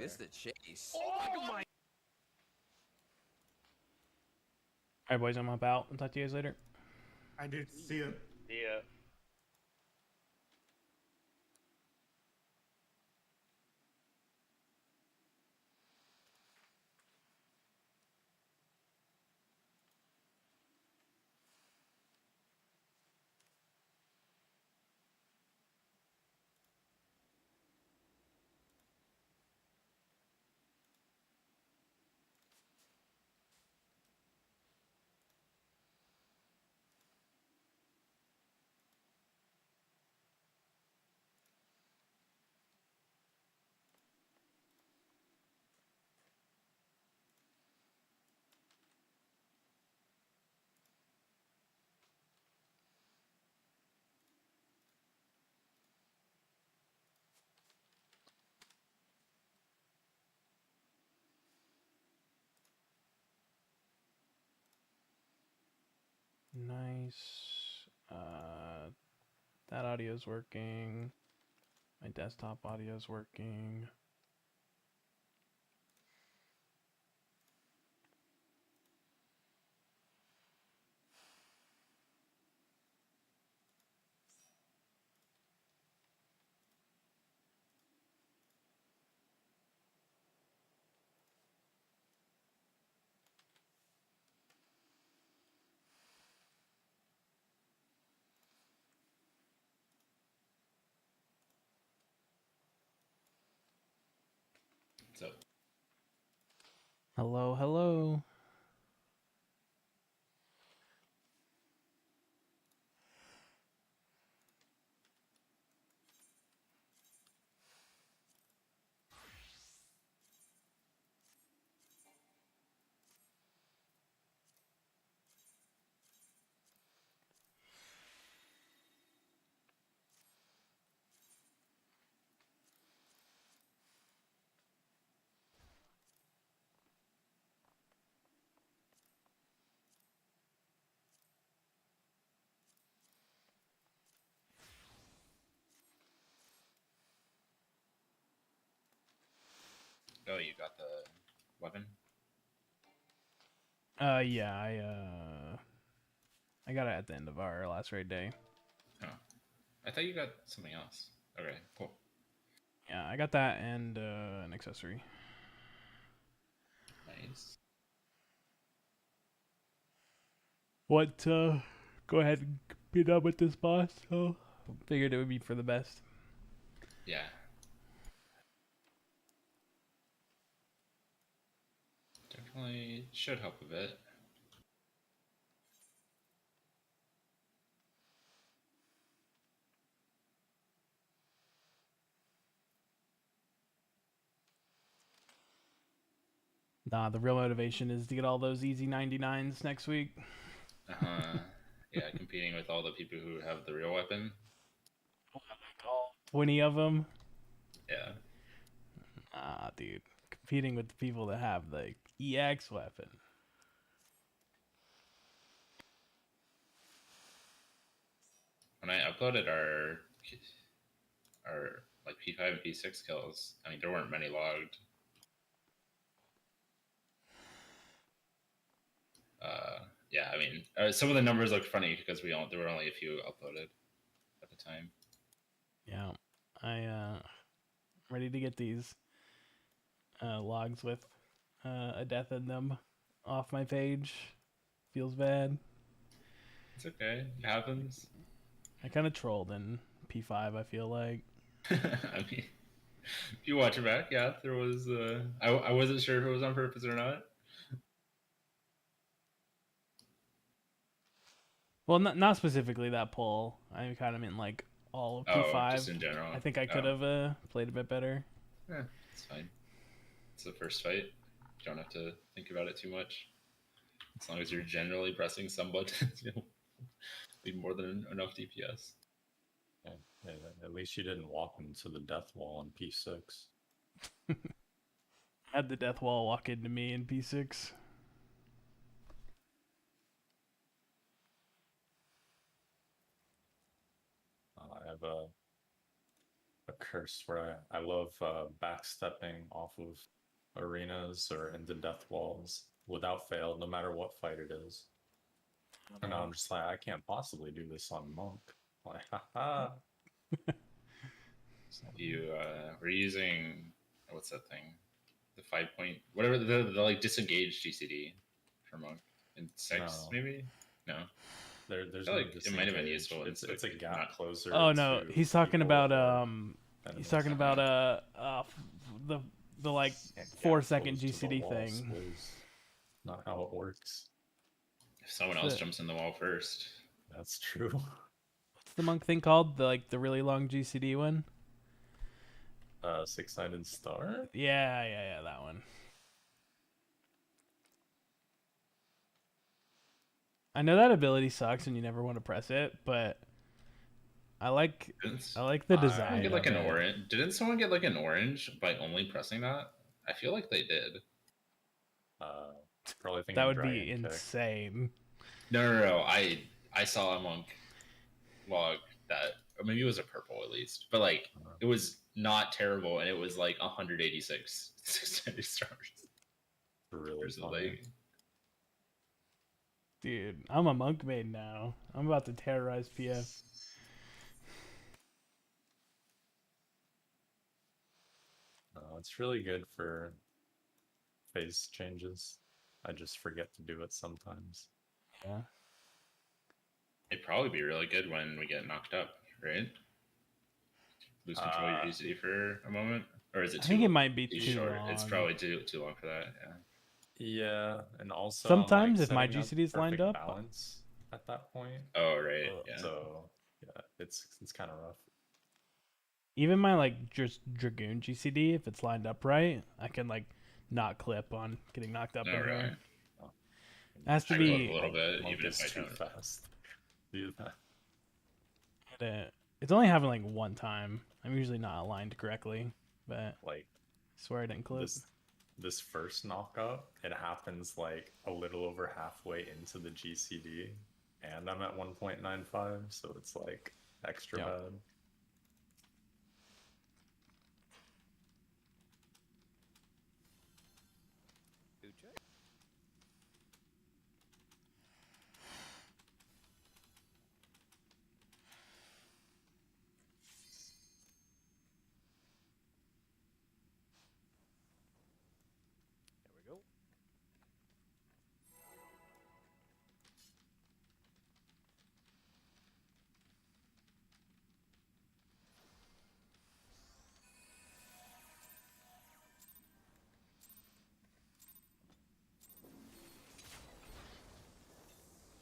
missed the chase. Oh my! Alright, boys, I'm about. I'll talk to you guys later. I did see it. Yeah. Nice. That audio's working. My desktop audio's working. So, Hello, hello. oh, you got the weapon? Yeah, I got it at the end of our last raid day. Oh, I thought you got something else. Okay, cool. Yeah, I got that and an accessory. Nice. What, go ahead and be done with this boss, so figured it would be for the best. Yeah. Definitely should help a bit. Nah, the real motivation is to get all those easy 99s next week. Yeah, competing with all the people who have the real weapon. All 20 of them. Yeah. Ah, dude. Competing with the people that have the EX weapon. When I uploaded our like P5 and P6 kills, I mean there weren't many logged. Yeah, I mean some of the numbers look funny because there were only a few uploaded at the time. Yeah. I'm ready to get these logs with a death in them off my page. Feels bad. It's okay. It happens. I kind of trolled in P5, I feel like. I mean, if you watch it back, yeah, there was. I wasn't sure if it was on purpose or not. Well, not specifically that pull. I kind of meant like all of P5. Oh, just in general. I think I could have played a bit better. Yeah, it's fine. It's the first fight. You don't have to think about it too much. As long as you're generally pressing some buttons, you'll be more than enough DPS. Yeah, at least you didn't walk into the death wall in P6. Had the death wall walk into me in P6. I have a cursed where I love backstepping off of arenas or into death walls without fail, no matter what fight it is. And I'm just like, I can't possibly do this on monk. Like, haha. You were using what's that thing? The 5 point whatever the like disengaged GCD for monk in 6 No. maybe no. There's I feel no like it might have been disengage. useful in It's a Swift, gap not- closer. Oh no, to he's talking people about with he's enemies. talking about the like Yeah, 4-second gap close to the GCD wall thing. was not how it works. If someone What's else it? jumps in the wall first. That's true. What's the monk thing called? The really long GCD one? Six-sided star. Yeah, that one. I know that ability sucks and you never want to press it, but I like the design. Get like of an it. orange. Didn't someone get like an orange by only pressing that? I feel like they did. Probably thinking That would be Dragon Kick. insane. No. I saw a monk log that, or maybe it was a purple at least, but like it was not terrible, and it was like 186 600 stars. Really Versus, funny. like, Dude, I'm a monk maid now. I'm about to terrorize PF. It's really good for phase changes. I just forget to do it sometimes. Yeah. it'd probably be really good when we get knocked up, right? Lose control of your GCD for a moment, or is it I too? think it might be too too short? long. It's probably too long for that. Yeah. Yeah, and also Sometimes I'm, if my setting up GCD is lined perfect up- balance at that point. Oh right. Ugh. Yeah. So yeah, it's kind of rough. Even my like just Dragoon GCD, if it's lined up right, I can like not clip on getting knocked up Oh, in really? here. It has to I be clip a little bit, Monk even if is I too don't. fast. Do that. It's only happened like one time. I'm usually not aligned correctly, but I Like swear I didn't clip. this first knockup, it happens like a little over halfway into the GCD, and I'm at 1.95, so it's like extra Yep. bad. There we go.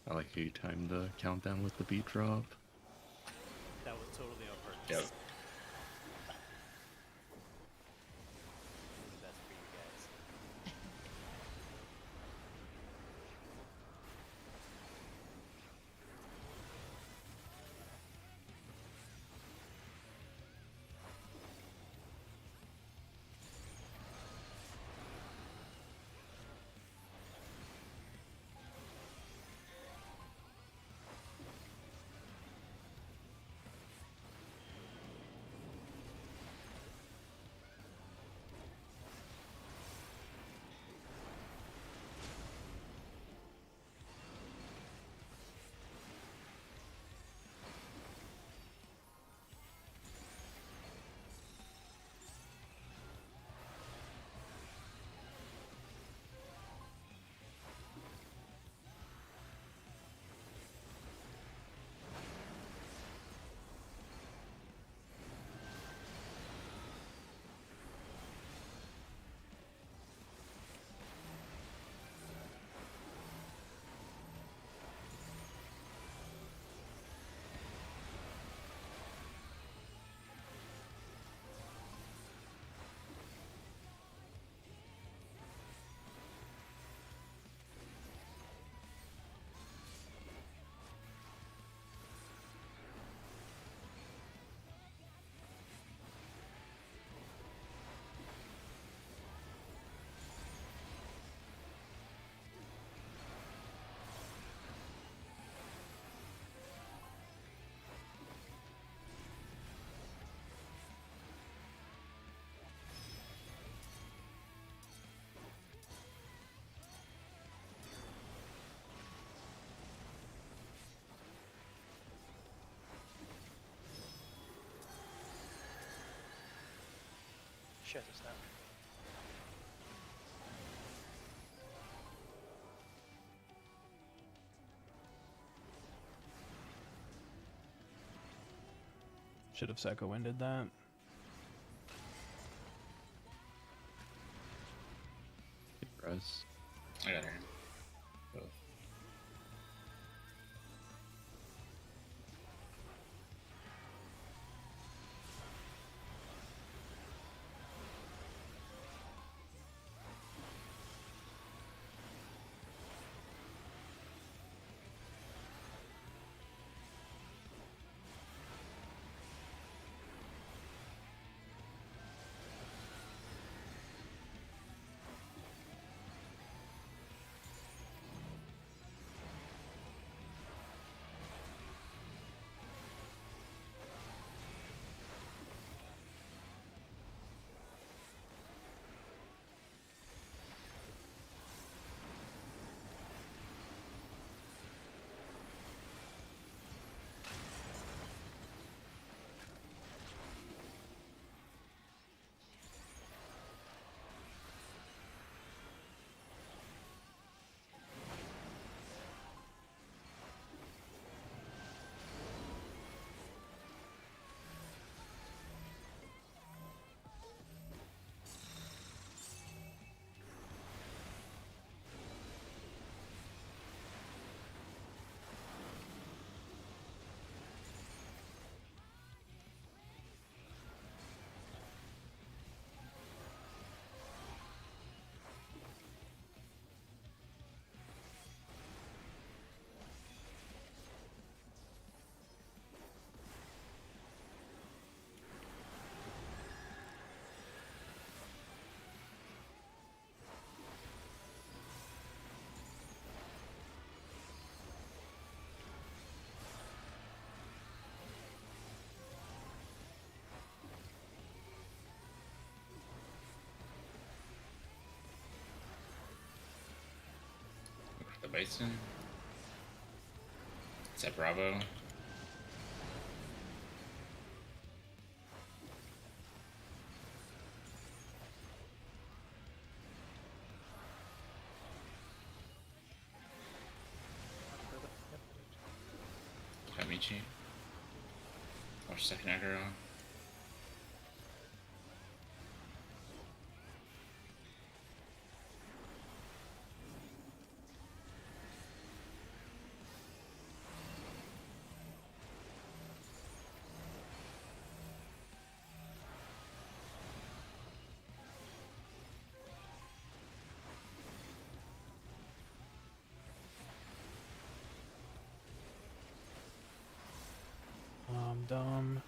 I like how you timed the countdown with the beat drop. That was totally on purpose. Yep. Do the best for you guys. She has a snap. Should have Secco winded that. Res. I got her. Both. The Bison. It's at Bravo. Kamichi. Watch second aggro. Dumb.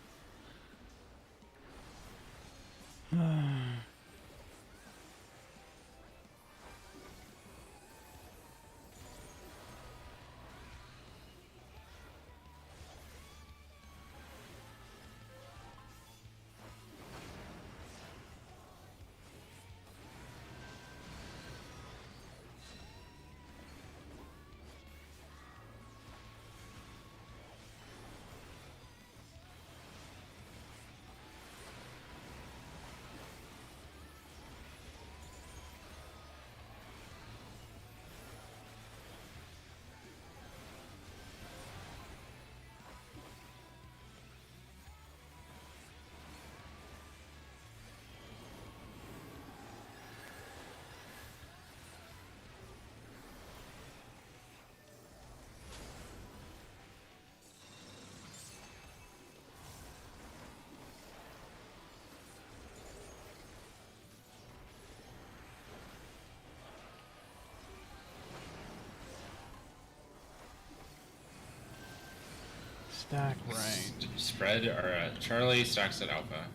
Stack right. Spread or Charlie stacks at Alpha.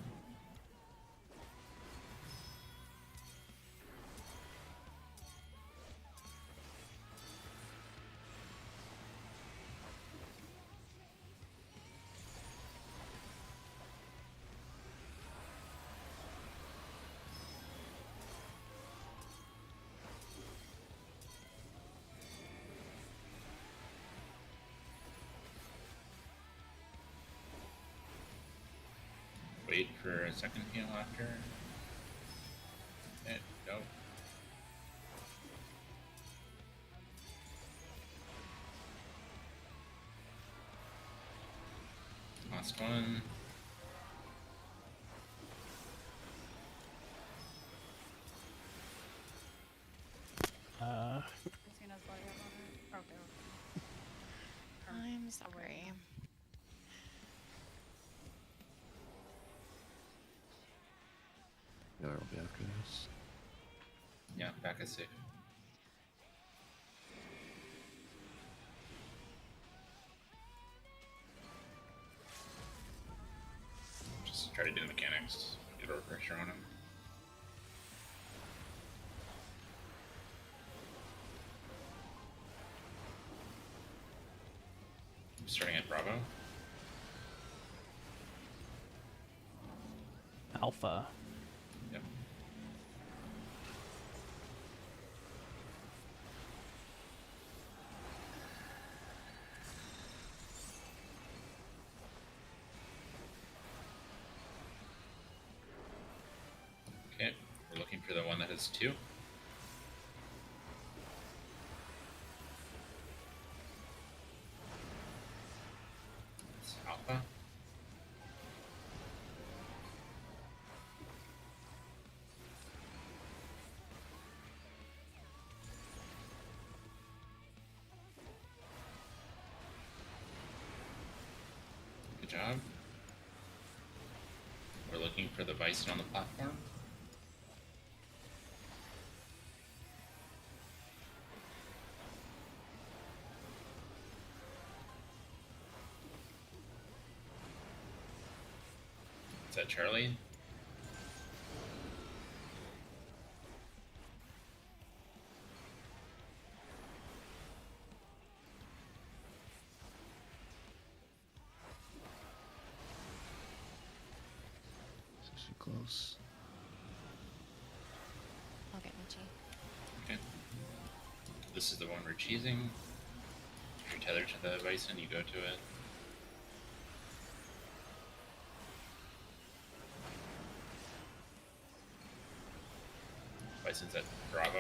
Wait for a second heal after. last one. Christina's bloody up on her. Okay. I'm sorry. Yeah, I'll be after this. Yeah, back is safe. Just try to do the mechanics. Get over pressure on him. Starting at Bravo. Alpha. Yep. Okay, we're looking for the one that has 2. It's Alpha. Good job. We're looking for the bison on the platform. Is that Charlie? This is too close. I'll get Mitchie. Okay. This is the one we're cheesing. If you're tethered to the bison, you go to it. Bison's at Bravo.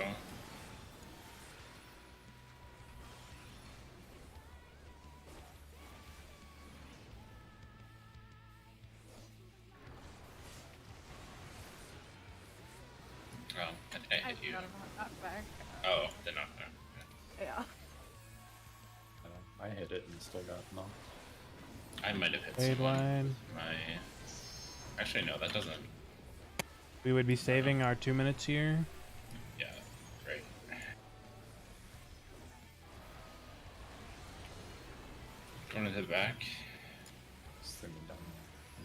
Oh, I I hit you. forgot about knockback. Oh, the knockdown. Yeah. I hit it and still got knocked. I might have hit Fade someone line. with my. Actually, no, that doesn't. We would be saving our 2 minutes here. Yeah, great. Going to the back. This thing down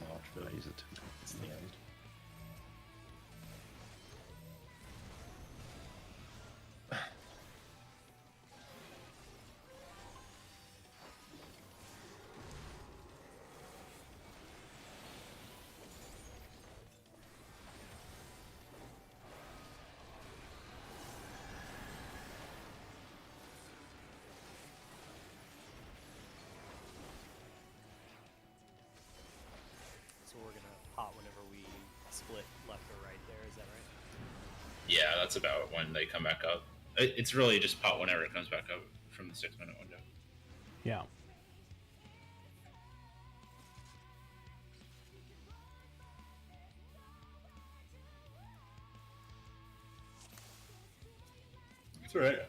notch, But but I use it. it's the end. So we're gonna pot whenever we split left or right there, is that right? Yeah, that's about when they come back up. It's really just pot whenever it comes back up from the 6-minute window. Yeah. It's alright. Quick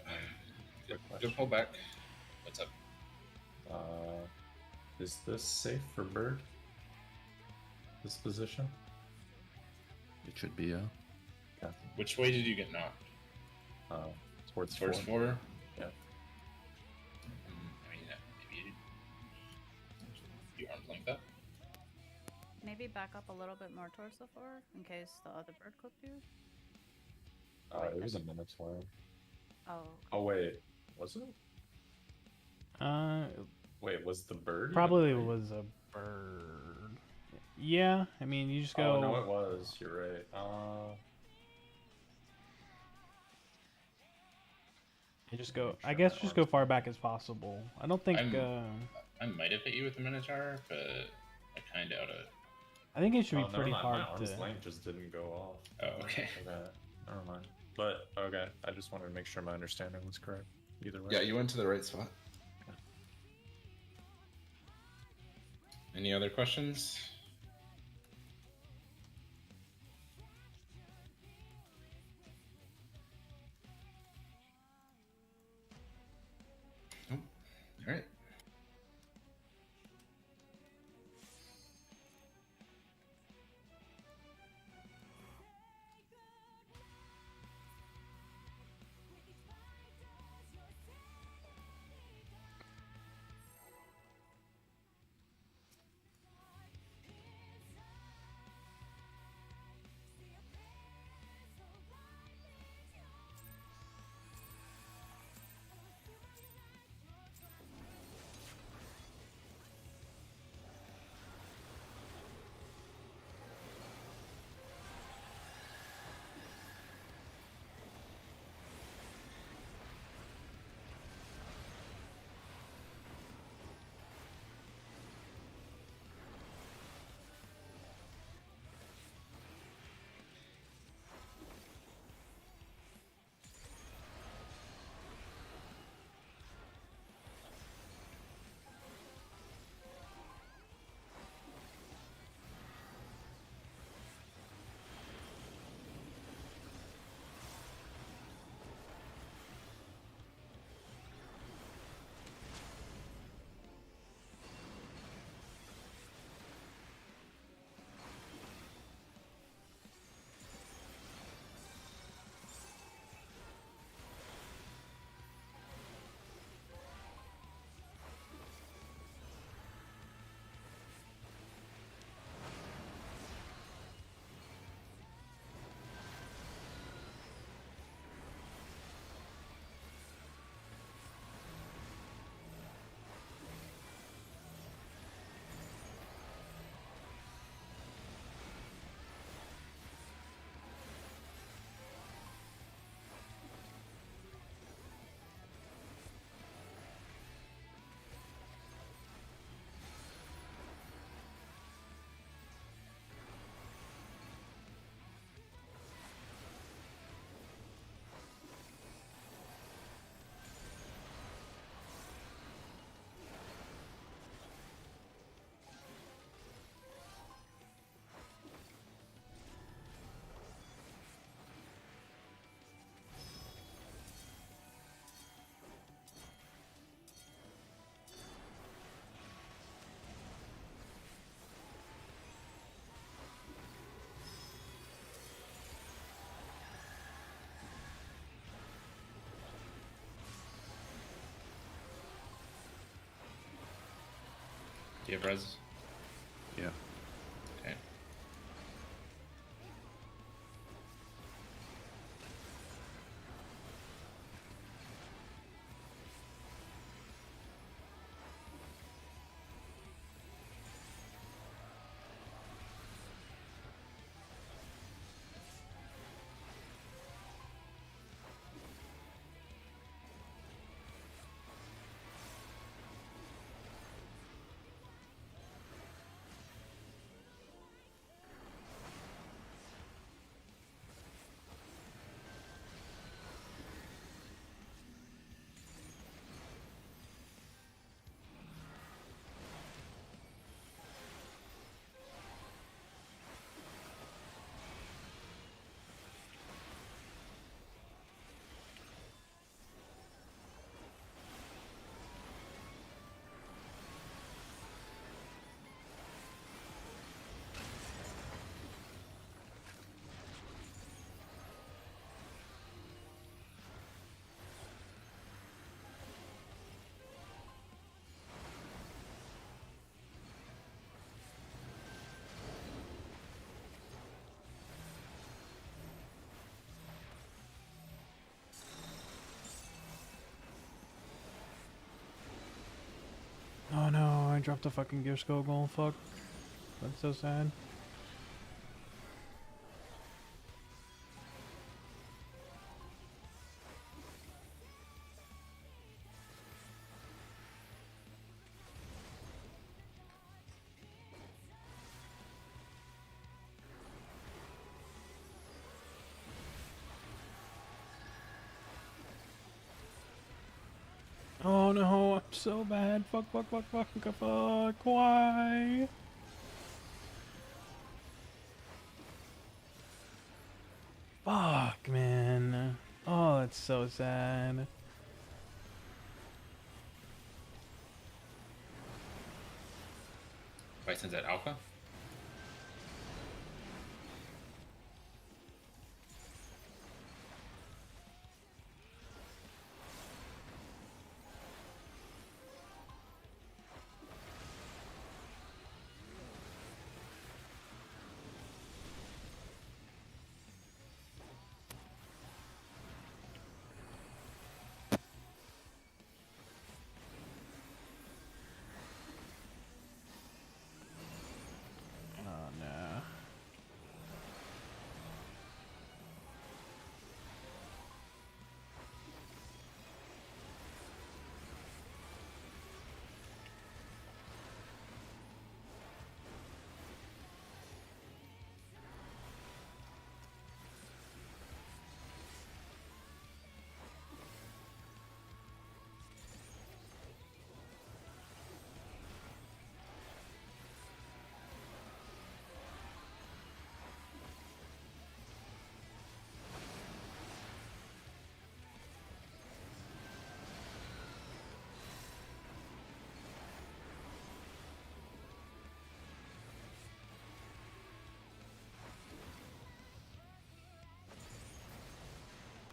Good question. pull back. What's up? Is this safe for bird? This position? It should be, yeah. Okay. Which way did you get knocked? Towards Towards 4. 4? Yeah. I mean, maybe you arms like that. Maybe back up a little bit more towards the 4 in case the other bird clipped you. It was a Minotaur. Oh. Oh wait, was it? Wait, was the bird? Probably even right? was a bird. Yeah, I mean, you just go. Oh no, it was. You're right. You just go. Make I sure guess my just go arms- far back as possible. I don't think. I might have hit you with the Minotaur, but I kind of doubt it. I think it should be never pretty mind, hard my arm's to. length just didn't go off. Oh, okay. Okay, never mind. But okay, I just wanted to make sure my understanding was correct. Either way. Yeah, you went to the right spot. Any other questions? Nope. All right. Do you have res? Yeah. Okay. Oh no, I dropped a fucking gear goal. Fuck. That's so sad. Oh Oh no, I'm so bad. Fuck, fuck, fuck, fuck, fuck, fuck. Why? Fuck, man. Oh, that's so sad. Bison's at Alpha. Oh no.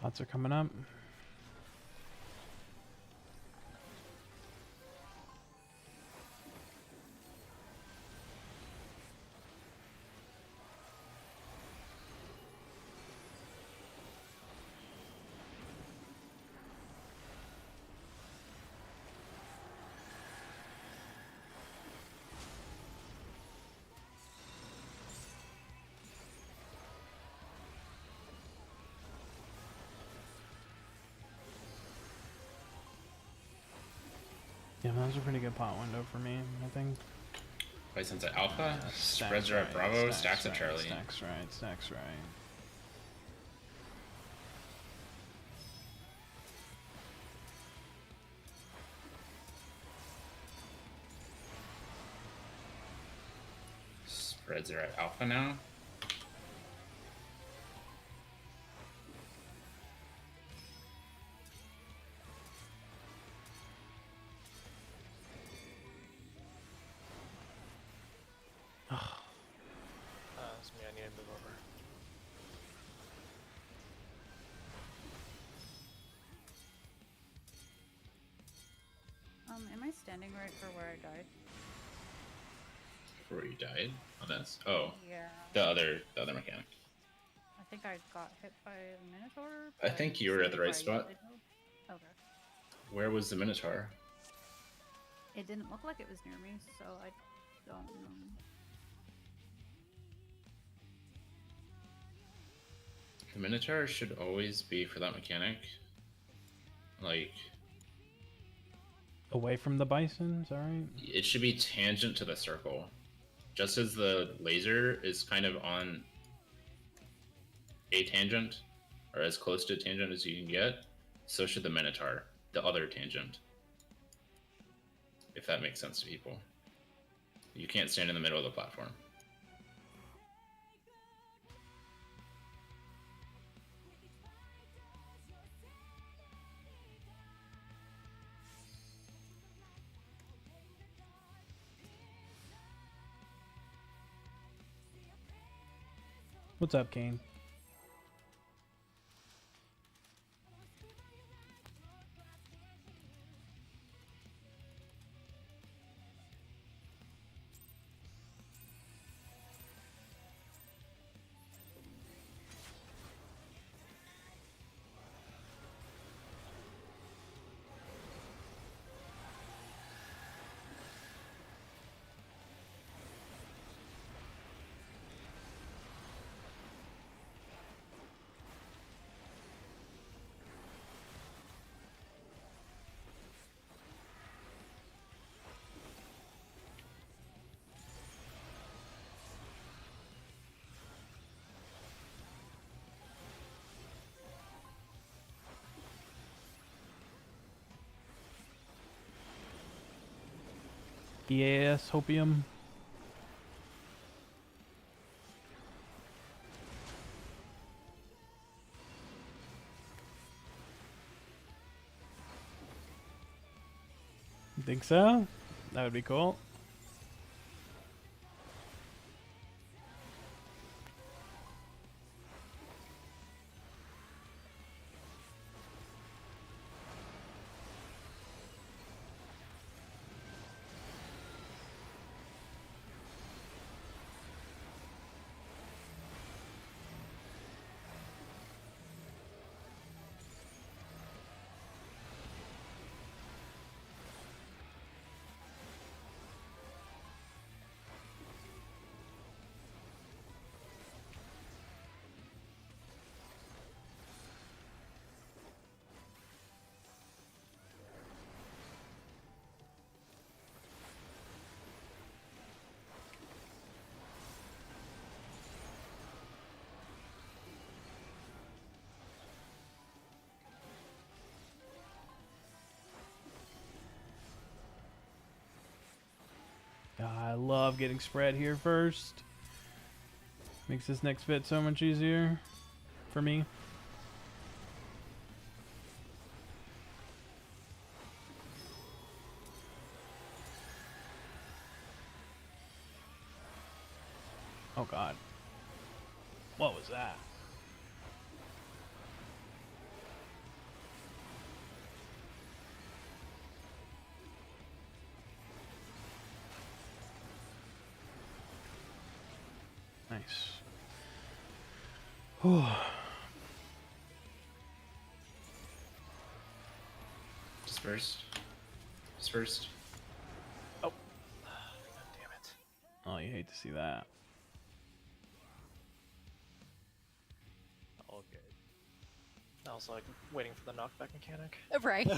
Bots are coming up. Yeah, that was a pretty good pot window for me, I think. Bison's at Alpha. Spreads are at Bravo. Stacks at Charlie. Stacks right, stacks right. Spreads are at Alpha now. It's me. I need to move over. Am I standing right for where I died? Before you died on this. Oh, Yeah. the other mechanic. I think I got hit by a Minotaur. I but think you were at the stayed right where I spot. usually go. Okay. Where was the Minotaur? It didn't look like it was near me, so I don't know. The Minotaur should always be for that mechanic. Like, Away from the bison, is that right? it should be tangent to the circle. Just as the laser is kind of on a tangent, or as close to a tangent as you can get, so should the Minotaur, the other tangent. If that makes sense to people. You can't stand in the middle of the platform. What's up, Kane? EAS Hopium. You think so? That would be cool. I love getting spread here first. Makes this next bit so much easier for me. Oh god. What was that? Nice. Whew. Dispersed. Dispersed. God damn it. Oh, you hate to see that. All good. I was like waiting for the knockback mechanic. Right.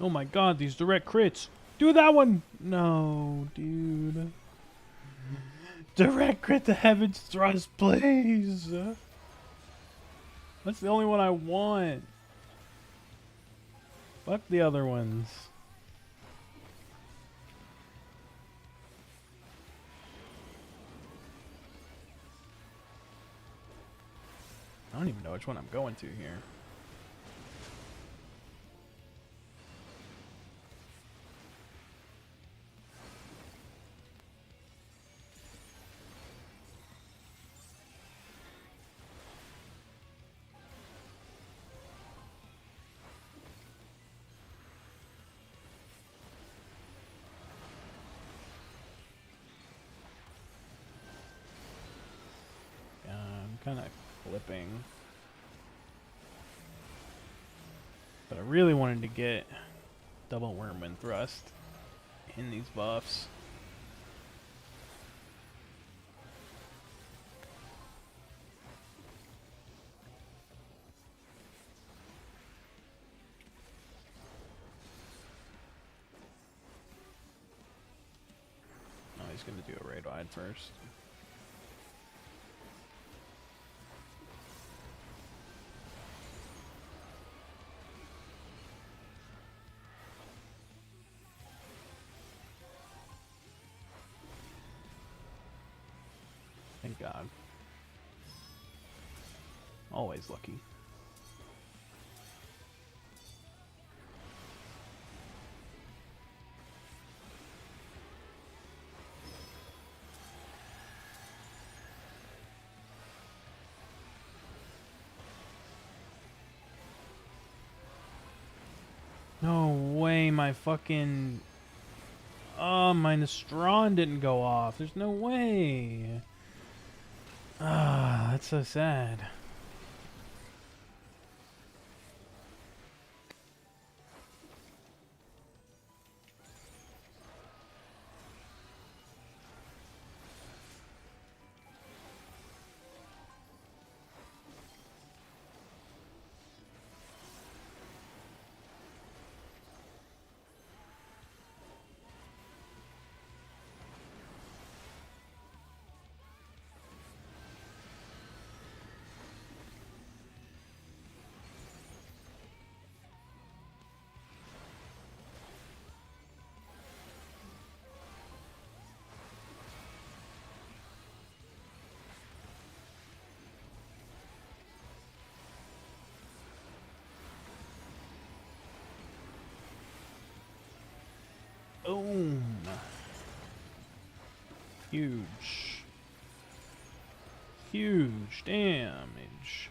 Oh my god, these direct crits. Do that one! No, dude. Direct crit to Heaven's Thrust, please! That's the only one I want. Fuck the other ones. I don't even know which one I'm going to here. Kind of flipping, but I really wanted to get double whirlwind thrust in these buffs. Oh, he's gonna do a raid wide first. Thank God. Always lucky. No way my fucking Oh, my Nostron didn't go off. There's no way. Ah, that's so sad. Boom. Huge. Huge damage.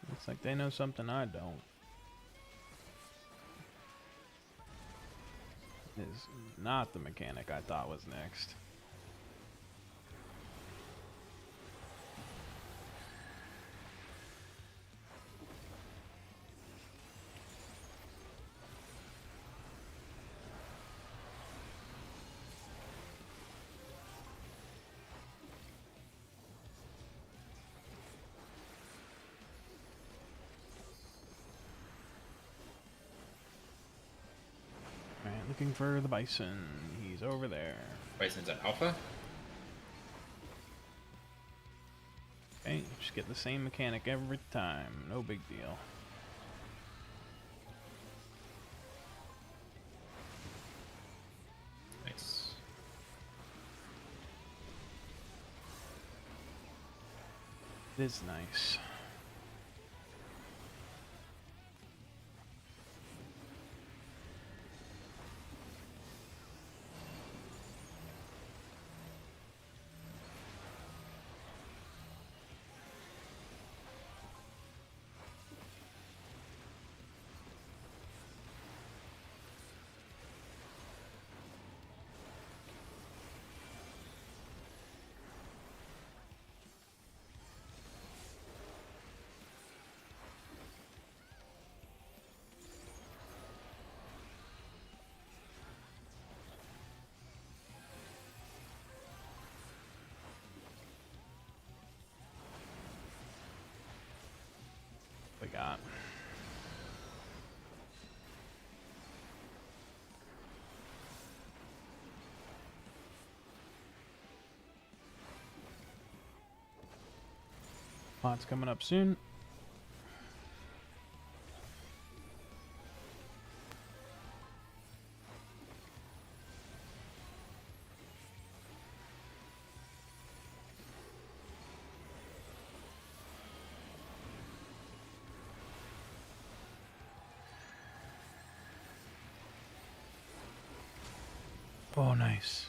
Looks like they know something I don't. Is not the mechanic I thought was next. Alright, looking for the bison. He's over there. Bison's at alpha. Okay, just get the same mechanic every time. No big deal. Nice. It is nice. We got. Pot's coming up soon. Oh, nice.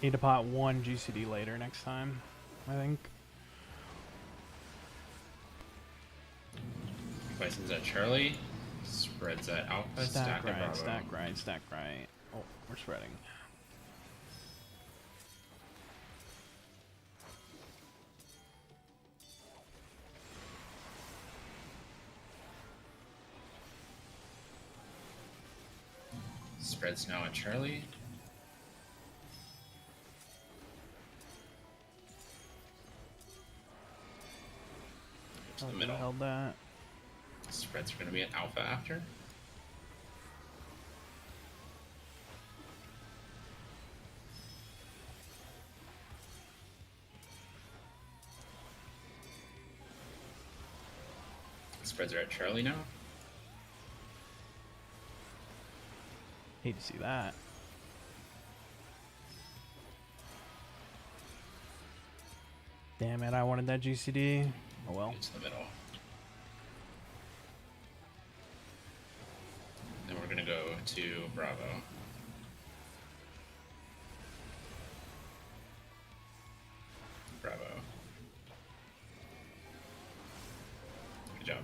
Need to pot one GCD later next time, I think. Bison's at Charlie. Spreads at alpha. Stack at right, Bravo. stack right, stack right. Oh, we're spreading. Spreads now at Charlie. To the middle. Held that. Spreads are going to be at alpha after. Spreads are at Charlie now. Hate to see that. Damn it, I wanted that GCD. Oh well. It's the middle. Then we're gonna go to Bravo. Bravo. Good job.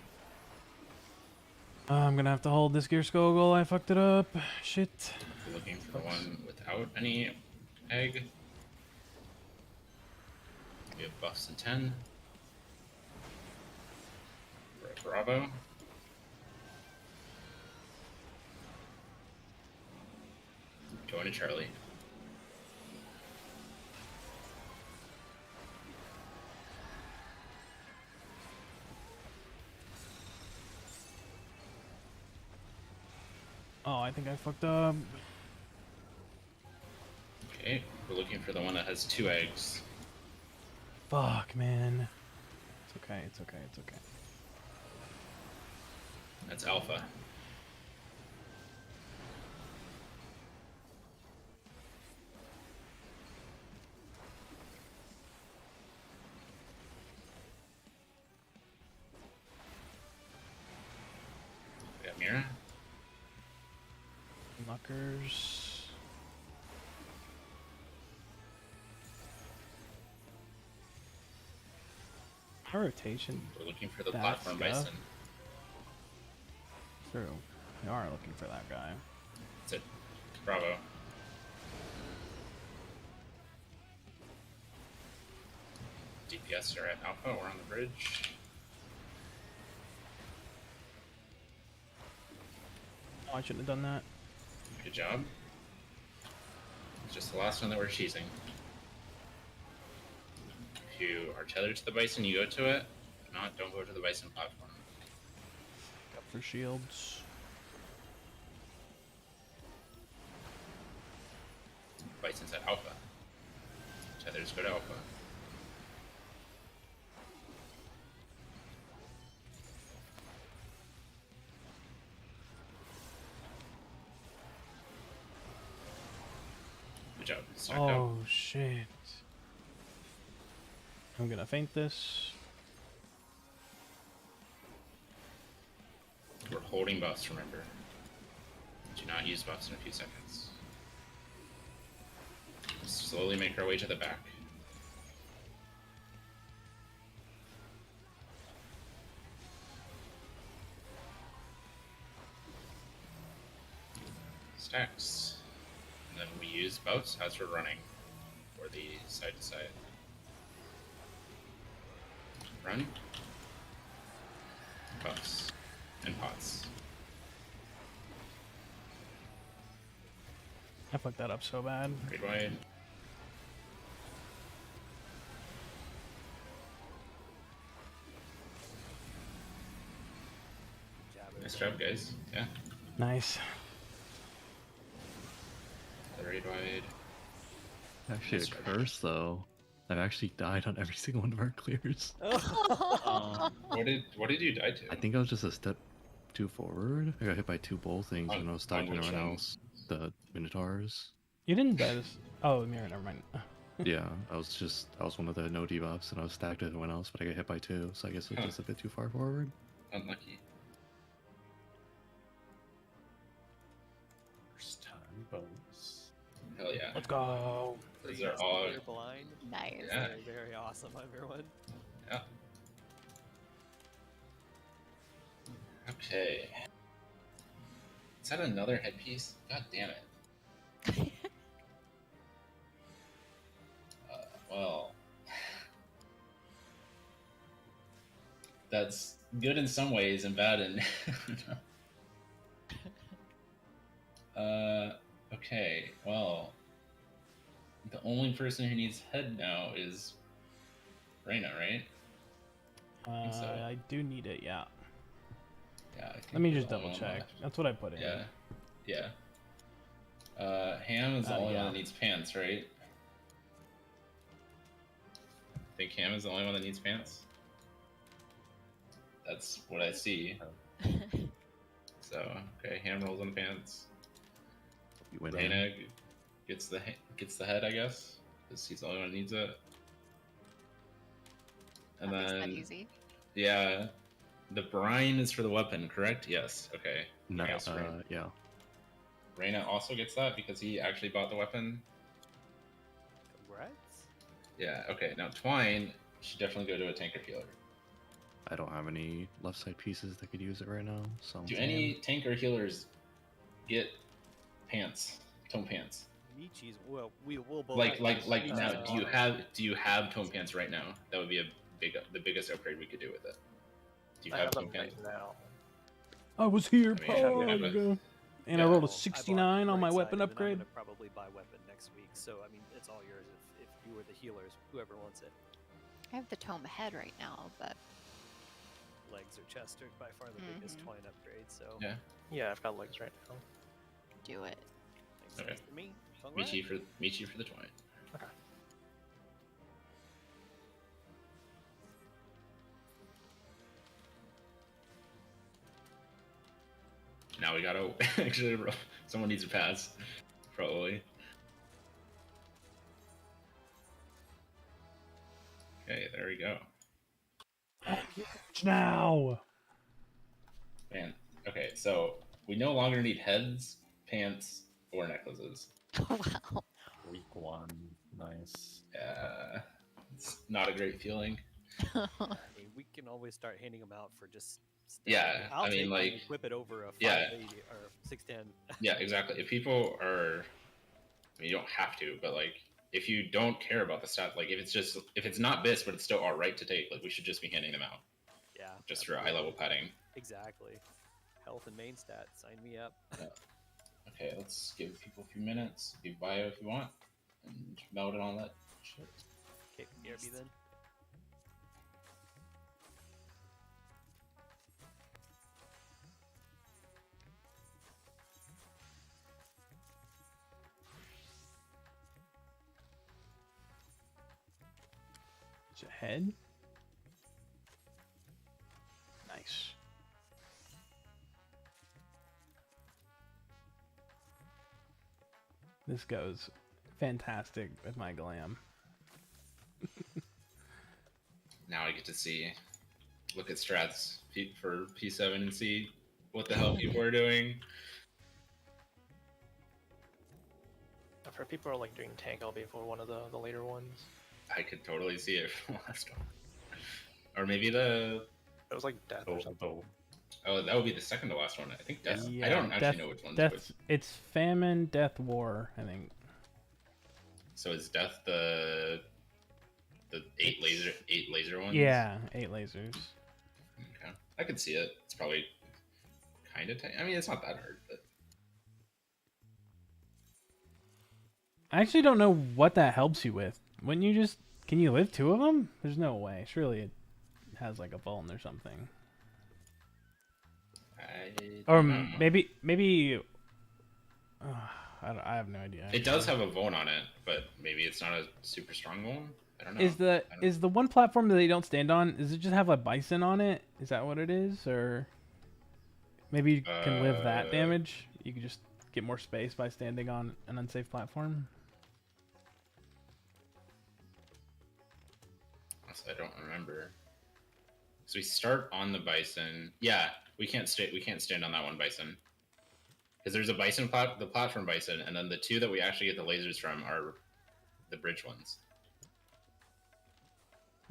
I'm gonna have to hold this gear Skogul. I fucked it up. Shit. We're looking for the one without any egg. We have buffs in 10. We're at Bravo. Going to Charlie. Oh, I think I fucked up. Okay, we're looking for the one that has 2 eggs. Fuck, man. It's okay, it's okay, it's okay. That's Alpha. We got Mira. Muckers. My rotation. We're looking for the That platform stuff. bison. True. We are looking for that guy. That's it. Bravo. DPS are at Alpha. We're on the bridge. Oh, I shouldn't have done that. Good job. It's just the last one that we're cheesing. If you are tethered to the bison, you go to it. If not, don't go to the bison platform. Up for shields. Bison's at Alpha. Tethers go to Alpha. Good job. Stacked out. Oh shit. I'm gonna feint this. We're holding buffs, remember. Do not use buffs in a few seconds. Slowly make our way to the back. Stacks. And then we use buffs as we're running for the side to side. Run. Buffs. And pots. I fucked that up so bad. Read wide. Nice job, guys. Yeah. Nice. Read wide. Actually, a That's right. curse though. I've actually died on every single one of our clears. What did you die to? I think I was just a step too forward. I got hit by 2 bull things and I was On stacking which everyone one? else. The Minotaurs. You didn't die this. Oh, mirror, never mind. Yeah, I was one of the no debuffs and I was stacked with everyone else, but I got hit by 2, so I guess it was Huh. just a bit too far forward. Unlucky. First time bonus. Hell yeah. Let's go. These are all. You're blind. Nice. Yeah. Very, very awesome, everyone. Yeah. Okay. Is that another headpiece? God damn it. Well, that's good in some ways and bad in. Okay. Well, the only person who needs head now is Reyna, right? think so. I do need it, yeah. Yeah. I think Let me we're just the only double one check. left. That's what I put in. Yeah. Yeah. Ham is the only yeah. one that needs pants, right? I think Ham is the only one that needs pants. That's what I see. So, okay, Ham rolls on pants. You win. Reyna gets the head, I guess, because he's the only one who needs it. And That makes that then easy. yeah, the brine is for the weapon, correct? Yes. Okay. No, Yes, yeah. Reyna also gets that because he actually bought the weapon. Congrats. Yeah. Okay. Now Twine should definitely go to a tanker healer. I don't have any left side pieces that could use it right now. So Do any tanker healers get pants, tome pants? Michi's. Well, we will both. Like Michi's now, bottom. do you have tome pants right now? That would be the biggest upgrade we could do with it. Do you I have have them tome right pants? now. I was here I mean, power yeah, but- ago. And yeah. I rolled a Well, I bought 69 on my right side, weapon and then upgrade. I'm gonna probably buy weapon next week. So I mean, it's all yours if you were the healers, whoever wants it. I have the tome head right now, but Legs or chest are by far the biggest Mhm. Twine upgrade. So Yeah. Yeah, I've got legs right now. do it. makes Okay. sense to me. Congrats. Michi for the Twine. Okay. Now we gotta actually someone needs a pass, probably. Okay, there we go. Now. Man. Okay, so we no longer need heads, pants, or necklaces. Wow. Week 1, nice. It's not a great feeling. I mean, we can always start handing them out for just. Stuff. Yeah, I'll I mean, take one and like- equip it over a 580 yeah. or 610. Yeah, exactly. If people are, I mean, you don't have to, but like, if you don't care about the stats, like if it's not BIS, but it's still all right to take, like we should just be handing them out Yeah. just for absolutely. eye level padding. Exactly. Health and main stats. Sign me up. Okay, let's give people a few minutes. Give bio if you want, and meld it on that shit. Okay, BRB then. Is it head? Nice. This goes fantastic with my glam. Now I get to see, look at strats for P7 and see what the hell people are doing. I've heard people are like doing tank LB for one of the later ones. I could totally see it from last one, or maybe the It was like death or something. oh that would be the second to last one. I think death. I Yeah, don't actually death- know which one's Death. which. It's famine, death, war. I think. So is death the 8 laser ones? Yeah, 8 lasers. Okay, I could see it. It's probably kind of. I mean, it's not that hard, but I actually don't know what that helps you with. Wouldn't you just? Can you live 2 of them? There's no way. Surely it has like a bone or something. Or don't know. maybe. I have no idea. It does have a Vone on it, but maybe it's not a super strong one. I don't know. Is the one platform that they don't stand on? Does it just have a bison on it? Is that what it is, or maybe you can live that damage? You can just get more space by standing on an unsafe platform. I don't remember. So we start on the bison. Yeah, we can't stand on that one bison. Because there's a bison the platform bison, and then the 2 that we actually get the lasers from are the bridge ones.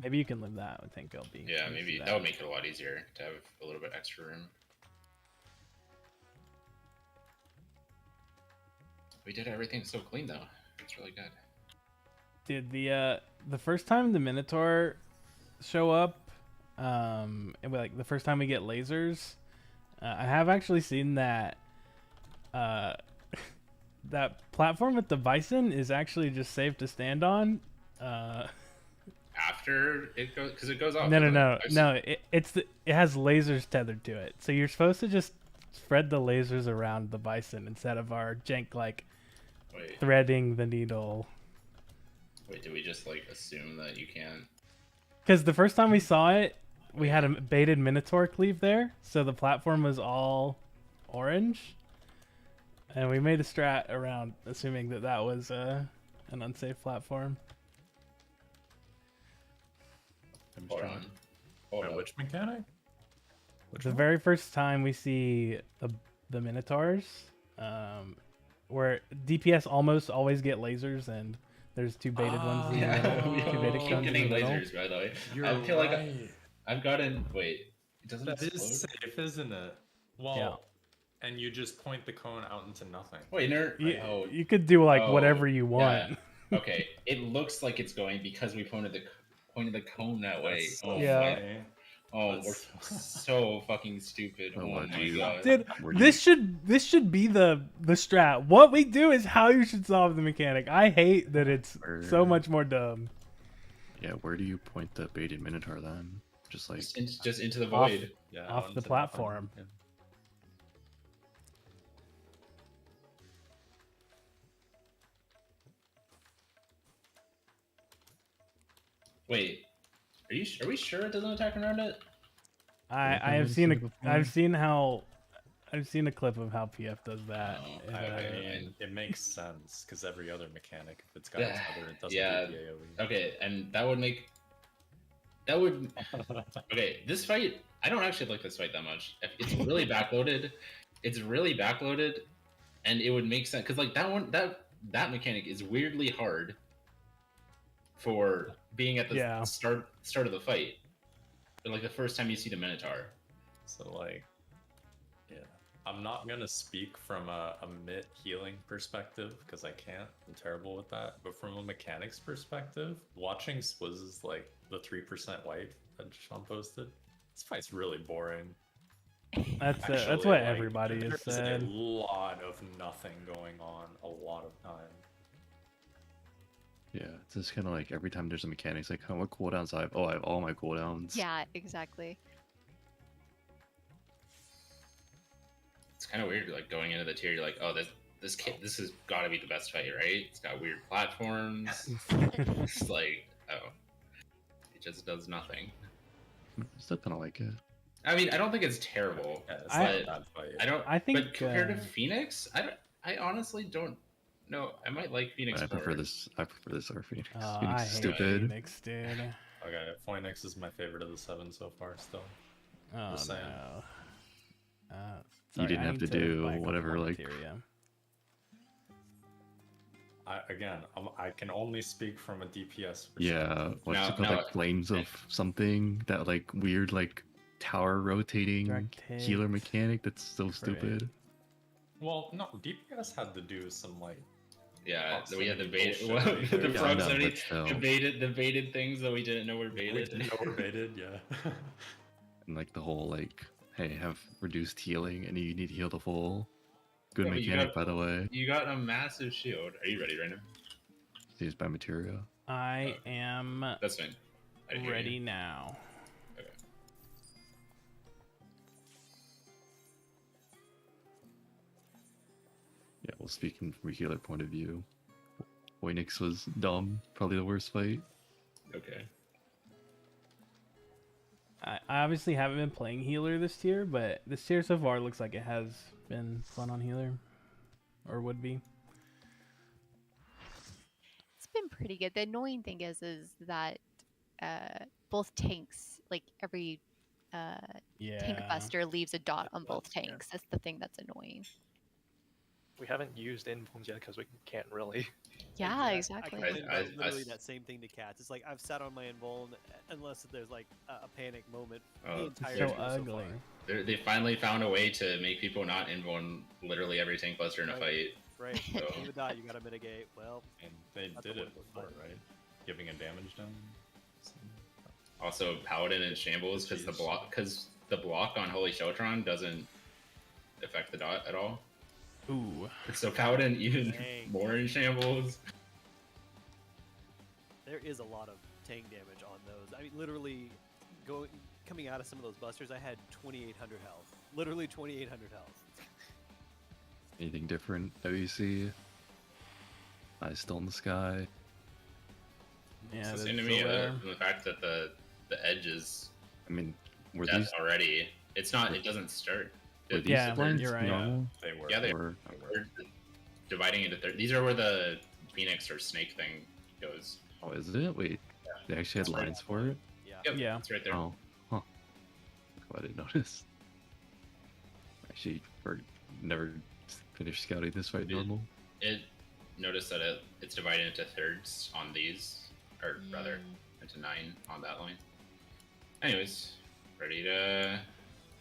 Maybe you can live that. I think it'll be. Yeah, maybe that would make it a lot easier to have a little bit extra room. We did everything so clean though. It's really good. Did the first time the Minotaur show up, and like the first time we get lasers, I have actually seen that that platform with the bison is actually just safe to stand on. After it goes, because it goes off. No. It has lasers tethered to it, so you're supposed to just spread the lasers around the bison instead of our jank like Wait, threading the needle. wait, did we just like assume that you can't? Because the first time we saw it, we had a baited Minotaur cleave there, so the platform was all orange. And we made a strat around assuming that that was an unsafe platform. I'm Hold trying. on. Hold Wait, on. which mechanic? Which The one? very first time we see the Minotaurs, where DPS almost always get lasers, and there's two baited ones in the middle. we Two baited keep cones in the getting middle. lasers, by the way. You're I feel like right. I've gotten. Wait, it doesn't That explode? is safe, isn't it? Well, and you just point the cone out into nothing. Wait, nerd. You, you could do like Oh, whatever you want. yeah. Okay, it looks like it's going because we pointed the cone that way. That's so Oh Yeah. funny. Oh, That's- we're so fucking stupid. Oh, Oh what my do you- god. Dude, Where do this should be the strat. What we do is how you should solve the mechanic. I hate that it's so Where- much more dumb. Yeah, where do you point the baited minotaur then? Just like Just into the Off- void. Yeah, Off out the into nothing. platform. Yeah. Wait, are we sure it doesn't attack around it? I I've have never seen seen it before. I've seen a clip of how PF does that. Oh, and, okay. I mean, it makes sense because every other mechanic, if it's got Yeah, its other, it doesn't yeah. do the AoE. Okay, and that would okay. This fight, I don't actually like this fight that much. It's really backloaded. It's really backloaded, and it would make sense because like that mechanic is weirdly hard for being at the Yeah. start of the fight. But like the first time you see the Minotaur. So like, yeah, I'm not gonna speak from a mid healing perspective because I can't. I'm terrible with that. But from a mechanics perspective, watching Swizz's like the 3% wipe that Sean posted, this fight's really boring. that's Actually, what like, everybody has there's said. a lot of nothing going on a lot of time. yeah, it's just kind of like every time there's a mechanic, it's like, oh, what cooldowns I have? Oh, I have all my cooldowns. Yeah, exactly. It's kind of weird, like going into the tier, you're like, oh, this has got to be the best fight, right? It's got weird platforms. It's like, oh, it just does nothing. I still kind of like it. I mean, I don't think it's terrible. Yeah, it's I- not a bad fight. I don't. I think, but compared to uh, Phoenix, I honestly don't know. I might like Phoenix I more. prefer this. I prefer this over Phoenix. I Phoenix hate is stupid. Phoenix, dude. Okay, Phoenix is my favorite of the 7 so far. Still, Oh Just saying. no. You Sorry, didn't I have need to do buy a couple whatever, more like- materia. I can only speak from a DPS. Yeah, what's Now- it called? now- Like flames of something, that like weird like tower rotating Direct healer hit. mechanic. That's so stupid. Well, no, DPS had to do some like. Yeah, we had the Bullshit. baited. Well, the Yeah, Frog I know, 70 but still. the baited things that we didn't know were We baited. didn't know we're baited, yeah. And like the whole like, hey, have reduced healing, and you need to heal the full. Good Yeah, but you mechanic, got- by the way. You got a massive shield. Are you ready right now? Used by materia. I am That's fine. I didn't hear you. ready now. Okay. Yeah, well, speaking from a healer point of view, Phoenix was dumb. Probably the worst fight. Okay. I obviously haven't been playing healer this tier, but this tier so far looks like it has been fun on healer, or would be. It's been pretty good. The annoying thing is that both tanks, like every Yeah. tank buster leaves a dot on both Yeah. tanks. That's the thing that's annoying. We haven't used inbones yet because we can't really. Yeah, I exactly. complain I- about literally I- that same thing to cats. It's like I've sat on my invuln unless there's like a panic moment. Oh, the it's entire So tier ugly. far. They finally found a way to make people not invuln literally every tank buster in a Right. fight. Right. So- You die, you gotta mitigate. Well, And they That's did a it wonderful before, fight. right? Giving a damage down. So- Also, Paladin and Shambles because Jeez. the block on Holy Sheltron doesn't affect the dot at all. Ooh. So Paladin even Dang. more in Shambles. there is a lot of tank damage on those. I mean, literally, coming out of some of those busters, I had 2,800 health. Literally 2,800 health. Anything different? WC. Eyes still in the sky. Yeah, It's that's the same to me. still there. The fact that the edge is I mean, were death these? already. It's not. It doesn't start. Were these Yeah, blinds you're right. normal? They were. Yeah, they Or We're dividing into these are where the phoenix or snake thing goes. oh, is it? Wait, they actually had That's right. lines for it. Yeah. Yep, Yeah. it's right there. Oh, huh. Oh, I didn't notice. Actually, never finished scouting this fight normal. It notice that it's divided into thirds on these, or rather into 9 on that line. Anyways, ready to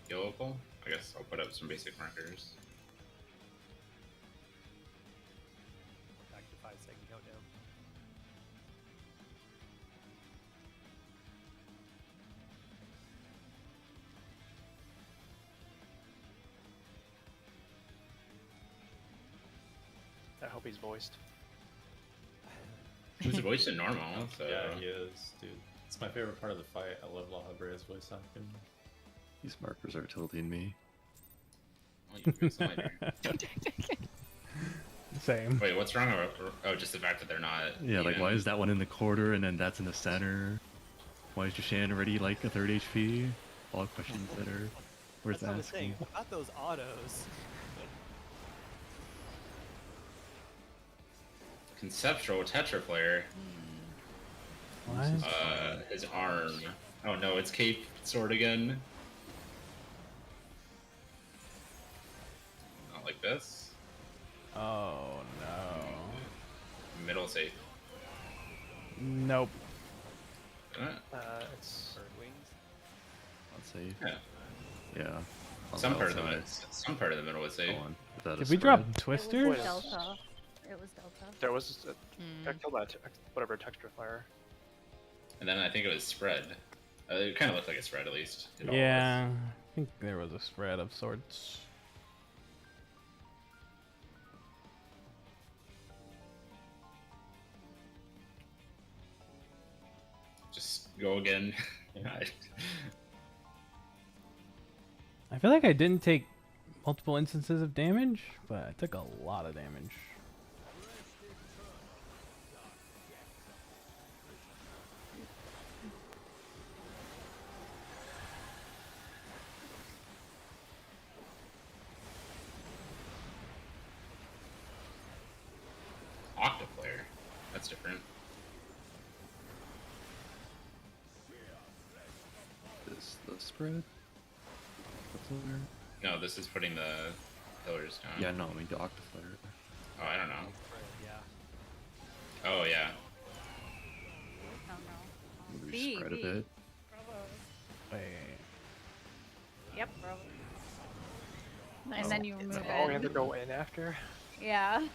go local? I guess I'll put up some basic markers. Back to 5-second countdown. I hope he's voiced. It's voiced in normal, so Yeah, he is, dude. It's my favorite part of the fight. I love La Habrea's voice acting. These markers are tilting me. Well, you can sign there. Same. Wait, what's wrong? Oh, just the fact that they're not. Yeah, like even. why is that one in the quarter and then that's in the center? Why is Jushan already like a 3rd HP? All questions that are worth That's what I was saying. asking. About those autos. Conceptual Tetra player. What? His arm. Oh no, it's Cape Sword again. Not like this. Oh no. Middle safe. Nope. It's Bird wings. Unsafe. Yeah. Yeah. On Some the part of the outside. middle. Some part of the middle would say. Go on. Is that a Did we spread? drop It was twisters? Delta. It was Delta. there was I Mm. killed that whatever texture flare. And then I think it was spread. It kind of looked like a spread at least. It all was. Yeah, I think there was a spread of sorts. Just go again. I feel like I didn't take multiple instances of damage, but I took a lot of damage. Octoplayer. That's different. Is the spread? What's over there? No, this is putting the pillars down. Yeah, no, I mean the Octaflare. Oh, I don't know. Yeah. Oh yeah. Oh no. Maybe B, spread B. a bit. Bravo. Wait. Yep, bravo. Oh, And then you move Oh, we have in. to go in after. Yeah.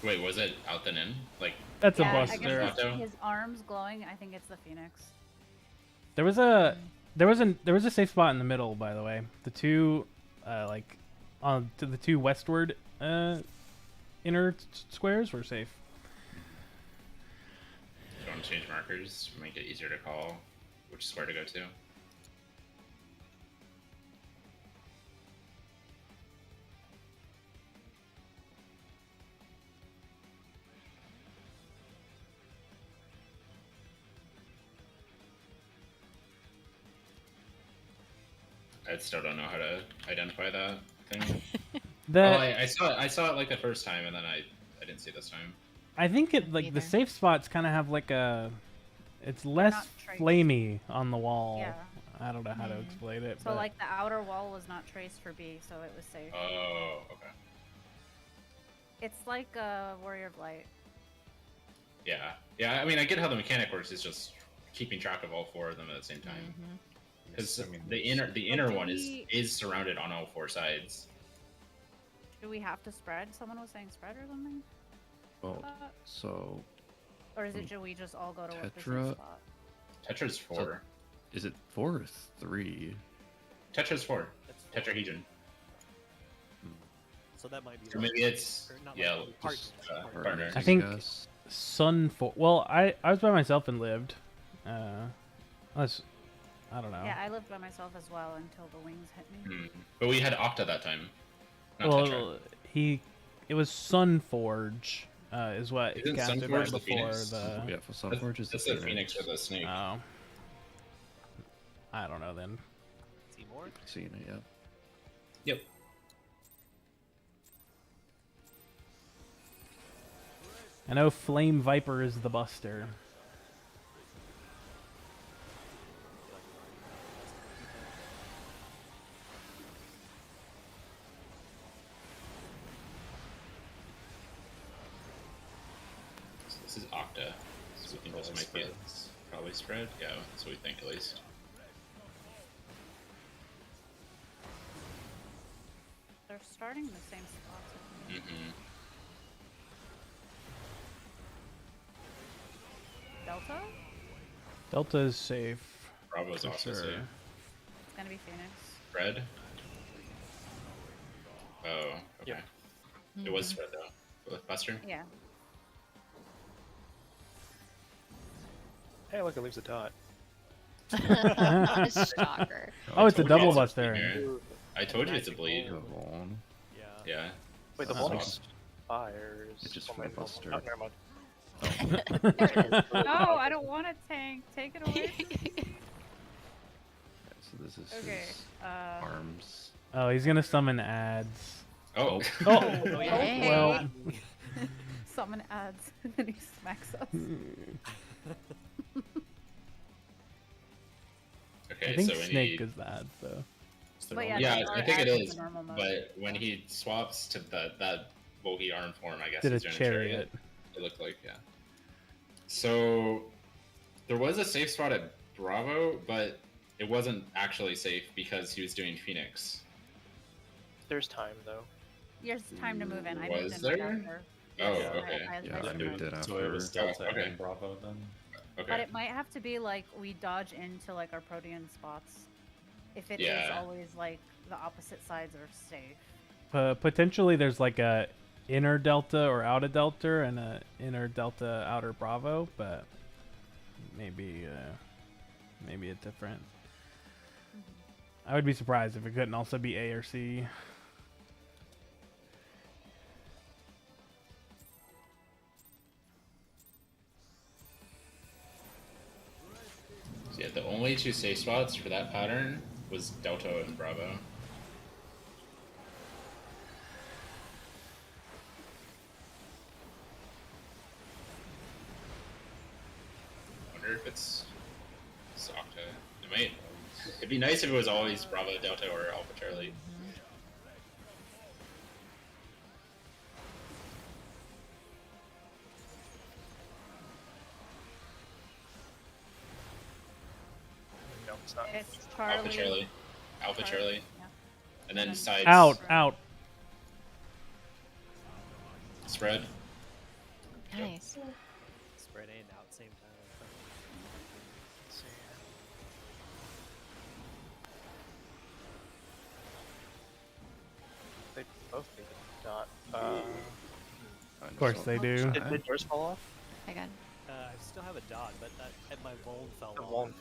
Wait, was it out then in? Like, That's Yeah, a I buster. guess Buster. his arms glowing. I think it's the Phoenix. There was a safe spot in the middle, by the way. The two, like, on to the two westward inner squares were safe. do you want to change markers? Make it easier to call which square to go to. I still don't know how to identify that thing. That I saw it like the first time, and then I didn't see it this time. I think it like the Either. safe spots kind of have like a, it's less not traced. flamey on the wall. Yeah. I don't know how to Mm. explain it. So but like the outer wall was not traced for B, so it was safe. Oh, okay. It's like a Warrior of Light. Yeah, yeah. I mean, I get how the mechanic works. It's just keeping track of all 4 of them at the same time. Because I mean, the inner do one we- is surrounded on all 4 sides. Do we have to spread? Someone was saying spread or something? Well, Uh, so Or is it should we just all go to what the Tetra- safe spot? Tetra's 4. is it 4 or 3? Tetra's 4. That's Tetrahedron. So that might be. Or maybe it's or not yeah, like partner. just, Partner. partner. I think- guess. Sun for well, I was by myself and lived. Unless I don't know. Yeah, I lived by myself as well until the wings hit me. But we had Octa that time. Not well, Tetra. it was Sunforge, is what Isn't casted Sunforge right the before Phoenix? the. Yeah, for Sunforge is That's the the Phoenix with the snake. Oh. I don't know then. Seymour. Seeing it, yeah. Yep. I know Flame Viper is the buster. So this is Octa. So we think this might be probably spread. Yeah, that's what we think at least. They're starting in the same spots. I think. Mm-hmm. Delta? Delta is safe. Bravo's for also sure. safe. It's gonna be Phoenix. Spread. Oh, okay. Yep. It was spread though. With Buster. Yeah. Hey, look, it leaves a dot. Shocker. Oh, it's a told you double it's a buster. bleed. I told you it's a bleed. Go on. Yeah. Yeah. Wait, the Oh. one expires. It's just Oh, for my- Buster. Oh, never mind. No, I don't want a tank. Take it away. So this is Okay. his arms. Oh, he's gonna summon ads. Oh. Oh, Oh, yeah. Hey. well. Summon ads, and then he smacks us. Okay, I think so when Snake he, is the ads though. But yeah, yeah, there I are think it ads in is. the normal mode. But when he swaps to that bogey arm form, I guess Did a he's doing chariot. It looked like, yeah. So there was a safe spot at Bravo, but it wasn't actually safe because he was doing Phoenix. There's time, though. There's time to move in. I Was moved in right there? after. Oh, Yes, okay. Yeah, I should moved have. it So it was after. Delta okay. and Bravo then. Okay. But it might have to be like we dodge into like our Protean spots. If it is Yeah. always like the opposite sides are safe. Potentially, there's like a inner delta or outer delta and a inner delta outer Bravo, but maybe maybe it's different. I would be surprised if it couldn't also be A or C. So yeah, the only two safe spots for that pattern was Delta and Bravo. I wonder if it's Octa. It might. It'd be nice if it was always Bravo, Delta, or Alpha Charlie. No, it's not. It's Charlie. Alpha Charlie. Alpha Charlie. Yeah. And then And sides. Out, out. Spread. Nice. Spread and out same time. Let's see. They both need a dot. Of course they do. Did yours fall off? I got. I still have a dot, but my Voln fell The off. Voln.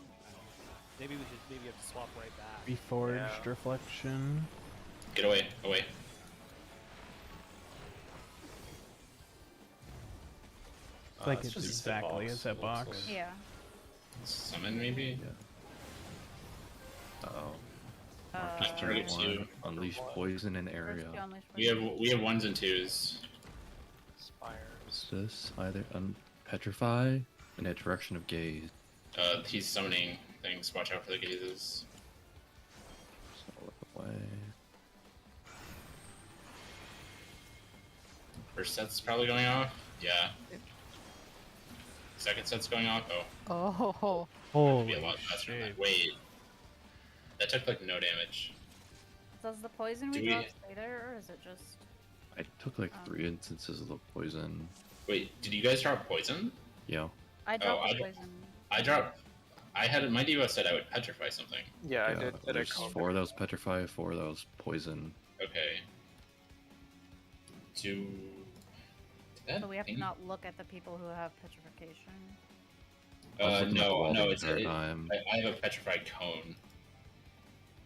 Maybe we have to swap right back. Reforged Yeah. reflection. Get away. Away. It's like it's it's just exactly hitbox, a set it box. looks like. Yeah. Summon maybe. Uh-oh. Just Turn target two. one. Unleash poison in area. First you unleash We have ones and twos. Spires. What's this? Either petrify in a direction of gaze. He's summoning things. Watch out for the gazes. So look away. First set's probably going off. Yeah. Second set's going off. Oh, Oh. it'd be Holy a lot faster than shit. that. Wait. That took like no damage. Does the poison Do we we- drop stay there, or is it just? I took like 3 instances of the poison. Wait, did you guys drop poison? Yeah. I dropped I the d- poison. I dropped. I had my DOS said I would petrify something. Yeah, I Yeah, did. there's 4 of those petrify, 4 of those poison. Okay. Do. That So we have to thing- not look at the people who have petrification. I was looking at the wall no, the it's. entire It, time. I have a petrified cone.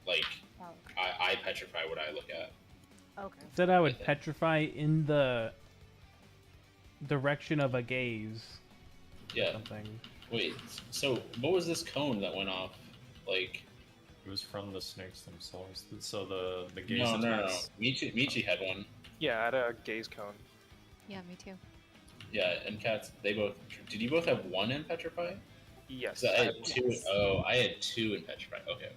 Like Oh, I petrify what I look at. okay. Said I would petrify in the direction of a gaze. Yeah. Something. Wait. So what was this cone that went off? Like, It was from the snakes themselves. So the gaze No, no, no. attacks. Michi had one. Yeah, I had a gaze cone. Yeah, me too. Yeah, and cats. They both. Did you both have one in petrify? Yes. 'Cause I had one. two. Yes. Oh, I had two in petrify. Okay, okay.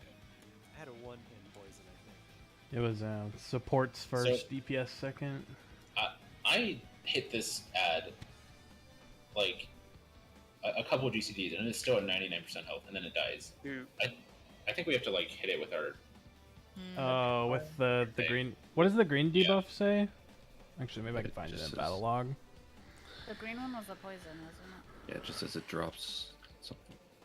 I had a 1 in poison, I think. It was supports first, DPS second. I hit this ad like a couple of GCDs, and it's still at 99% health, and then it dies. Dude, I think we have to like hit it with our. Oh, with the Okay. green. What does the green Yeah. debuff say? Actually, maybe I can It find it just in says- battle log. The green one was the poison, wasn't it? Yeah, it just says it drops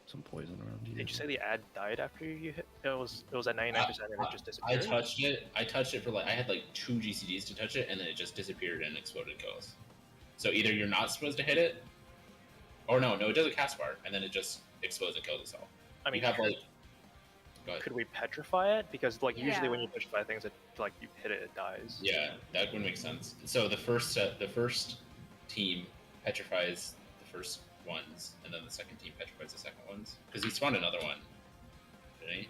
some poison around you. did you say the ad died after you hit? It was at 99% and it just I disappeared. touched it. I touched it for like I had like 2 GCDs to touch it, and then it just disappeared and exploded kills. So either you're not supposed to hit it, or no, it does a cast bar, and then it just explodes and kills itself. I mean, you have like. Go ahead. could we petrify it? Because like usually when Yeah. you petrify things, it like you hit it, it dies. Yeah, that would make sense. So the first team petrifies the first ones, and then the second team petrifies the second ones. Because he spawned another one, didn't he?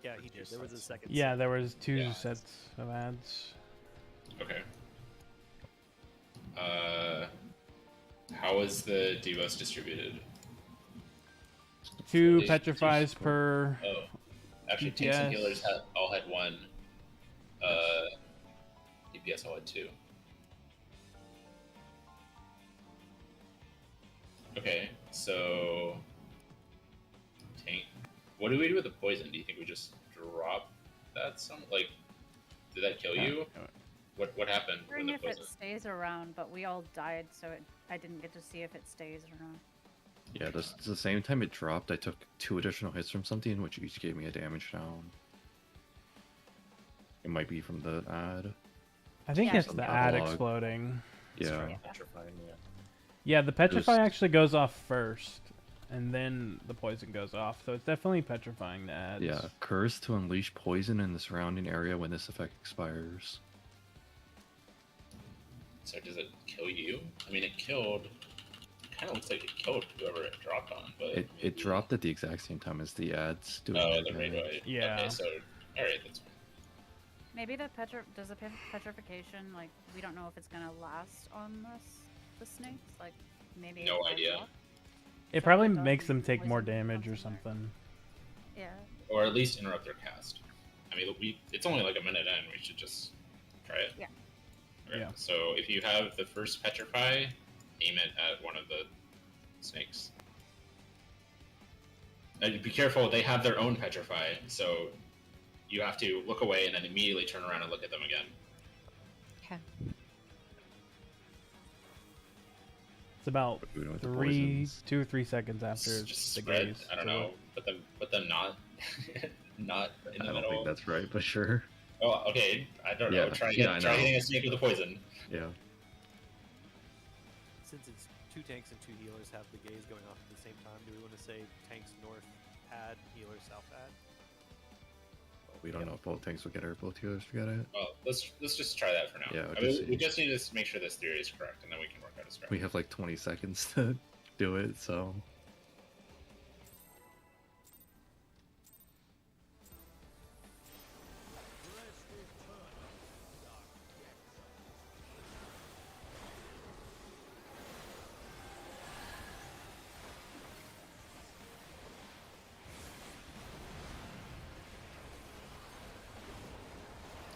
Yeah, he did. There was a second. Yeah, there was 2 Yeah. sets of ads. Okay. How is the debuffs distributed? 2 They- petrifies per. Oh, actually, tanks and DPS. healers all had 1. DPS all had 2. Okay, so tank. What do we do with the poison? Do you think we just drop that? Did that kill you? What happened when Wondering the if poison? it stays around, but we all died, so I didn't get to see if it stays or not. Yeah, this the same time it dropped, I took 2 additional hits from something, which each gave me a damage down. It might be from the ad. I think Yeah. it's the ad Battle log. exploding. It's Yeah. from petrifying, yeah. Yeah, the petrify Just- actually goes off first, and then the poison goes off. So it's definitely petrifying the ads. Yeah, curse to unleash poison in the surrounding area when this effect expires. So does it kill you? I mean, it killed. Kind of looks like it killed whoever it dropped on, but It dropped at the exact same time as the ads doing Oh, their the raid damage. right. Yeah. Okay, so all right, that's fine. Maybe does the petrification, like, we don't know if it's gonna last on the snakes, like maybe. No it dies idea. off? It So probably it does makes them and take more poison damage or comes in there. something. Yeah. Or at least interrupt their cast. I mean, it's only like a minute in. We should just try it. Yeah. Okay, Yeah. So if you have the first petrify, aim it at one of the snakes. And be careful; they have their own petrify, so you have to look away and then immediately turn around and look at them again. Okay. It's about What are we doing with the 2 or 3 seconds after Just the spread. gaze. I don't so- know. Put them not not in the I don't middle. think that's right, but sure. Oh, okay. I don't know. Yeah, Try yeah, I try know. hitting a snake with a poison. Yeah. Since it's 2 tanks and 2 healers have the gaze going off at the same time, do we want to say tanks north ad, healers south ad? We don't know if both tanks will get it or both healers will get it. Well, let's just try that for now. Yeah, I mean, just- we just need to make sure this theory is correct, and then we can work out a strat. We have like 20 seconds to do it, so.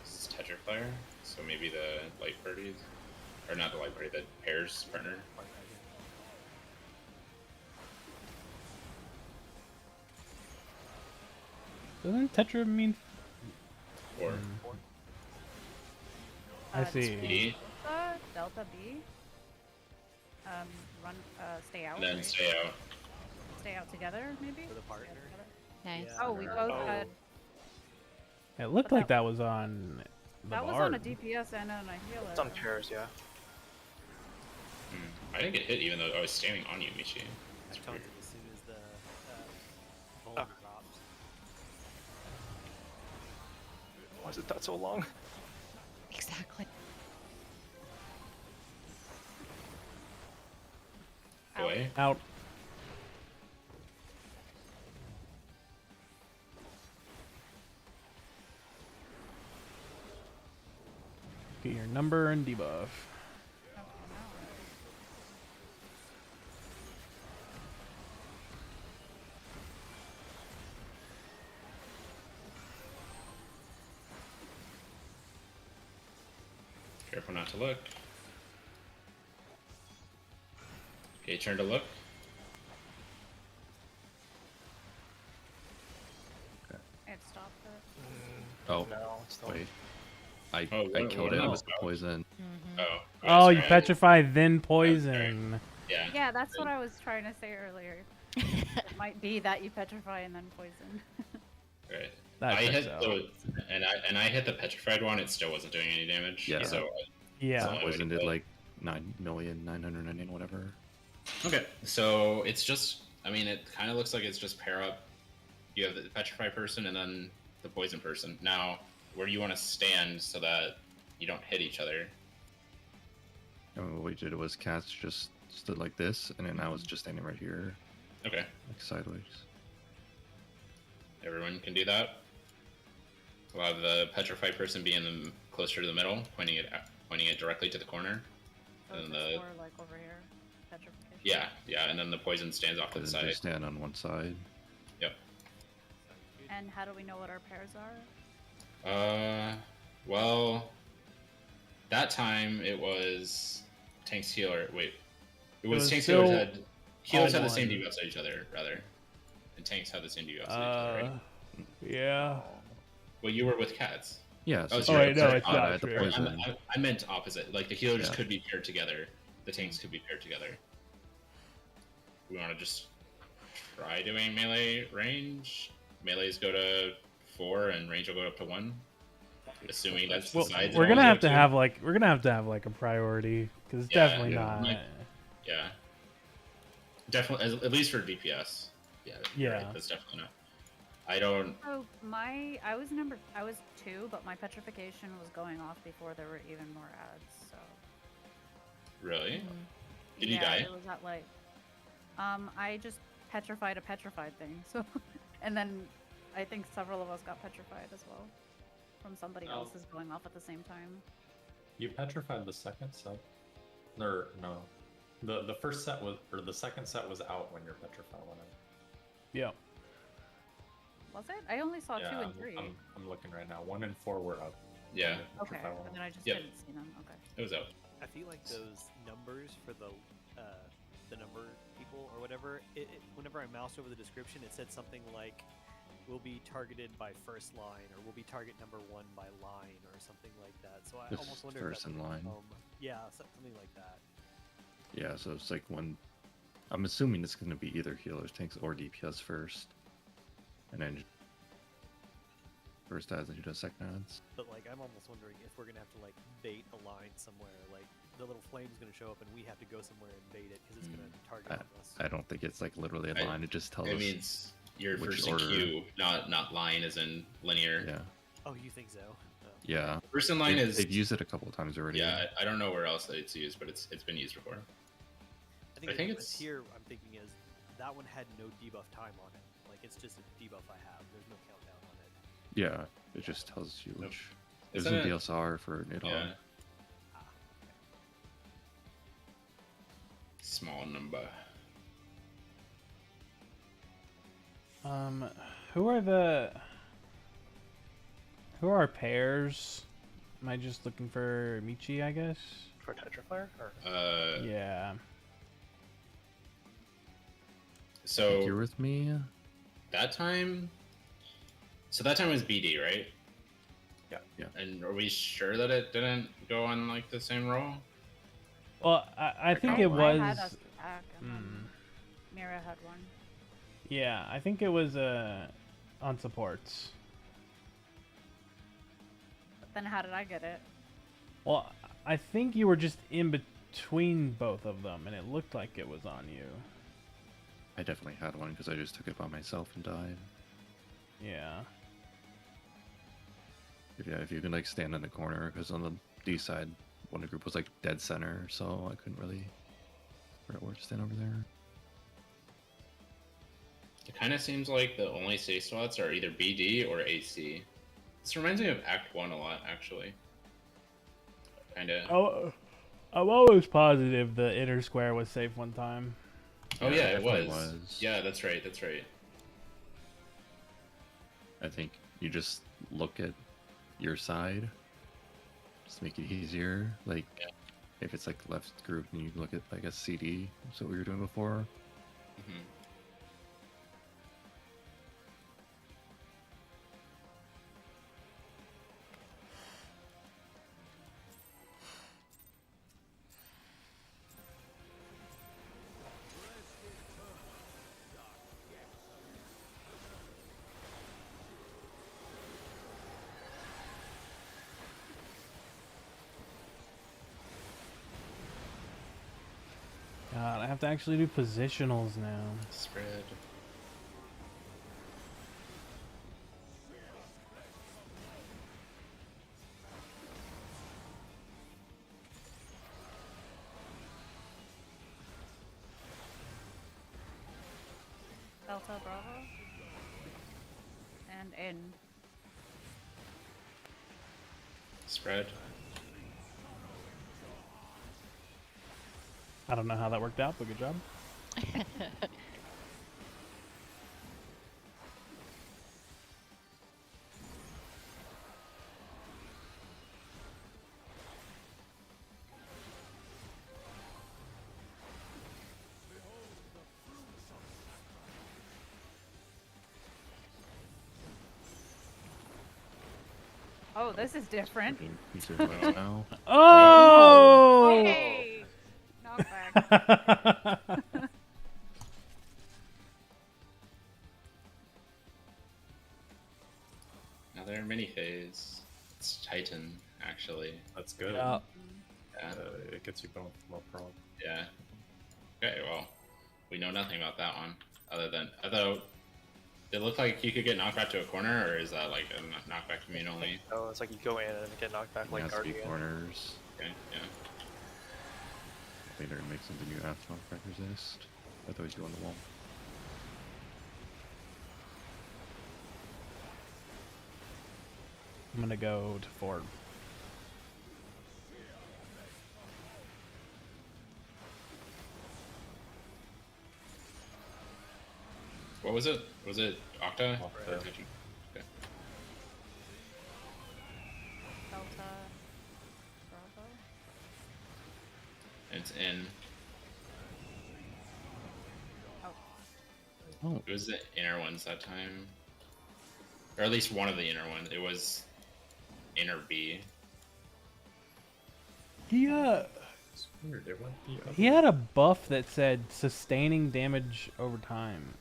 This is Tetrafire, so maybe the light parties, or not the light party, the pairs partner. Doesn't Tetra mean? Or I see. B, Delta B. Run. Stay out. and then right? stay out. Stay out together, maybe. For the Stay out partner? together? Nice. Yeah. Oh, we both Oh. had. It looked But like that was on the That was bard. on a DPS and on a healer. It's on pairs, yeah. I didn't get hit even though I was standing on you, Michi. I That's taunted weird. as soon as the volume dropped. Why is it that so long? Exactly. Away. Out. number and debuff. Okay, now Careful not to look. Okay, turn to look. it stopped it. Oh, No, it's still. wait. I Oh, I what- killed what it. It else? was poison. Oh. Oh, you sorry. petrify then poison. Yeah. Yeah, that's what I was trying to say earlier. It might be that you petrify and then poison. Right. That I checks hit out. the and I hit the petrified one. It still wasn't doing any damage. Yeah. So Yeah. So- Poison did like 9,990,000 whatever. okay. So it's just. I mean, it kind of looks like it's just pair up. You have the petrified person and then the poison person. Now, where do you want to stand so that you don't hit each other? And what we did was cats just stood like this, and then I was just standing right here, Okay. like sideways. Everyone can do that. We'll have the petrified person be in the closer to the middle, pointing it directly to the corner. So And it's the- more like over here. Petrification. Yeah, and then the poison stands off to And the then side. just stand on one side. Yep. And how do we know what our pairs are? Well, that time it was Tank's healer. Wait, it was was Tank's still healers all had the same one. debuffs at each other, rather, and Tanks had the same debuffs at each other. Right? Yeah. Well, you were with cats. Yeah. Oh, So sorry, no, sorry, it's I not had the true. poison. I meant opposite. Like the healers Yeah. could be paired together, the Tanks could be paired together. We want to just try doing melee range. Melees go to 4 and range will go up to 1. Assuming that's the Well, sides. we're it gonna all have go to have like a priority because it's Yeah, definitely yeah. not. Like- Yeah. Definitely, at least for DPS. Yeah. you're Yeah. Right, that's definitely not. I don't. So I was 2, but my petrification was going off before there were even more ads. So Really? Mm-hmm. Did you yeah, die? it was at like, I just petrified a petrified thing. So, and then I think several of us got petrified as well from somebody Oh. else's going off at the same time. You petrified the second set? Or no. The first set was, or the second set was out when your petrified went in. Yeah. Was it? I only saw 2 and 3. I'm looking right now. 1 and 4 were up. Yeah. Okay, Petrified but went then up. I just Yep. didn't see them. Okay. It was out. I feel like those numbers for the number people or whatever. Whenever I moused over the description, it said something like, "Will be targeted by first line," or "Will be target number 1 by line," or something like that. So I Just almost wonder first if in that's line. Yeah, something like that. Yeah. So it's like one. I'm assuming it's going to be either healers, tanks, or DPS first, and then first ads and you do second ads. But like, I'm almost wondering if we're gonna have to like bait a line somewhere. Like the little flame's gonna show up, and we have to go somewhere and bait it because it's gonna target on us. I don't think it's like literally a I- line. It just tells It us. means you're which first in order. queue, not line as in linear. Yeah. Oh, you think so? Oh. Yeah. First in line is. They've used it a couple of times already. Yeah, I don't know where else that it's used, but it's been used before. I think I think the difference it's- here. I'm thinking is that one had no debuff time on it. Like it's just a debuff I have. There's no countdown on it. Yeah. It just tells you Nope. which. There's Isn't a it- DSR for Nidhogg. Yeah. Ah, Small number. Who are our pairs? Am I just looking for Michi, I guess? For Tetrafire? Or Yeah. So You're with me. that time. So that time was BD, right? Yeah. Yeah. And are we sure that it didn't go on like the same roll? Well, I think Oh, it I was. had us back, and then Hmm. Mira had one. Yeah, I think it was on supports. But then how did I get it? Well, I think you were just in between both of them, and it looked like it was on you. I definitely had one because I just took it by myself and died. Yeah. Yeah, if you can like stand in the corner, because on the D side, one of the group was like dead center, so I couldn't really figure out where to stand over there. It kind of seems like the only safe slots are either BD or AC. This reminds me of Act 1 a lot, actually. kind of. Oh, I'm always positive the inner square was safe one time. Oh Yeah, yeah, it it definitely was. was. Yeah, that's right. That's right. I think you just look at your side. Just make it easier. Like, if it's like left group, and you look at like a CD. That's what we were doing before. Hmm. God, I have to actually do positionals now. Spread. Delta Bravo. And in. Spread. I don't know how that worked out, but good job. Oh, this is different. Fucking piece of wood now. Oh! Hey! Knockback. Another mini phase. It's Titan, actually. That's good. Yeah. Yeah. It gets you going from up front. Yeah. Okay, well, we know nothing about that one. Other than, although, it looked like you could get knocked back to a corner, or is that like a knockback to mean only? Oh, it's like you go in and get knocked back It like has to be Guardian. corners. Okay, yeah. Later it makes something you have to knockback resist. Otherwise you go on the wall. I'm gonna go to Ford. What was it? Was it Octa? Octa. Or Titan? Okay. Delta Bravo. It's in. Oh. It was the inner ones that time. Or at least one of the inner ones. It was inner B. He It's weird. It went the other he had a buff that said sustaining damage over time.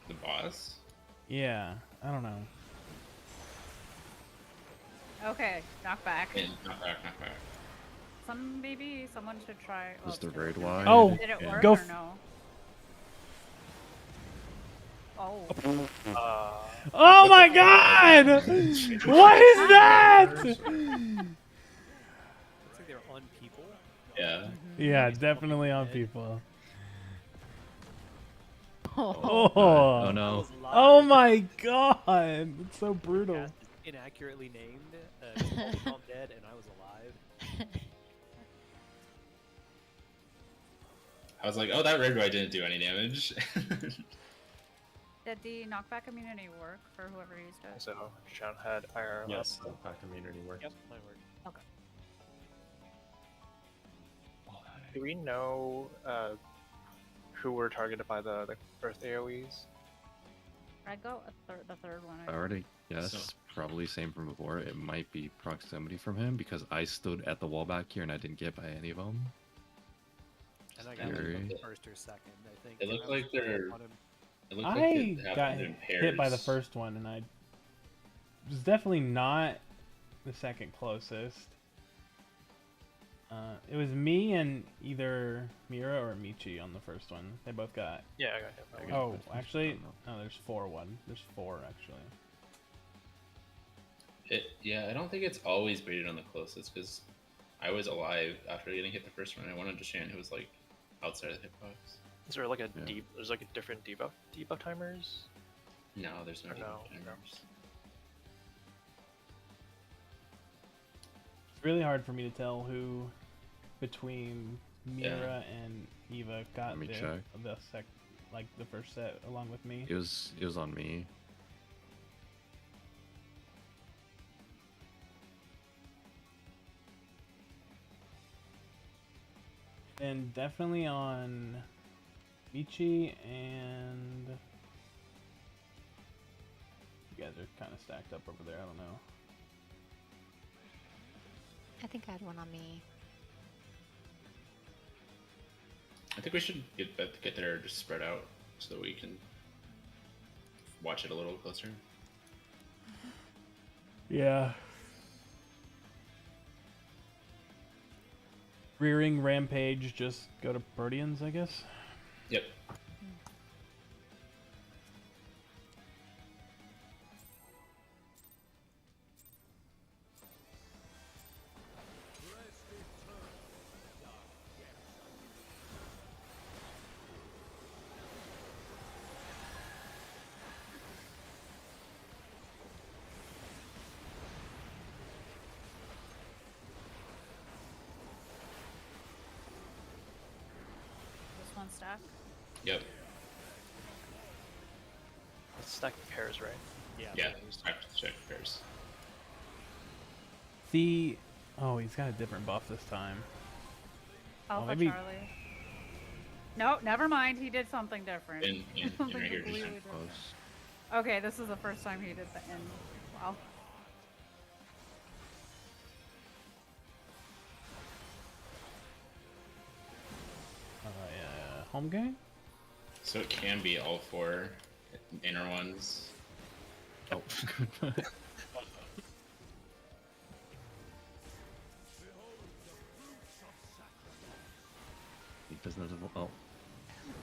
The boss? Yeah, I don't know. Okay, knockback. In, not back, not back. Someone should try. Was the did it raid work? wide? Oh, Did it Yeah. work Go or f- no? Oh. Oh my god! What is that? Looks like they're on people. Yeah. Yeah, definitely on people. Oh. Oh, Oh no. Was live. oh my god! It's so brutal. Cast is inaccurately named. It's called I'm dead and I was alive. I was like, oh, that raid ride didn't do any damage. Did the knockback immunity work for whoever used it? So John had IR. Yes, the pack immunity works. Yep, mine worked. Do we know who were targeted by the Earth AoEs? I'd go the third one. I already guess. So- Probably same from before. It might be proximity from him because I stood at the wall back here and I didn't get by any of them. And I got like Scary. the first or second, I think. It and looked I was like they're- on him. It looked like I it got happened in pairs. hit by the first one, and I was definitely not the second closest. It was me and either Mira or Michi on the first one. They both got. Yeah, I got hit by one. got Oh, hit by actually, first one, no. There's one. There's four actually. Yeah, I don't think it's always graded on the closest because I was alive after getting hit the first one. I wanted to Shan who was like outside of the hitbox. Is there like a Yeah. there's like a different debuff timers? No, there's no Or no, timers. really hard for me to tell who between Mira and Eva got Let me the check. the first set along with me. It was on me. And definitely on Michi, and you guys are kind of stacked up over there. I don't know. I think I had one on me. I think we should get there just spread out so that we can watch it a little closer. Yeah. Rearing Rampage, just go to Proteans, I guess. Yep. This one stack. Yep. Let's stack the pairs, right? Yeah. Check pairs. Oh, he's got a different buff this time. Alpha maybe- Charlie. No, never mind. He did something different. In Something right here, just completely different. Close. Okay, this is the first time he did the end. Wow. Yeah, home game? So it can be all 4 inner ones. Oh. He doesn't have the. Oh,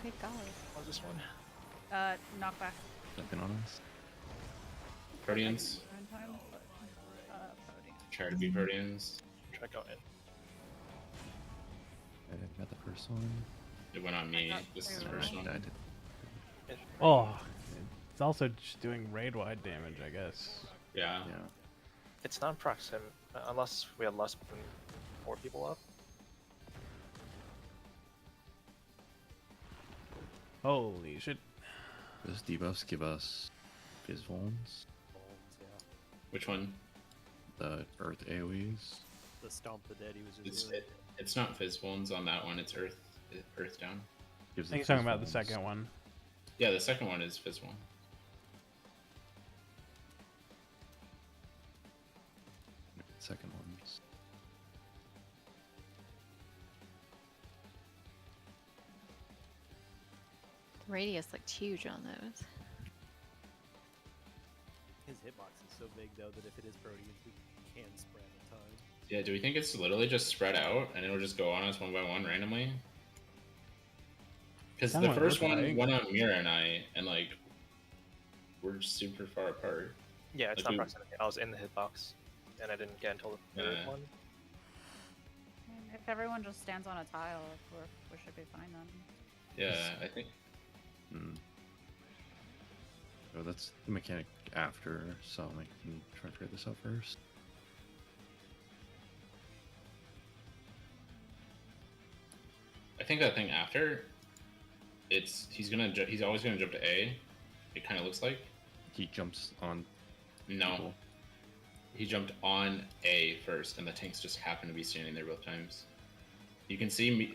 Good God. What was this one? Knockback. nothing on us. Proteans. Run time, but, Protean. Try to be Proteans. Try to go in. I got the first one. It went on me. got This is the three first of one. Died. Oh, it's also just doing raid-wide damage, I guess. Yeah. Yeah. It's not proxim unless we have less than 4 people up. Holy shit. Those debuffs give us Fizzwounds, Yeah. Which one? the Earth AoEs. The Stomp the Dead he was just doing. It's not Fizz Wounds on that one. It's Earth down. Gives I think us he's talking about the Fizzwounds. second one. Yeah, the second one is Fizz Wound. Second ones. The radius looked huge on those. His hitbox is so big though that if it is Proteans, we can spread the time. Yeah, do we think it's literally just spread out and it'll just go on us one by one randomly? Because Kinda the what it first looked one like. went on Mira and I, and like, we're super far apart. Yeah, it's Like not we- proximity. I was in the hitbox, and I didn't get until the third Yeah. one. If everyone just stands on a tile, we should be fine then. Yeah, I think. Hmm. So that's the mechanic after, so I can try to figure this out first. I think that thing after, he's always gonna jump to A. It kind of looks like. He jumps on. No, people. he jumped on A first, and the tanks just happened to be standing there both times. You can see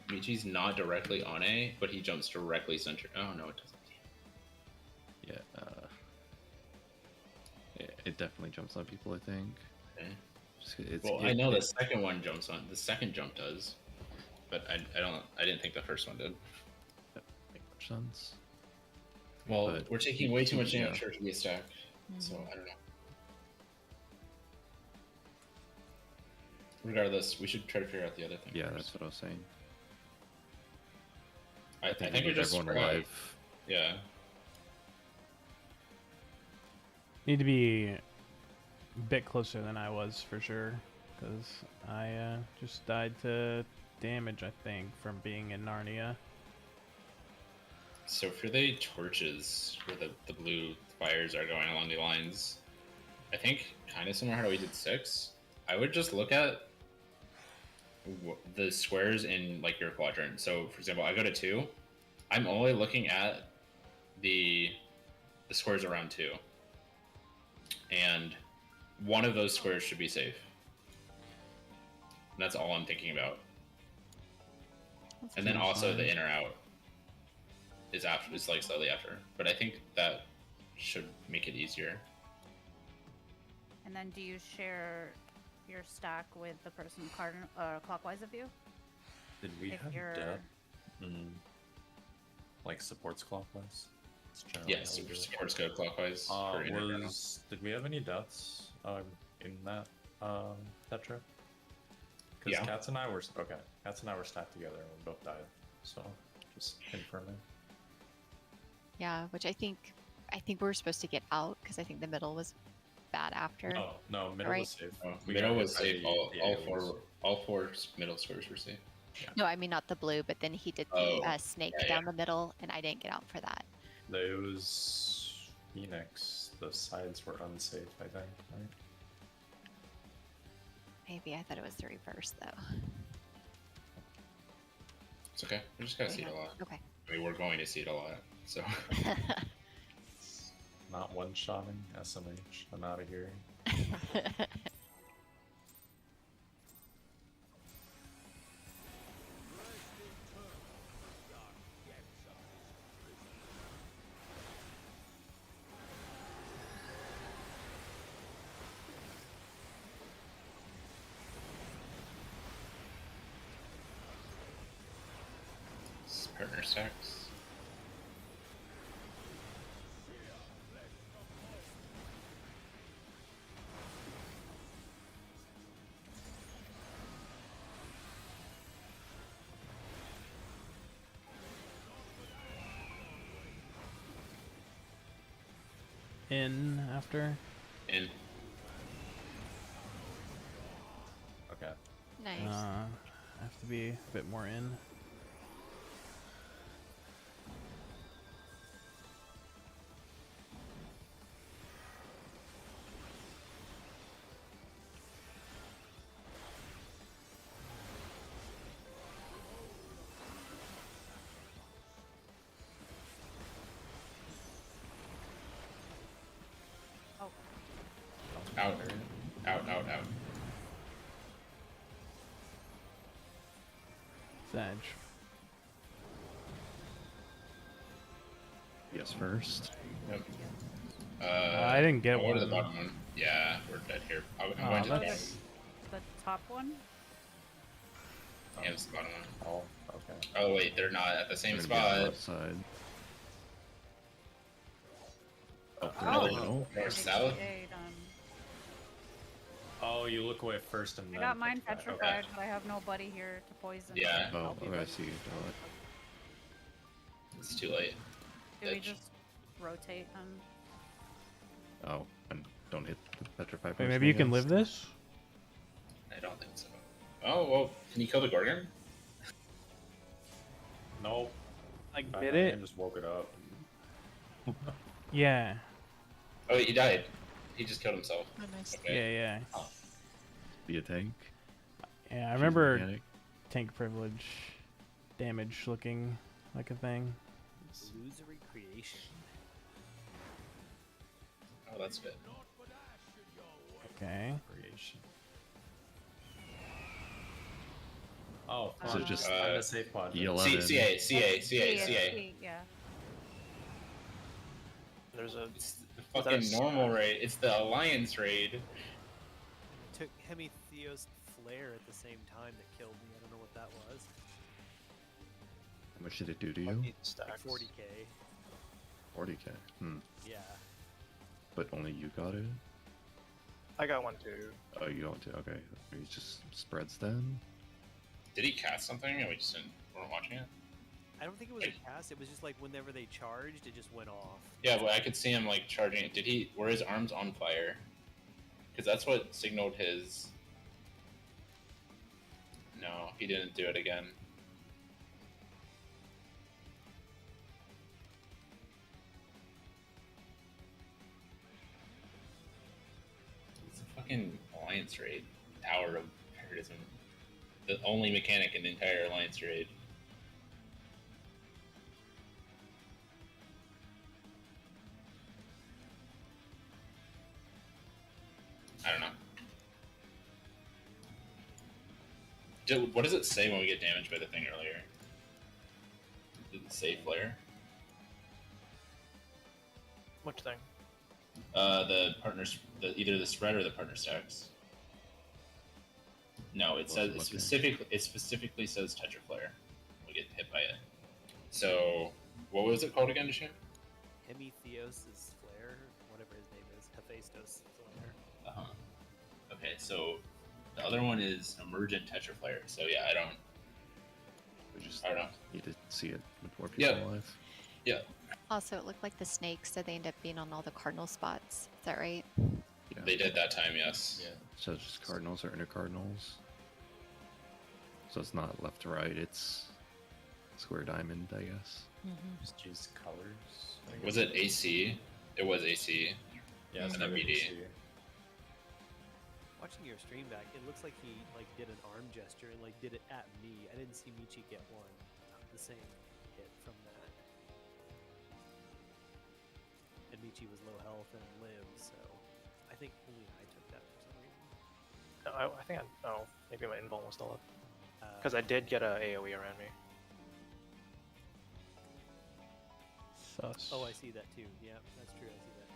Michi's not directly on A, but he jumps directly center. Oh no, it doesn't. Yeah. It definitely jumps on people, I think. Okay. It's, Well, I know the second one jumps on. The second jump does, but I didn't think the first one did. Make much sense. Well, But we're taking way too much yeah. damage to be a stack, so I don't know. Regardless, we should try to figure out the other thing. Yeah, first. that's what I was saying. I think we we're need just everyone spread out. alive. Yeah. Need to be a bit closer than I was for sure, because I just died to damage, I think, from being in Narnia. So for the torches where the blue fires are going along the lines, I think kind of similar to how we did 6. I would just look at the squares in like your quadrant. So, for example, I go to 2. I'm only looking at the squares around 2, and one of those squares should be safe. And that's all I'm thinking about. And then also the in or out is after, is like slightly after. But I think that should make it easier. And then do you share your stack with the person clockwise of you? Did we If have you're- death? Like supports clockwise? It's generally Yes, how we do it. supports go clockwise. for in or out. Did we have any deaths in that tetra? Because Yeah. Cats and I were stacked together and we both died. So just confirming. Yeah, which I think we're supposed to get out because I think the middle was bad after. No, middle Right. was safe. Oh, We middle got was hit by safe. the AoEs. All four middle squares were safe. No, I mean not the blue, but then he did the Oh, snake yeah, down the middle, and I didn't get out for that. It was Phoenix. The sides were unsafe, I think. Right? Maybe I thought it was the reverse though. It's okay. We're just gonna see it a lot. Okay. I mean, we're going to see it a lot. So Not one-shotting SMH. I'm out of here. partner stacks. In after. In. Okay. Nice. I have to be a bit more in. Out. Out, out, out. Sag. Yes, first. Yep. I didn't get I'll go to the one. bottom one. Yeah, we're dead here. I'm Oh, going to the bottom. that's- The top one? Yeah, it's the bottom one. Oh, okay. Oh wait, they're not at the same I'm gonna be on the spot. left side. Oh, Oh. no. North south. AK'd, Oh, you look away first and I then. got mine petrified. Okay. petrified, but I have nobody here to poison. Yeah. Oh, Help you okay, I with. see. Got it. It's too late. Do we Bitch. just rotate them? Oh, and don't hit the petrify Wait, person maybe you can against. live this? I don't think so. Oh well, can you kill the Gorgon? Nope. Like, I did it? just woke it up. Yeah. Oh, he died. He just killed himself. Oh, nice. Okay. Yeah, Be a tank. yeah. I Choose remember mechanic. tank privilege damage looking like a thing. Illusory creation. Oh, that's good. Okay. Creation. Oh, So fun. just, I'm a safe pod. E11. CA. Yeah. There's a It's the that fucking a- normal raid. It's the Alliance raid. Took Hemitheos flare at the same time that killed me. I don't know what that was. How much did it do to you? 8 Like stacks. 40k. 40k. Yeah. But only you got it? I got one too. Oh, you don't too. Okay. Maybe it just spreads then? Did he cast something and we just weren't watching it? I don't think it was a cast. It was just like whenever they charged, it just went off. Yeah, but I could see him like charging it. Did he? Were his arms on fire? Because that's what signaled his. No, he didn't do it again. It's a fucking Alliance raid. Tower of Paradism. The only mechanic in the entire Alliance raid. I don't know. What does it say when we get damaged by the thing earlier? Did it say flare? Which thing? The partners, either the spread or the partner stacks. No, it says it specifically says Tetra Flare. We get hit by it. So, what was it called again, Desham? Hemitheos' flare, whatever his name is, Hephaestus' flare. Okay, so the other one is Emergent Tetra Flare. So yeah, I don't know. Need to see it with more people alive. Yeah. Also, it looked like the snakes, so they end up being on all the cardinal spots. Is that right? Yeah. They did that time, yes. Yeah. So it's just cardinals or inner cardinals. So it's not left to right, it's square diamond, I guess. Just choose colors. I Was guess. it AC? It was AC. Yeah, it's And then gotta be BD. AC. Watching your stream back, it looks like he did an arm gesture and did it at me. I didn't see Michi get one. The same hit from that. And Michi was low health and lived, so I think only I took that for some reason. No, I think maybe my invuln was still up. Because I did get a AoE around me. Sus. Oh, I see that too. Yeah, that's true. I see that.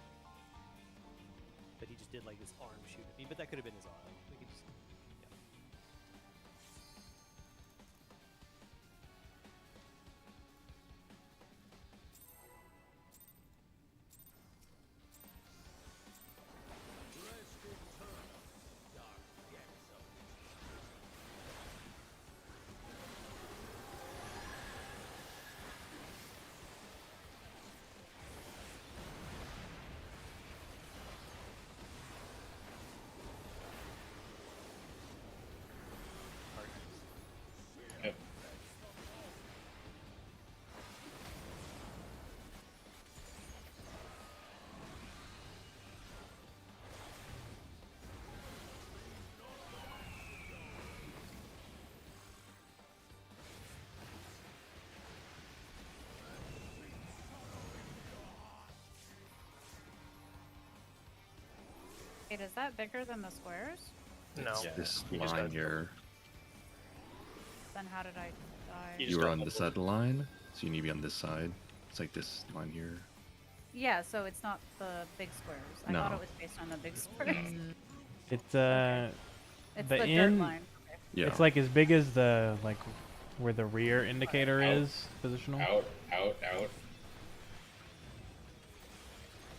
But he just did this arm shoot at me. But that could have been his auto. We could just. Yeah. Yep. Wait, is that bigger than the squares? No. Yeah. This You just line gotta- here, Then how did I die? You you just were gotta on hold this side of the line, so you need to be on this side. It's like this line here. Yeah, so it's not the big squares. I thought No. it was based on the big squares. It's It's the the dirt inn- line. Okay. Yeah. It's as big as the where the rear indicator Out. is positional. Out.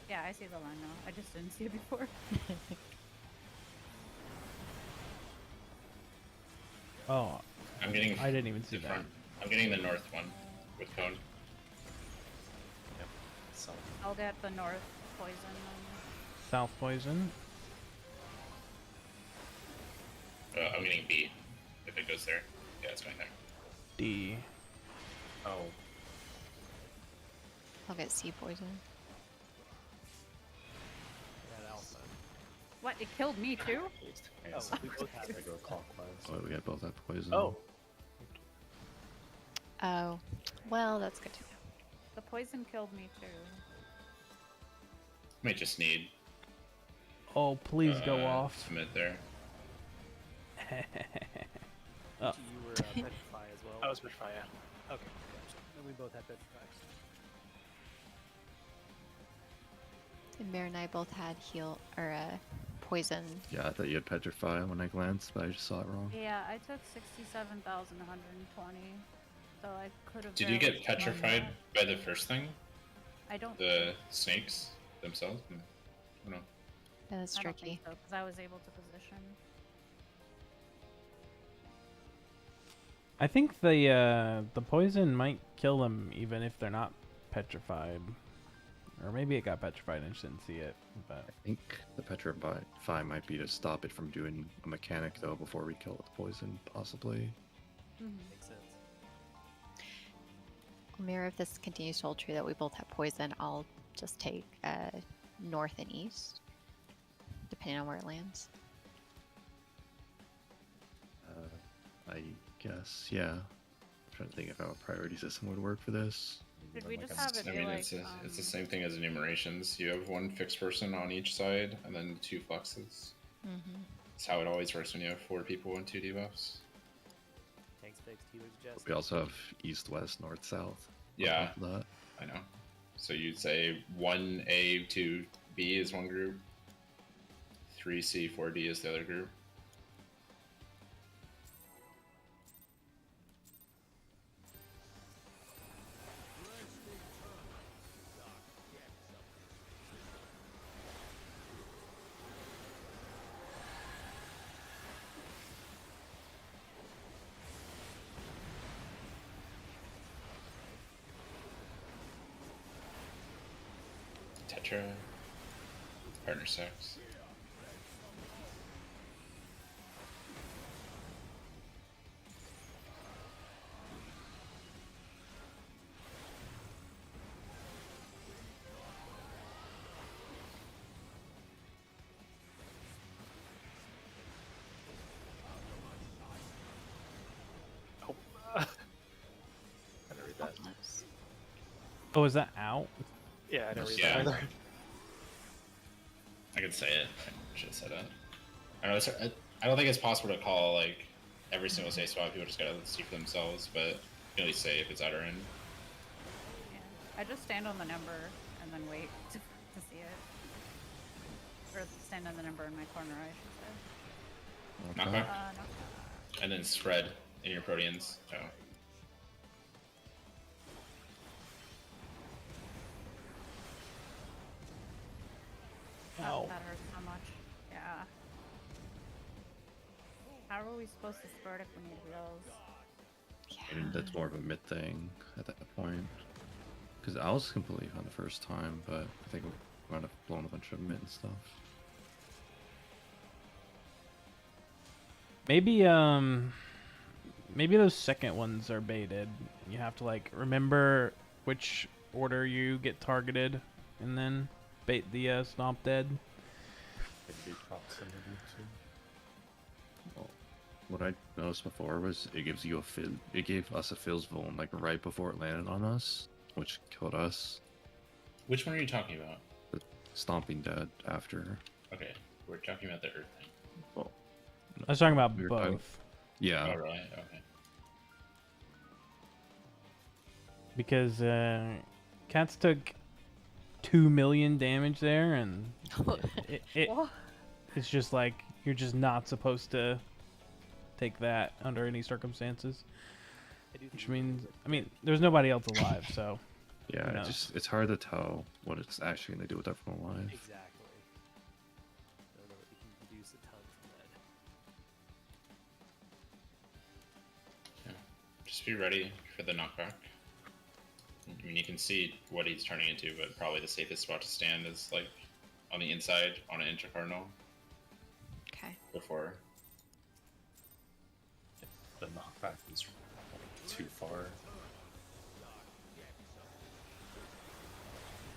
Yeah, I see the line now. I just didn't see it before. Oh, I'm getting. I didn't even see the that. front. I'm getting the north one with cone. So I'll get the north poison. South poison. I'm getting B. If it goes there, yeah, it's going there. D. oh, I'll get sea poison. That alpha. What? It killed me too? yeah, Oh, so we both have gotta it. go clockwise. Oh, we got both have poison. Oh, Oh, well, that's good to know. The poison killed me too. Might just need. Oh, please go off. Submit there. Oh. Michi, you were petrify as well. I was Petrify, yeah. Okay, gotcha. And we both had petrify. And Mare and I both had heal or poison. Yeah, I thought you had petrify when I glanced, but I just saw it wrong. Yeah, I took 67,120. So I could have. Did you get petrified by the first thing? I don't. The snakes themselves? I don't know. Yeah, that's I don't tricky. think so, because I was able to position. I think the poison might kill them even if they're not petrified, or maybe it got petrified and I just didn't see it. But I think the petrify might be to stop it from doing a mechanic though before we kill it with poison, possibly. Makes sense. Mira, if this continues to hold true that we both have poison, I'll just take north and east, depending on where it lands. I guess, yeah. I'm trying to think if how a priority system would work for this. Did Maybe we like just a- have it I be mean, like, it's the same thing as enumerations. You have one fixed person on each side, and then 2 fluxes. Mm-hmm. That's how it always works when you have 4 people and 2 debuffs. Thanks, fixed healers, Jess. We also have east, west, north, south. on Yeah, top of that. I know. So you'd say 1A, 2B is one group, 3C, 4D is the other group. Tetra, partner sex. Oh. I didn't read that. Oh, is that out? Yeah, I didn't read Yeah. that either. I could say it. I should have said it. I don't know. I don't think it's possible to call like every single safe spot. People just gotta see for themselves, but you can at least say if it's out or in. Yeah. I just stand on the number and then wait to see it. Or stand on the number in my corner, I should say. Knockback, No. and then spread in your proteans. Oh. Ow. That hurts so much. Yeah. How are we supposed to spread if we need heals? And that's more of a mid thing at that point. Because I was completely fine the first time, but I think we might have blown a bunch of mid and stuff. Maybe maybe those second ones are baited. You have to like remember which order you get targeted, and then bait the stomp dead. Could be proximity too. Well, what I noticed before was it gives you a it gave us a Phil's vuln like right before it landed on us, which killed us. Which one are you talking about? Stomping dead after. Okay, we're talking about the earth thing. Well, I was talking about we were both. talking- yeah. Oh, really? Okay. Because cats took 2 million damage there, and it's just like you're just not supposed to take that under any circumstances. I do think Which we means, did I mean, there's nobody else alive, so Yeah, Who it knows? just it's hard to tell what it's actually going to do with everyone alive. exactly. I don't know that we can deduce a ton from that. Just be ready for the knockback. I mean, you can see what he's turning into, but probably the safest spot to stand is like on the inside on an intercardinal Okay. before. The knockback is too far.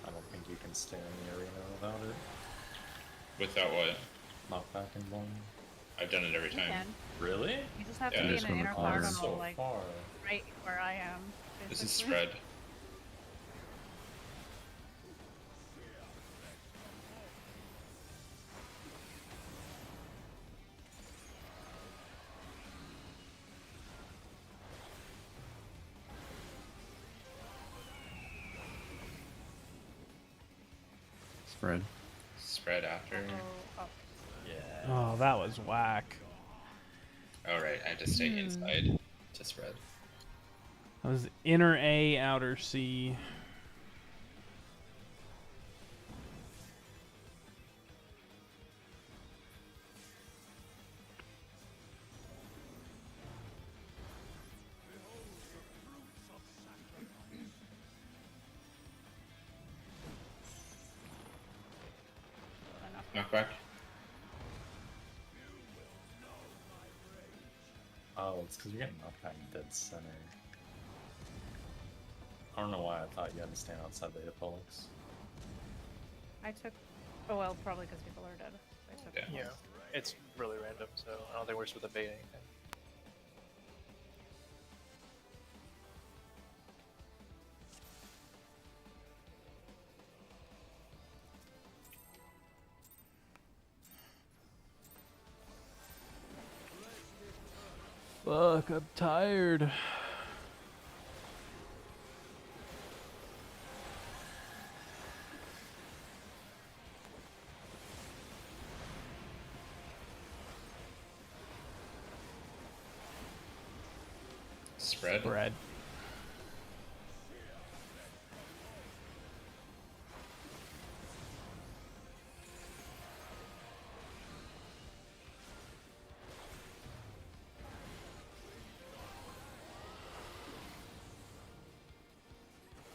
I don't think you can stay in the arena without it. Without what? Knockback and one. I've done it every You time. can. Really? You just have Yeah, to be just in an from the inner corner. cardinal, So like far. right where I am. This is basically. spread. Spread. Spread after. Oh, oh, that was whack. Oh, right. I had to stay inside to spread. That was inner A, outer C. Knockback. Oh, it's because you're getting knockback dead center. I don't know why I thought you had to stand outside the Apollux. I took. Oh well, probably because people are dead. I took. Yeah. Yeah, it's really random, so I don't think we're supposed to bait anything. Fuck, I'm tired. Spread. Bread.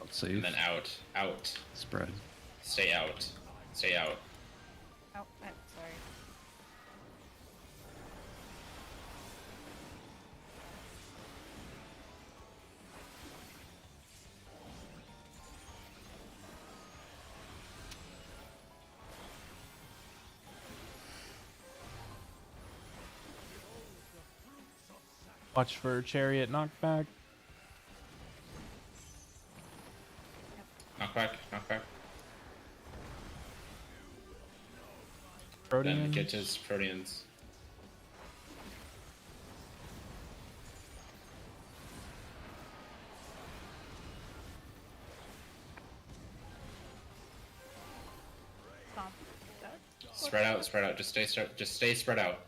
Save. And then out. Out. Spread. Stay out. Stay out. Oh, sorry. Watch for chariot knockback. Knockback. Knockback. Then Proteans. get to his Proteans. Stomp. Dead. Spread out. Spread out. Just stay spread out.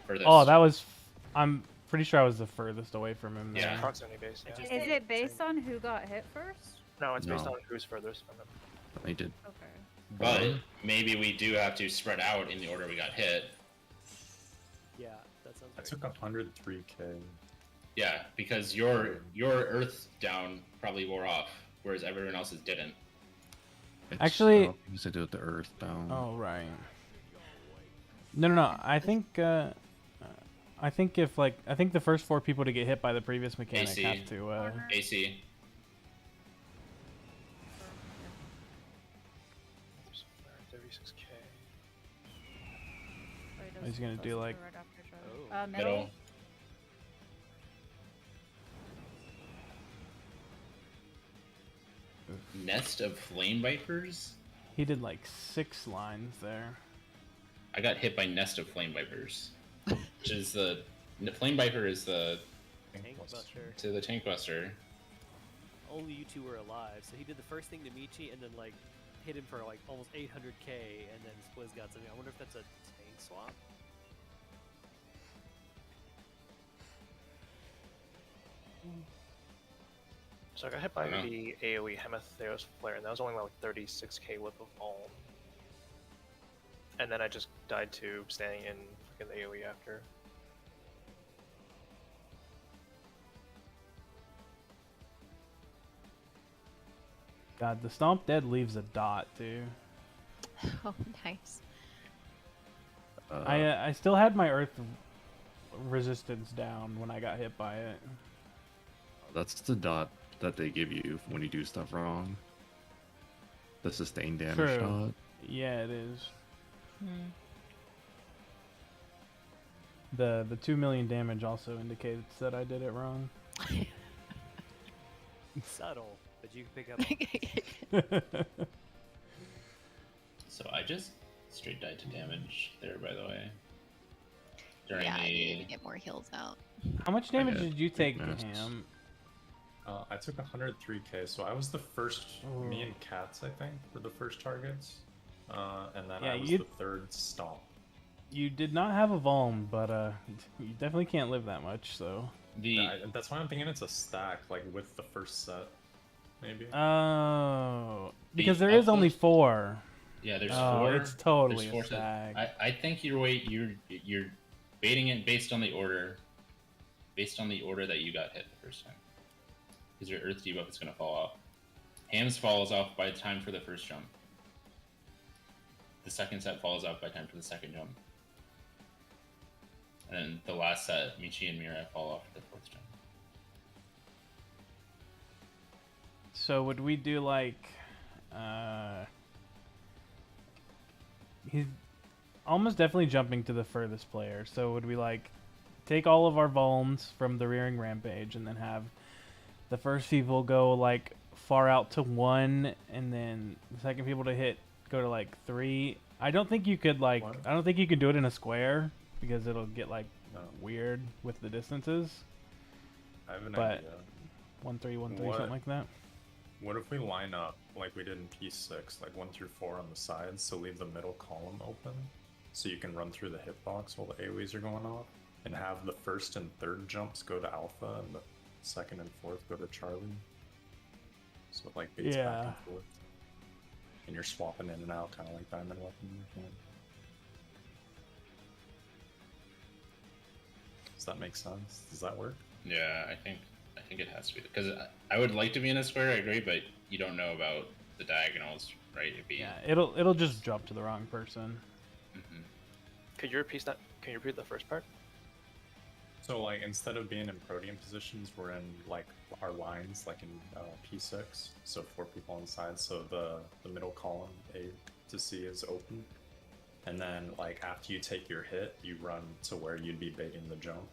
Furthest. Oh, that was. I'm pretty sure I was the furthest away from him. Yeah. There. Proximity base. Yeah. Just- Is it based on who got hit first? No, it's based No. on who's furthest from him. I did. Okay. But maybe we do have to spread out in the order we got hit. Yeah, that sounds I right. took 103k. Yeah, because your Earth down probably wore off, whereas everyone else's didn't. It's, Actually- because I did it the earthbound. Oh right. No. I think if like I think the first 4 people to get hit by the previous mechanic AC. have to. Corner. AC. There's 36k. Wait, He's does- gonna does do, it like- right after charge? Oh. Middle. Middle. Nest of Flame Vipers? He did like 6 lines there. I got hit by Nest of Flame Vipers. Which is the Flame Viper is the Tank Buster. to the Tank Buster. Only you two were alive, so he did the first thing to Michi and then like hit him for like almost 800k, and then Spliz got something. I wonder if that's a tank swap. So I got hit by Yeah. the AoE Hematheos Flare, and that was only like 36k worth of Ulm. And then I just died to standing in freaking AoE after. God, the Stomp Dead leaves a dot too. Oh, nice. I still had my Earth resistance down when I got hit by it. That's the dot that they give you when you do stuff wrong. The sustained damage True. dot. Yeah, it is. Hmm. The 2 million damage also indicates that I did it wrong. Subtle, but you can pick up. On. So I just straight died to damage there, by the way. During Yeah, I need the to get more heals out. How much damage got did you take, masks. Ham? I took 103k, so I was the first. Me Oh. and Cats, I think, were the first targets, and then Yeah, I was you- the third stomp. You did not have a Vuln, but you definitely can't live that much, so. the Yeah, that's why I'm thinking it's a stack, like with the first set, maybe. Oh, because there is only outpost- 4. yeah, there's Oh, four. it's totally there's four a stack. I think you're baiting it based on the order that you got hit the first time. Because your Earth debuff is gonna fall off. Ham's falls off by time for the first jump. The second set falls off by time for the second jump. And then the last set, Michi and Mira fall off at the fourth jump. So would we do like, he's almost definitely jumping to the furthest player. So would we like take all of our Vulns from the Rearing Rampage and then have the first people go like far out to 1, and then the second people to hit go to like 3? I don't think you could like, What? I don't think you could do it in a square because it'll get like No, weird with the distances. I have an But- idea. 1-3, 1-3, What? something like that. What if we line up like we did in P6, like 1 through 4 on the sides, so leave the middle column open, so you can run through the hitbox while the AoEs are going off, and have the first and third jumps go to Alpha, and the second and fourth go to Charlie. So it like baits back Yeah. and forth, and you're swapping in and out, kind of like Diamond Weapon. Does that make sense? Does that work? Yeah, I think it has to be because I would like to be in a square. I agree, but you don't know about the diagonals, right? It'd be Yeah, it'll just jump to the wrong person. Mhm. Could you repeat that? Can you repeat the first part? So like instead of being in Protean positions, we're in like our lines, like in P6. So 4 people on the side. So the middle column A to C is open, and then like after you take your hit, you run to where you'd be baiting the jump.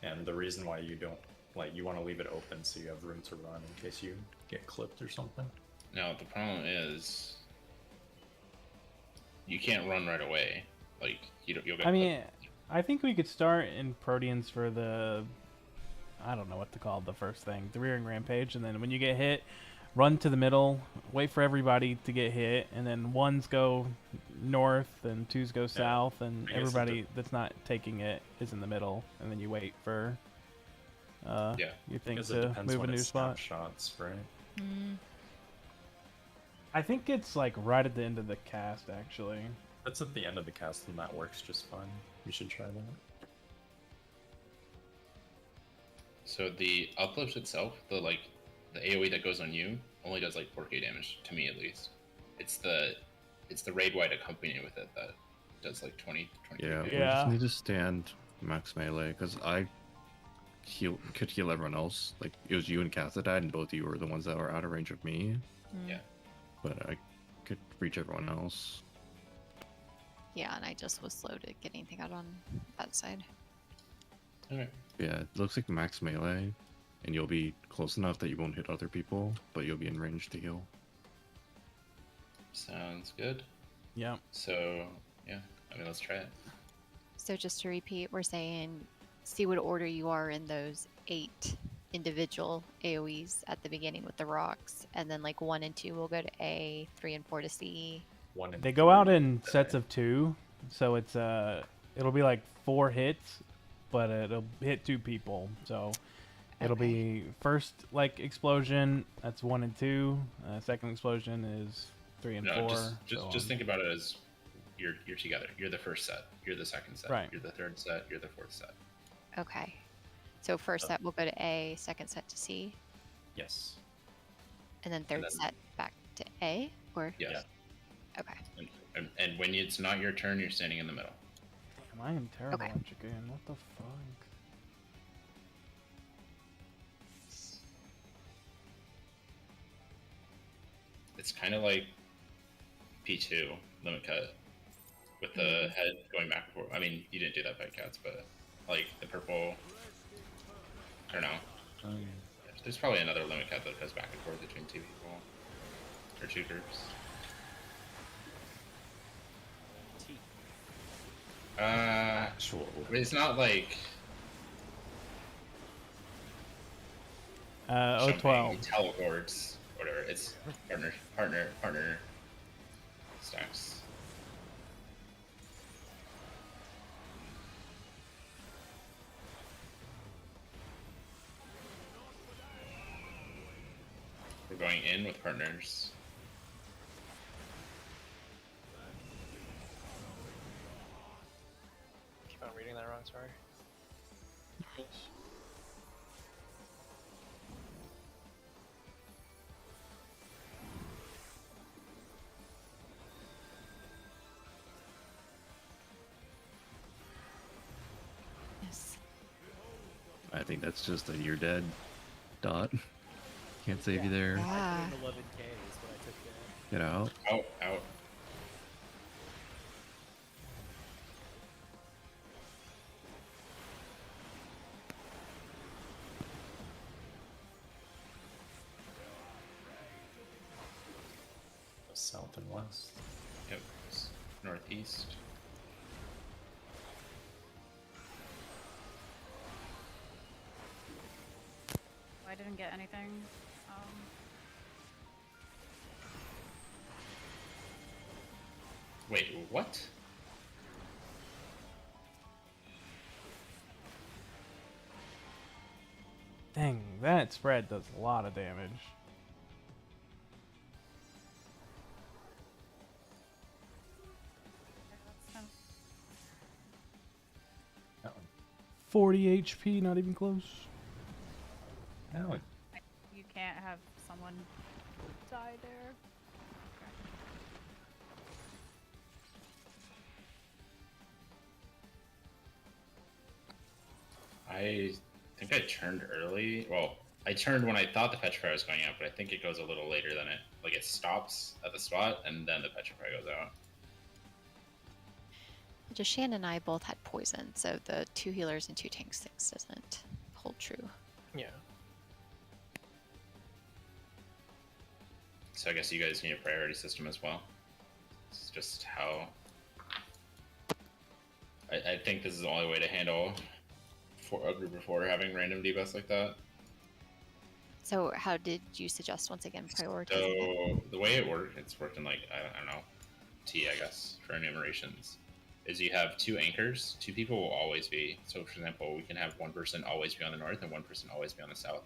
And the reason why you don't like you want to leave it open so you have room to run in case you get clipped or something. Now the problem is you can't run right away. Like you'll get. I mean, I think we could start in Proteans for the, I don't know what to call the first thing, the rearing rampage, and then when you get hit, run to the middle, wait for everybody to get hit, and then ones go north and twos go south, and I guess it everybody that's not taking it is in the middle, and then you wait for Yeah. your thing Because it to depends move a when new it spot. snapshots, right? Mm. I think it's like right at the end of the cast, actually. That's at the end of the cast, and that works just fine. You should try that. So the uplift itself, the AoE that goes on you, only does like 4k damage to me at least. It's the raid wide accompaniment with it that does like 20. Yeah, we Yeah. just need to stand max melee because I could heal everyone else. Like it was you and Cass that died, and both of you were the ones that were out of range of me. Yeah. But I could reach everyone else. Yeah, and I just was slow to get anything out on that side. Okay. Yeah, it looks like max melee, and you'll be close enough that you won't hit other people, but you'll be in range to heal. Sounds good. Yeah. So yeah, I mean let's try it. So just to repeat, we're saying see what order you are in those 8 individual AoEs at the beginning with the rocks, and then like 1 and 2 will go to A, 3 and 4 to C. 1 and They go out 3 in today. sets of 2, so it's it'll be like 4 hits, but it'll hit 2 people. So it'll Okay. be first like explosion, that's 1 and 2. Second explosion is 3 and 4. No, so just on. think about it as you're together. You're the first set. You're the second set. Right. You're the third set. You're the fourth set. Okay. So first set will go to A, second set to C, Yes. and then third then- set back to A, or Yes. okay. And when it's not your turn, you're standing in the middle. Damn, I am terrible Okay. at Chicken. What the fuck? It's kind of like P2 limit cut with the head going back and forth. I mean, you didn't do that by cats, but like the purple. I don't know. There's probably another limit cut that goes back and forth between 2 people or 2 groups. T. Actual. But it's not like jumping 012. teleports, whatever. It's partner stacks. We're going in with partners. Keep on reading that wrong. Sorry. Yes. I think that's just a you're dead dot. Can't save you Yeah. there. Ah. I put in 11k is what I took there. Get out. Out. South and west. Yep. It's northeast. I didn't get anything. Wait, what? Dang, that spread does a lot of damage. That's kind 40 HP, not even close. Alan. you can't have someone die there. I think I turned early. Well, I turned when I thought the petrifier was going out, but I think it goes a little later than it. Like it stops at the spot, and then the petrifier goes out. Just Shan and I both had poison, so the 2 healers and 2 tank 6 doesn't hold true. Yeah. So I guess you guys need a priority system as well. It's just how. I think this is the only way to handle a group of 4 having random debuffs like that. So how did you suggest once again prioritizing it? So the way it worked, it's worked in like I don't know, T I guess for enumerations, is you have 2 anchors. 2 people will always be. So for example, we can have 1 person always be on the north and 1 person always be on the south,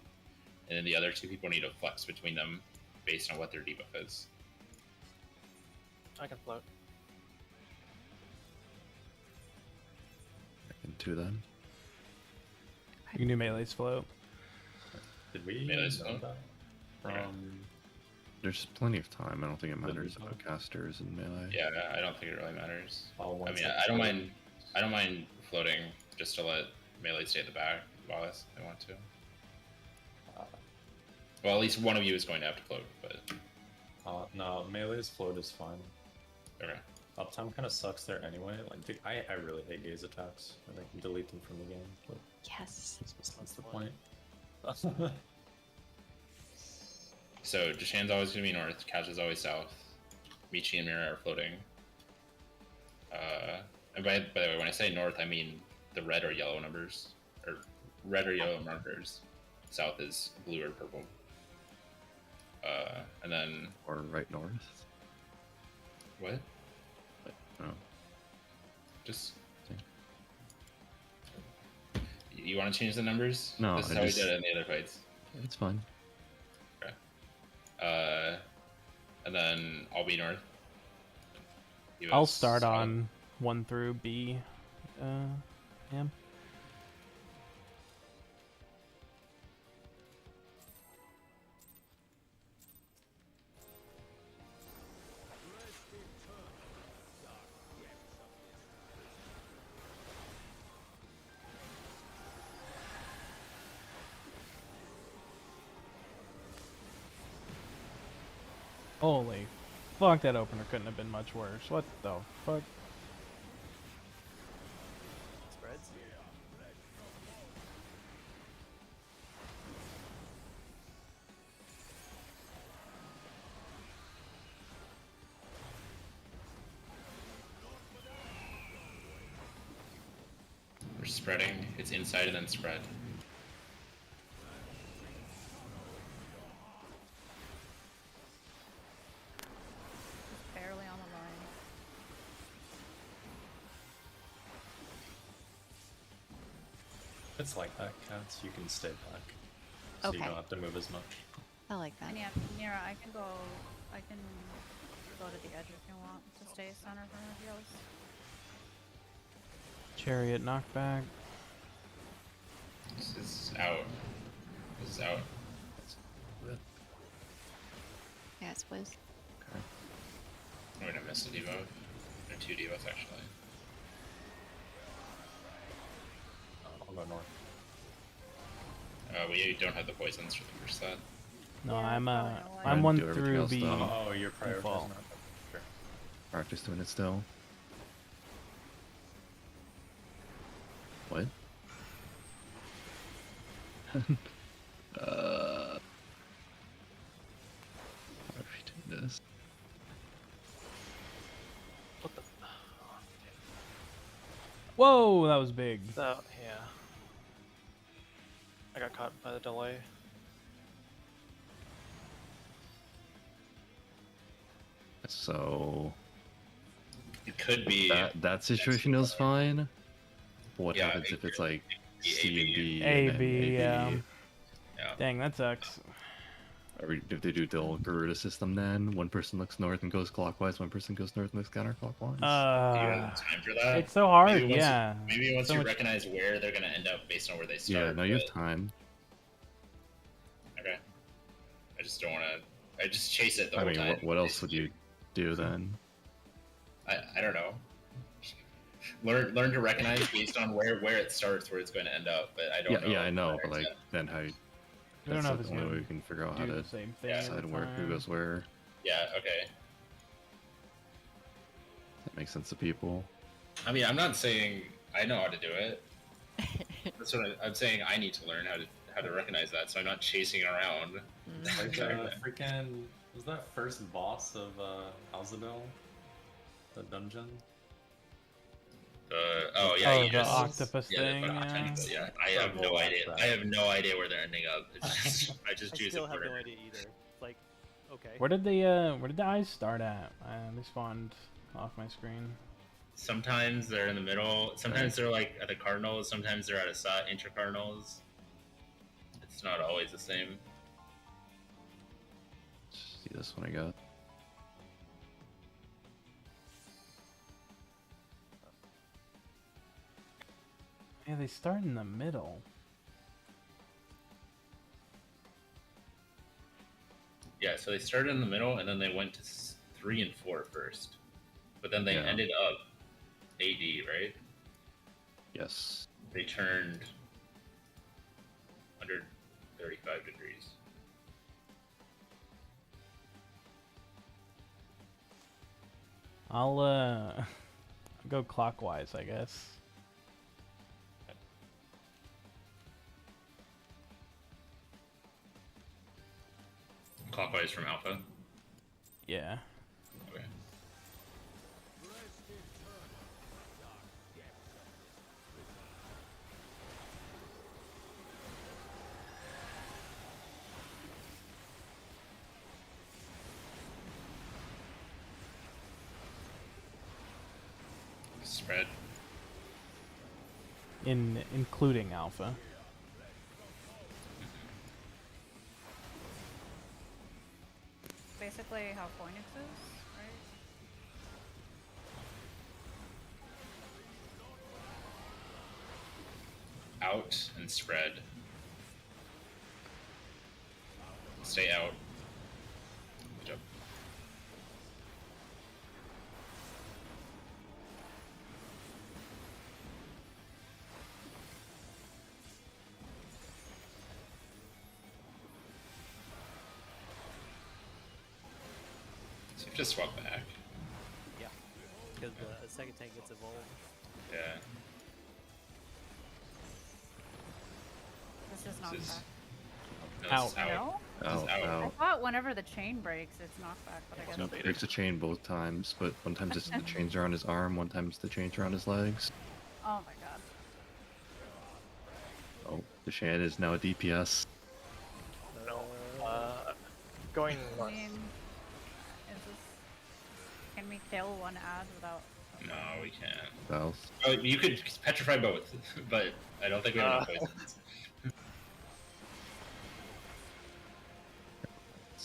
and then the other 2 people need to flex between them based on what their debuff is. I can float. I can do then. You can do melee's float. Did we Melee's know float? that from? There's plenty of time. I don't think it Did we matters know? about casters and melee. Yeah, I don't think it really matters. Oh, I once mean, it's I don't floated. mind. I don't mind floating just to let melee stay at the back while I want to. Well, at least one of you is going to have to float, but No, melee's float is fine. okay. Uptime kind of sucks there anyway. Like, I really hate gaze attacks. I can delete them from the game. But Yes. that's the point. So Jashan's always going to be north. Couch is always south. Michi and Mira are floating. And by the way, when I say north, I mean the red or yellow numbers, or red or yellow markers. South is blue or purple. And then Or right north. what? Oh. Just. You want to change the numbers? No, This is I how just- we did it in the other fights. It's fine. And then I'll be north. You I'll as start south. on 1 through B. M. Holy fuck, that opener couldn't have been much worse. What the fuck? Spreads. We're spreading. It's inside and then spread. Just barely on the line. It's like that, Cats. You can stay back. So you Okay. don't have to move as much. I like that. And yeah, Mira, I can go to the edge if you want to stay center from the heels. Chariot knockback. This is out. This is out. Yeah, it's Wiz. We're gonna miss a debuff. Or 2 debuffs actually. I'll go north. We don't have the poisons for the first set. No, Yeah, I'm probably know why. I'm I'd 1 do everything through else B. though. Oh, you're Default. prioritizing that. Sure. Practice doing it still. What? How do we do this? What the? Whoa, that was big. That, yeah. I got caught by the delay. So It could be that situation is fine. What Yeah, happens if it's like B, C and D A, and then B, AB? yeah. Yeah. Dang, that sucks. If they do the old Garuda system, then one person looks north and goes clockwise, one person goes north and looks counterclockwise. Do you have time for that? It's so hard, Maybe once yeah. Maybe once So you much- recognize where they're gonna end up based on where they start. Yeah, no, you have but- time. Okay. I just don't want to. I just chase it the I whole mean, time. what else would you do then? I don't know. Learn to recognize based on where it starts, where it's going to end up. But I don't Yeah, know. yeah, I know, where but it's like at. then how? We don't That's know if like it's the only way gonna we can figure out how do to the same thing. Yeah. every decide where who time. goes where. Yeah. Okay. That makes sense to people. I mean, I'm not saying I know how to do it. That's what I'm saying. I need to learn how to recognize that, so I'm not chasing around. Like freaking was that first boss of Alzadel? The dungeon? Oh yeah, Oh, you the just- octopus yeah, thing, but yeah. yeah. I have no Double idea. that. I have no idea where they're ending up. It's just, I just I choose still a have corner. no idea either. It's like, okay. Where did the eyes start at? They spawned off my screen. Sometimes they're in the middle. Sometimes they're like at the cardinals. Sometimes they're at a intra cardinals. It's not always the same. See this one I got. Yeah, they start in the middle. Yeah, so they started in the middle and then they went to 3 and 4 first, but then they Yeah. ended up AD, right? Yes. They turned 135 degrees. I'll go clockwise, I guess. Clockwise from Alpha. Yeah. Okay. Spread. Including alpha. Basically how Phoenix is, right? Out and spread. Stay out. Good job. So you just swap back. Yeah. Because the second tank gets evolved. Yeah. This is not This is- back. No, this is Out. No? This is Out, out. I out. thought whenever the chain breaks, it's knockback, but I guess No, breaks the chain both times, but one time it's the chains around his arm, one time's the chains around his legs. Oh my god. Oh, the chain is now a DPS. No. Going I north. mean, is this... Can we kill one ad without... No, we can't. Well, Oh, you could petrify both, but I don't think we have enough poisons.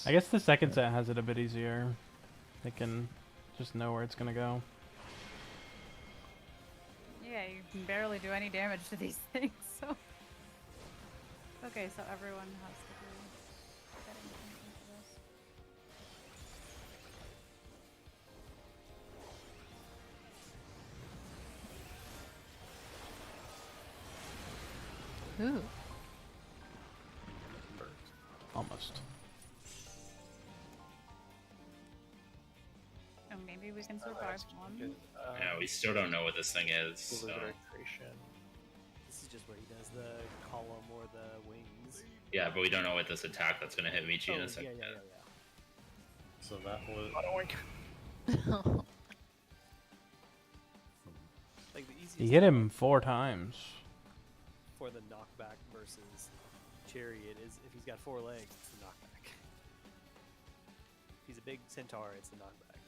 I guess the second set has it a bit easier. They can just know where it's gonna go. Yeah, you can barely do any damage to these things, so... Okay, so everyone has to do... getting attention to this. Ooh. Almost. So maybe we can survive one. Yeah, we still don't know what this thing is. So. Creation. This is just where he does the column or the wings. Yeah, but we don't know what this attack that's gonna hit Michi in Oh, a second. yeah. So that was Like the easiest He hit part him 4 times. for the knockback versus chariot is if he's got 4 legs, it's the knockback. If he's a big centaur, it's the knockback.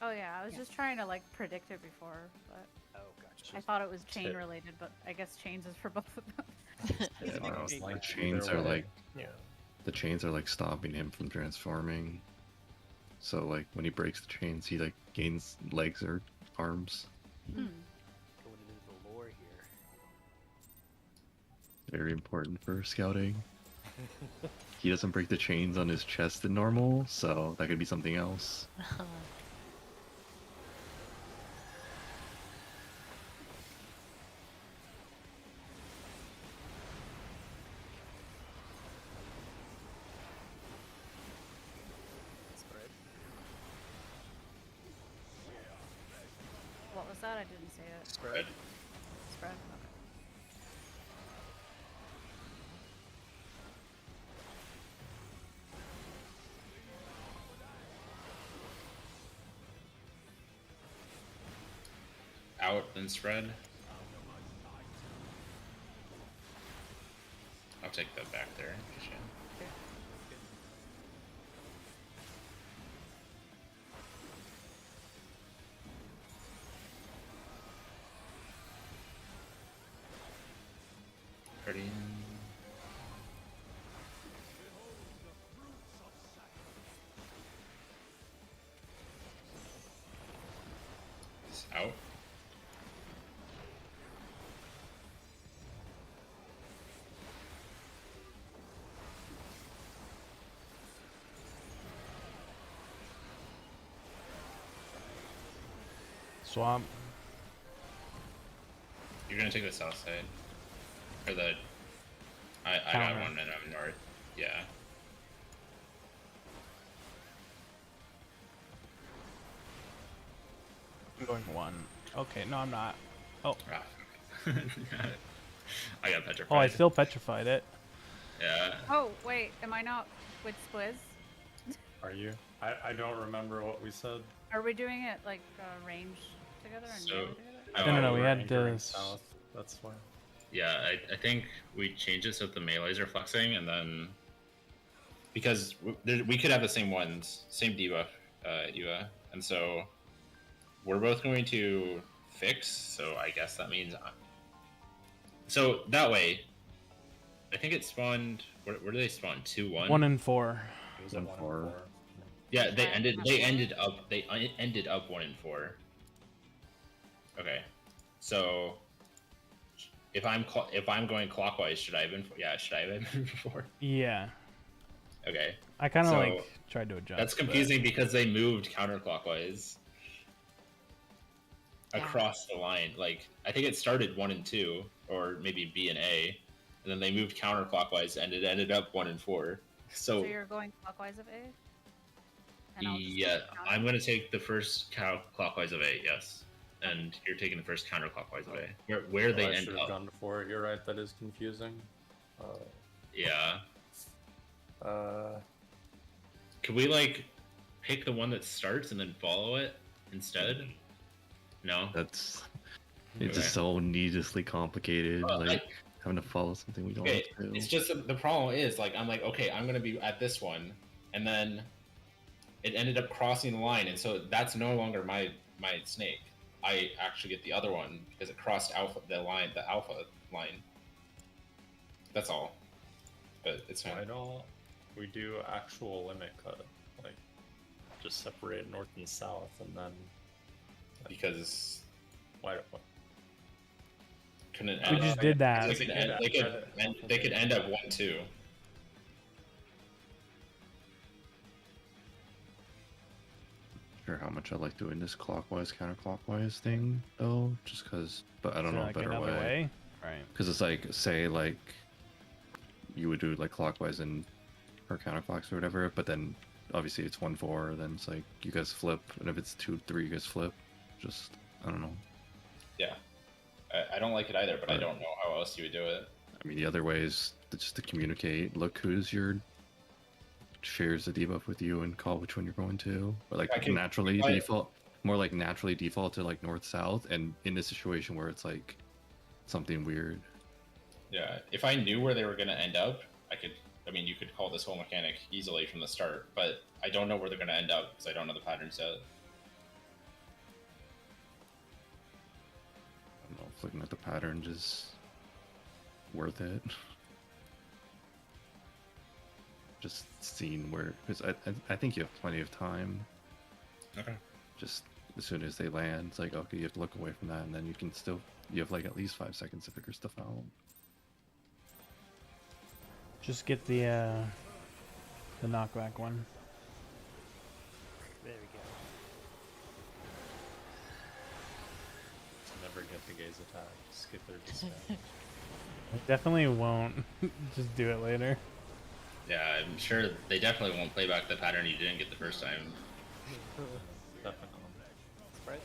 Oh yeah, I was just trying to like predict it before, but Oh, gotcha. I thought it was chain Tip. related, but I guess chains is for both of them. Yeah, Yeah, no, no, it's the like chains either are way. like Yeah. the chains are like stopping him from transforming. So like when he breaks the chains, he like gains legs or arms. Going into the lore here. Very important for scouting. He doesn't break the chains on his chest in normal, so that could be something else. Spread. What was that? I didn't see it. Spread. Spread. Okay. Out then spread. I'll take that back there. Just, yeah. Pretty. It's out. Swamp. You're gonna take the south side. Or the. I got Counter. one and I'm north. Yeah. I'm going 1. Okay, no, I'm not. Ah. I got petrified. Oh, I still petrified it. Yeah. Oh wait, am I not with Spliz? Are you? I don't remember what we said. Are we doing it like range together and So- melee together? No, we we're had anchoring to south. That's why. Yeah, I think we changed it so that the melees are flexing, and then because we could have the same ones, same debuff, Eva, and so we're both going to fix. So I guess that means so that way. I think it spawned. Where do they spawn? 2-1. 1 and 4. It was 1 at 1 4. and 4. Yeah, they Right, ended. okay. They ended up. They ended up 1 and 4. Okay, so if I'm going clockwise, should I have been? Yeah, should I have been 4? Yeah. Okay, I kind of So, like tried to adjust. that's but- confusing because they moved counterclockwise Yeah. across the line. Like I think it started 1 and 2, or maybe B and A, and then they moved counterclockwise, and it ended up 1 and 4. So So you're going clockwise of A? And I'll just yeah, take counter? I'm gonna take the first clockwise of A. Yes. And you're taking the first counterclockwise of A. Where they I end should up. have gone before it. You're right. That is confusing. Yeah. Uh, Could we like pick the one that starts and then follow it instead? No. That's it's Okay. just so needlessly complicated. Well, like having to follow something we don't Okay, have to. it's just the problem is like I'm like okay, I'm gonna be at this one, and then it ended up crossing the line, and so that's no longer my snake. I actually get the other one because it crossed the alpha line. That's all. But it's why fine. don't we do actual limit cut? Like, just separate north and south, and then Because why? couldn't We end just up, did that. they could end up 1-2. Sure how much I like doing this clockwise counterclockwise thing though, just because. But I don't Is know there, a like, better another way. Right. Because it's like, say, like, you would do like clockwise and or counterclocks or whatever, but then obviously it's 1-4, then it's like you guys flip, and if it's 2-3, you guys flip. Just, I don't know. Yeah, I don't like it either, but I Right. don't know how else you would do it. I mean, the other way is just to communicate. Look who's your shares the debuff with you and call which one you're going to. Or like I can- naturally I- default, more like naturally default to like north south, and in a situation where it's like something weird. Yeah, if I knew where they were going to end up, I could. I mean, you could call this whole mechanic easily from the start, but I don't know where they're going to end up because I don't know the patterns yet. looking at the pattern is worth it. Just seeing where, because I think you have plenty of time. Okay. Just as soon as they land, it's like, okay, you have to look away from that, and then you can still, you have like at least 5 seconds to figure stuff out. Just get the knockback one. There we go. Never get the gaze attack. Skip their dispatch. I definitely won't. Just do it later. Yeah, I'm sure they definitely won't play back the pattern you didn't get the first time. Definitely. Surprise.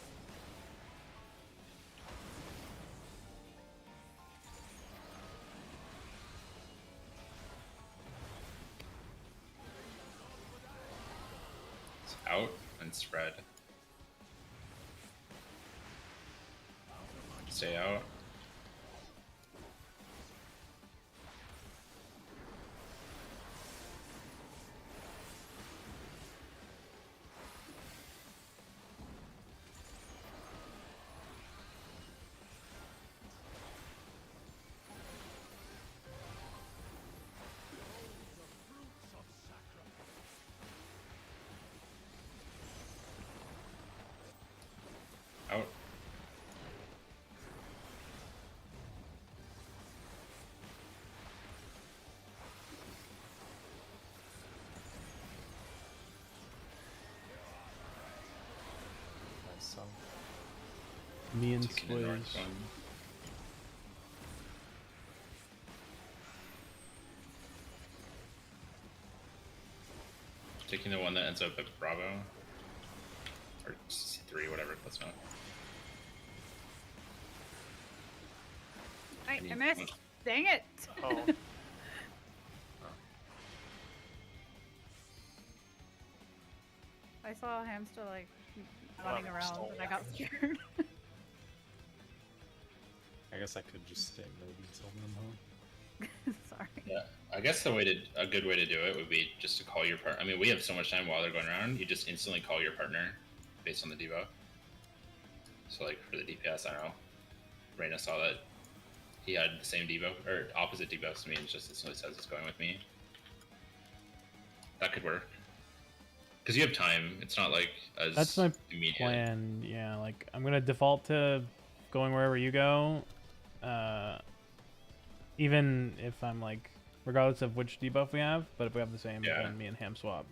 It's out and spread. Stay out. Out. Nice song. Me and Taking the north Swiz. one. Taking the one that ends up at Bravo. Or C3, whatever, that's not. I Any- missed. Dang it. Oh, I saw him still like Oh, running around, stole and I it. got scared. I guess I could just stay maybe till then, huh? Sorry. Yeah, I guess a good way to do it would be just to call your partner. I mean, we have so much time while they're going around. You just instantly call your partner based on the debuff. So, like for the DPS, I don't know. Reyna saw that he had the same debuff or opposite debuffs to me, and just instantly says it's going with me. That could work because you have time. It's not like as That's my immediate. plan. Yeah, like I'm gonna default to going wherever you go. Even if I'm like, regardless of which debuff we have, but if we have the same, Yeah. then me and Ham swap.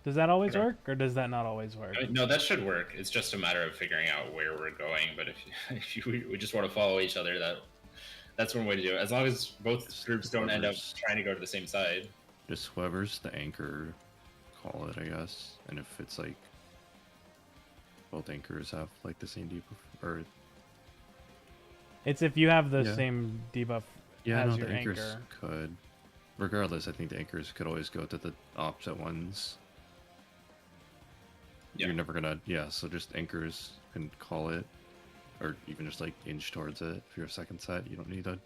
Does that always Okay. work, or does that not always work? No, that should work. It's just a matter of figuring out where we're going. But if we just want to follow each other, that's one way to do it. As long as both groups don't end up trying to go to the same side. Just whoever's the anchor, call it, I guess. And if it's like both anchors have like the same debuff, or It's if you have the Yeah. same debuff yeah, as no, your the anchors anchor. could. Regardless, I think the anchors could always go to the opposite ones. Yeah. You're never gonna, yeah. So just anchors can call it, or even just like inch towards it. If you're a second set, you don't need a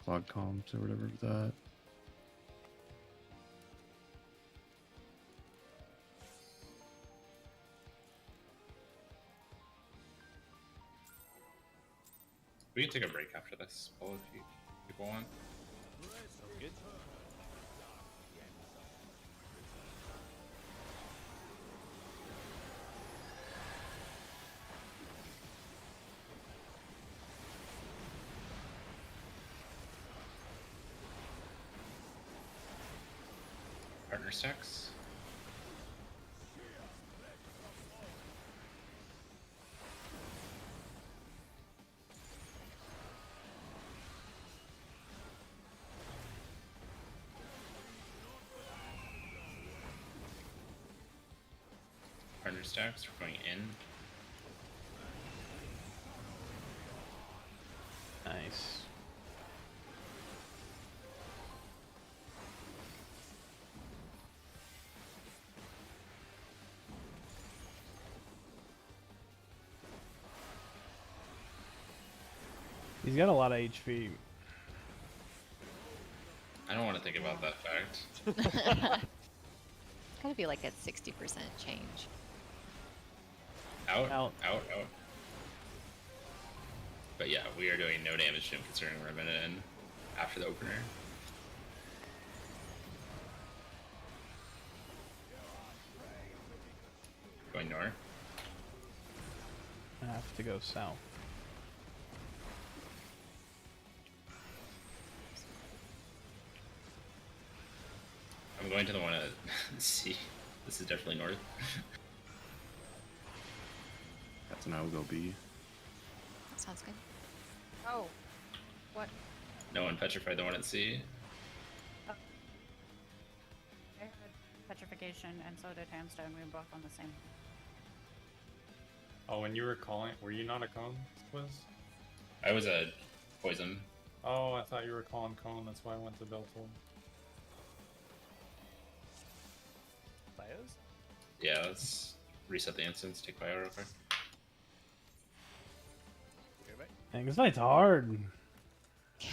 clog comms or whatever with that. We can take a break after this, Paul, if you people want. Sounds good. Partner stacks. Partner stacks, we're going in. Nice. He's got a lot of HP. I don't want to think about that fact. It's gotta be like at 60% change. Out, Out. out, out. But yeah, we are doing no damage to him considering we're a minute in after the opener. Going north. I have to go south. I'm going to the one at C. This is definitely north. That's an I will go B. Sounds good. Oh, what? No one petrified the one at C. I had petrification, and so did Hamstone. We were both on the same. Oh, when you were calling, were you not a cone quiz? I was a poison. Oh, I thought you were calling cone. That's why I went to Beltold. Bios? Yeah, let's reset the instance, take bio real quick. Okay, bye. Dang, this fight's hard. Yeah.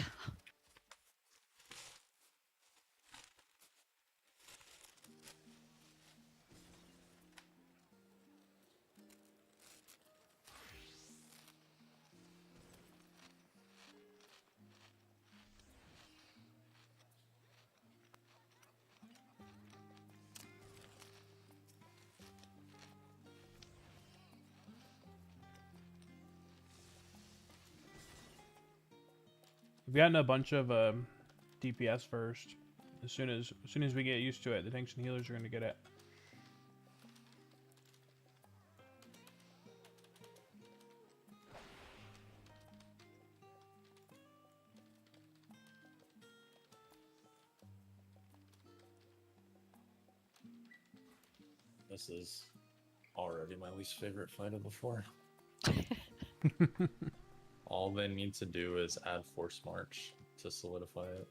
We've gotten a bunch of DPS first. As soon as we get used to it, the tanks and healers are going to get it. This is already my least favorite fight of the four. All they need to do is add Force March to solidify it.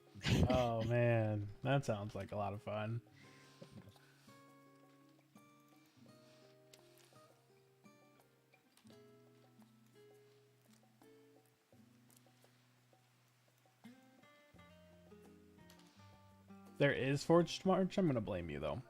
Oh man, that sounds like a lot of fun. There is Forged March. I'm gonna blame you though.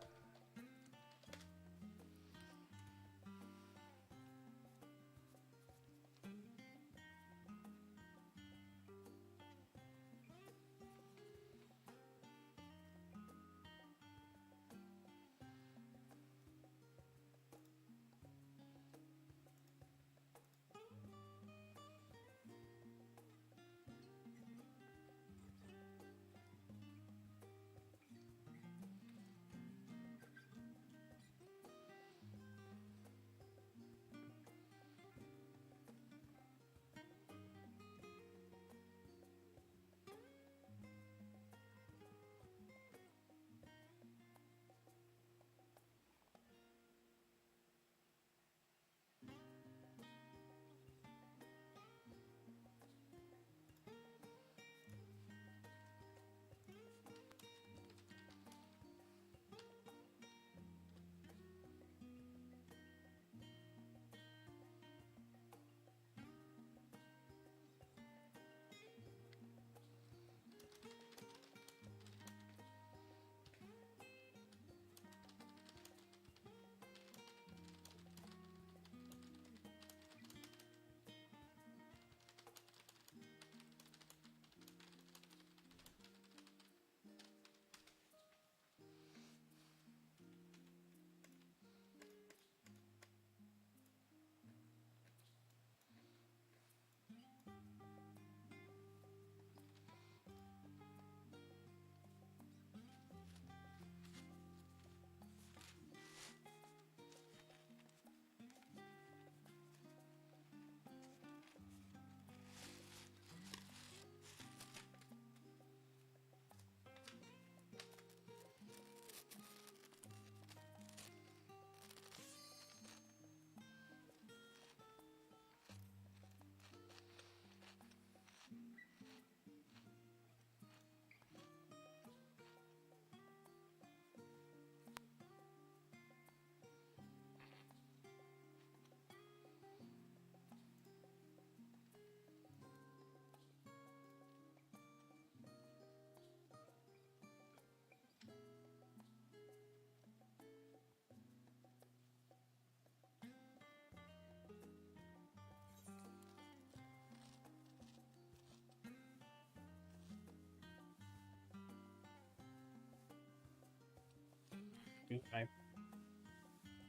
Okay.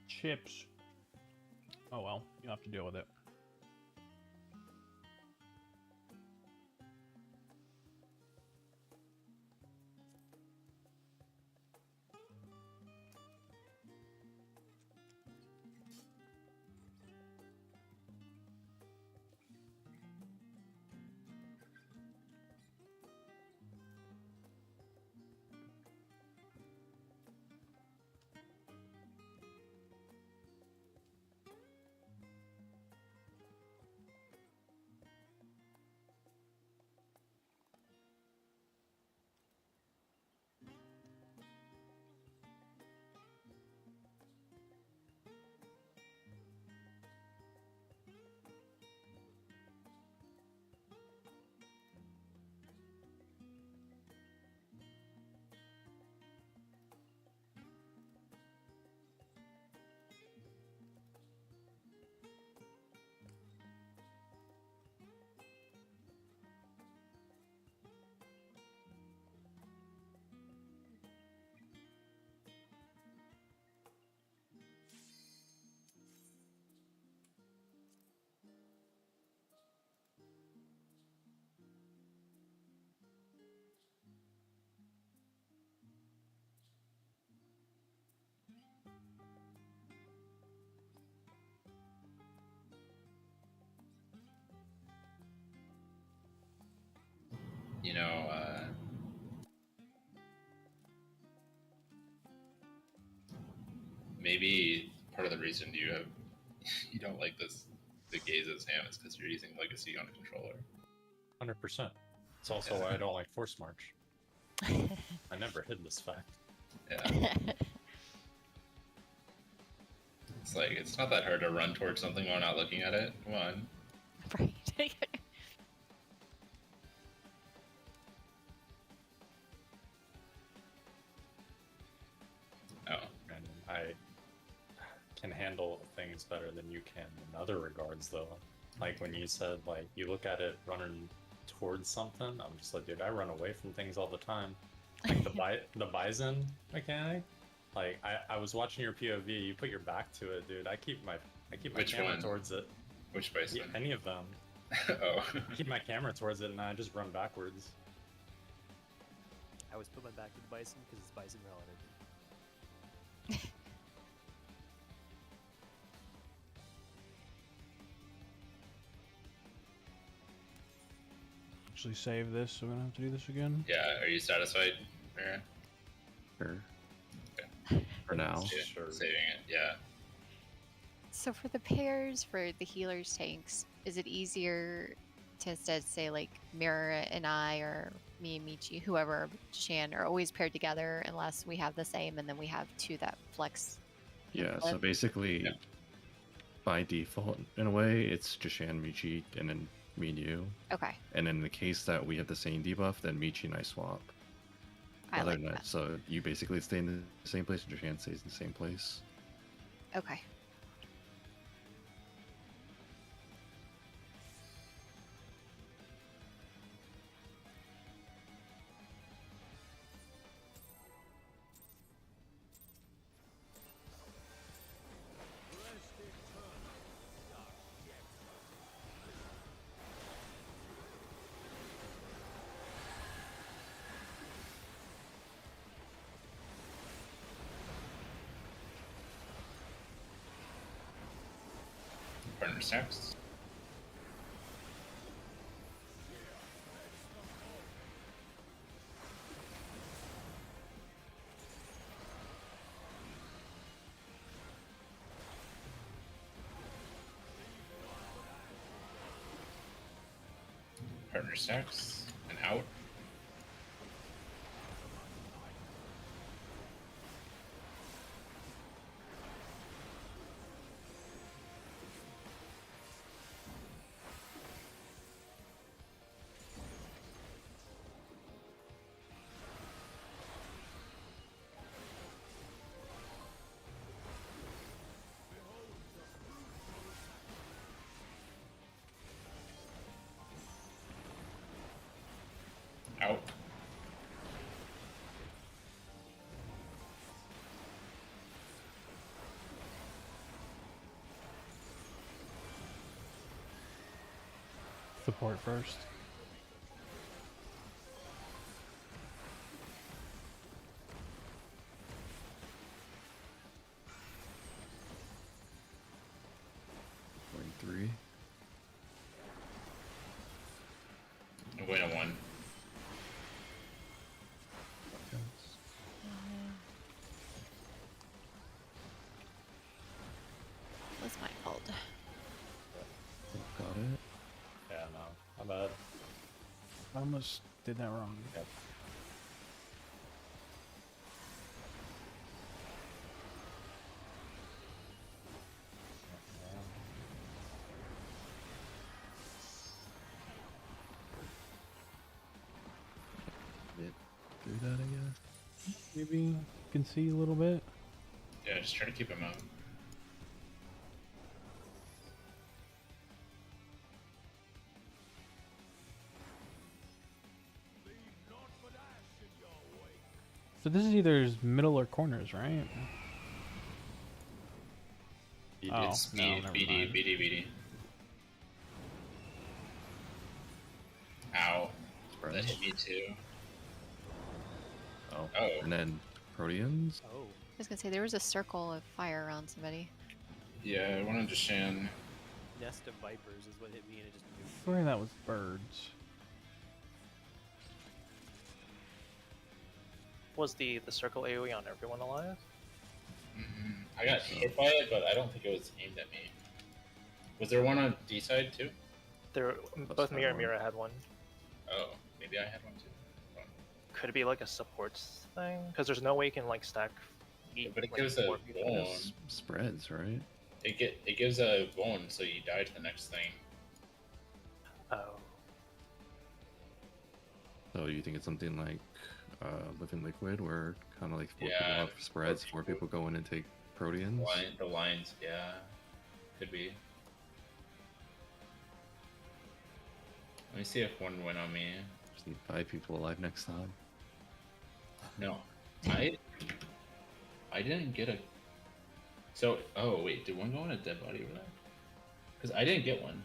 Chips. Oh well, you have to deal with it. You know, maybe part of the reason you don't like the Gaze's hand is because you're using Legacy on a controller. 100%. It's also why I don't like Force March. I never hid this fact. Yeah. It's like, it's not that hard to run towards something while not looking at it. Come on. Right. Oh. And I can handle things better than you can in other regards, though. Like when you said, like, you look at it running towards something, I'm just like, dude, I run away from things all the time. Like the Bison mechanic. Like I was watching your POV, you put your back to it, dude. I keep my Which camera one? towards it. Which Bison? Yeah, any of them. Oh. I keep my camera towards it and I just run backwards. I always put my back to the bison because it's bison relative. Actually, save this, so we don't have to do this again. Yeah, are you satisfied, Mira? Sure. Okay. For now. Yeah, Sure. saving it, yeah. So for the pairs, for the healers tanks, is it easier to instead say like Mira and I, or me and Michi, whoever, Shan, are always paired together unless we have the same, and then we have two that flex? Yeah, so flip? basically, Yeah. by default, in a way, it's Jishan, Michi, and then me and you. Okay, And in the case that we have the same debuff, then Michi and I swap. I Other like than that. so you basically stay in the same place, and Jishan stays in the same place. Okay. Partner stacks. Partner stacks and out. Out. support first. Going 3. I'm going to 1. Was my fault. Got it. Yeah, no. My bad. I almost did that wrong. Yep. Bit through that, I guess. Maybe you can see a little bit. Yeah, just try to keep him out. So this is either middle or corners, right? Oh, It's no, never BD, mind. BD, BD. Ow. That Spreads. hit me too. Oh. Oh. And then Proteans. Oh, I was gonna say there was a circle of fire around somebody. Yeah, I wanted to Shan. nest of vipers is what hit me, and it just moved. I swear that was birds. Was the circle AoE on everyone alive? I got hit by it, but I don't think it was aimed at me. Was there one on D side too? There, both Mira and Mira had one. Oh, maybe I had one too. Could it be like a support thing? Because there's no way you can like stack. But it like, gives a 4 people. bone. Spreads, right? It gives a bone, so you die to the next thing. Oh, So you think it's something like Living Liquid, where kind of like 4 Yeah, people have spreads, 4 people. people go in and take Proteans? The lines, yeah, could be. Let me see if one went on me. Just need 5 people alive next time. No, I didn't get a. So, oh wait, did one go on a dead body over there? Because I didn't get one.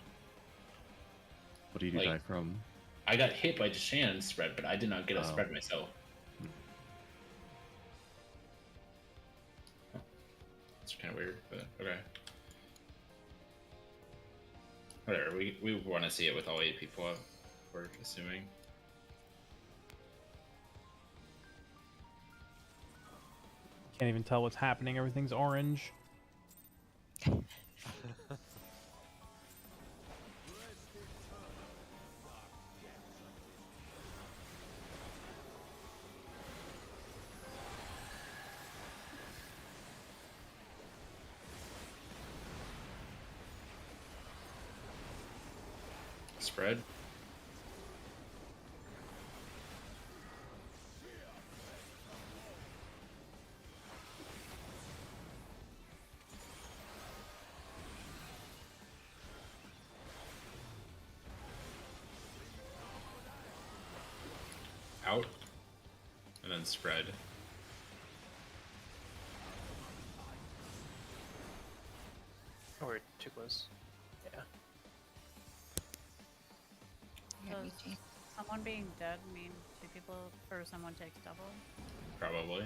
What did you Like- die from? I got hit by Deshawn's spread, but I did not get a Oh. spread myself. It's kind of weird, but okay. Whatever. We want to see it with all 8 people up. We're assuming. Can't even tell what's happening. Everything's orange. Spread. Out. And then spread. oh, we're too close. Yeah. Yeah, me Does too. someone being dead mean 2 people, or someone takes double? Probably.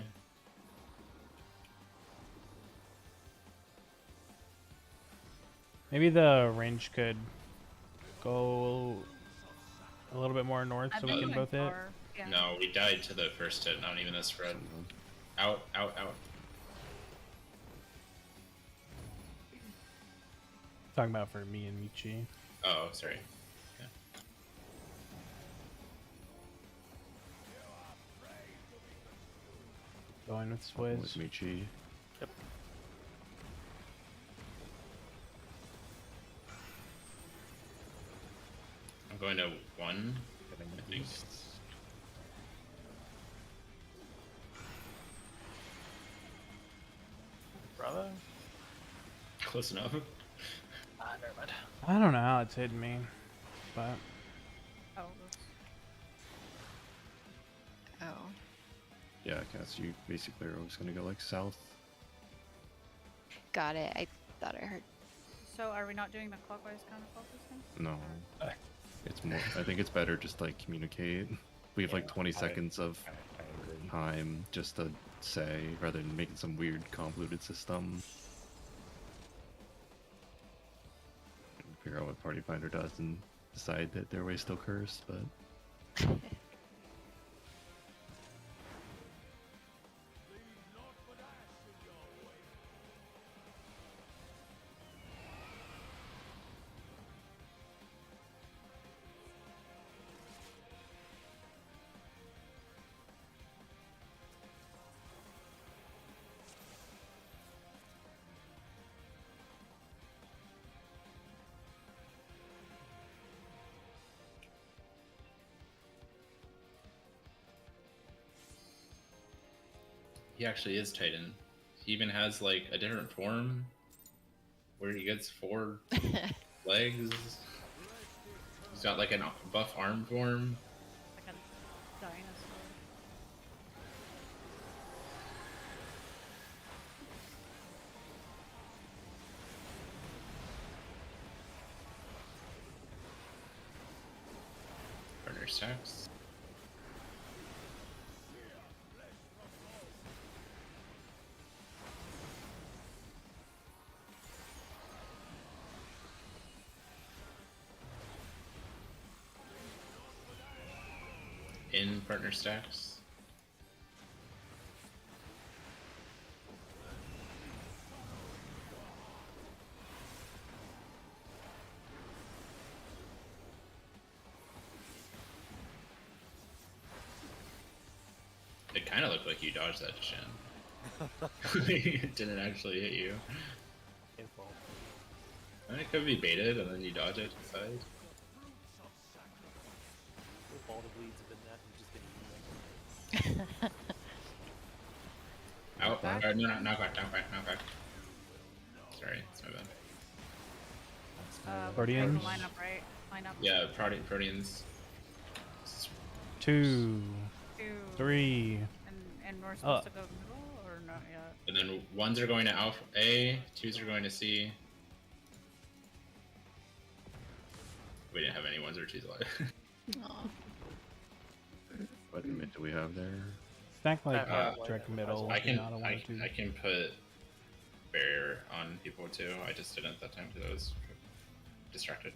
Maybe the range could go a little bit more north so we been can doing both hit. 4, Yeah. No, we died to the first hit, not even the spread. Out, out, out. Talking about for me and Michi. Oh, sorry. Going with With Swizz. Michi. I'm going to 1. I think. Bravo. Close enough. Never mind. I don't know how it's hitting me, but Oh, oops. Oh. Yeah, Cass, you basically are always gonna go like south. Got it. I thought I heard. So are we not doing the clockwise counterclockwise thing? No. It's more. I think it's better just like communicate. We have like 20 seconds of I agree. time just to say, rather than making some weird convoluted system. Figure out what Party Finder does and decide that their way's still cursed, but He actually is Titan. He even has like a different form where he gets 4 legs. He's got like a buff arm form. Like a dinosaur. Partner stacks. In partner stacks. It kind of looked like you dodged that, Shin. It didn't actually hit you. Info. And it could be baited and then you dodge it to the side. If all the bleeds have been that, I'm just gonna Out. Back? No, knock back. Sorry, it's my bad. Guardians. Line up, right? Line up. Yeah, Proteans. 2, 2. 3. And we're supposed to go middle or not yet? And then 1s are going to Alpha A, 2s are going to C. We didn't have any 1s or 2s alive. Aw. what image do we have there? Stack like Uh, direct middle. I can not a 1 or I 2. can put barrier on people too. I just didn't that time because I was distracted.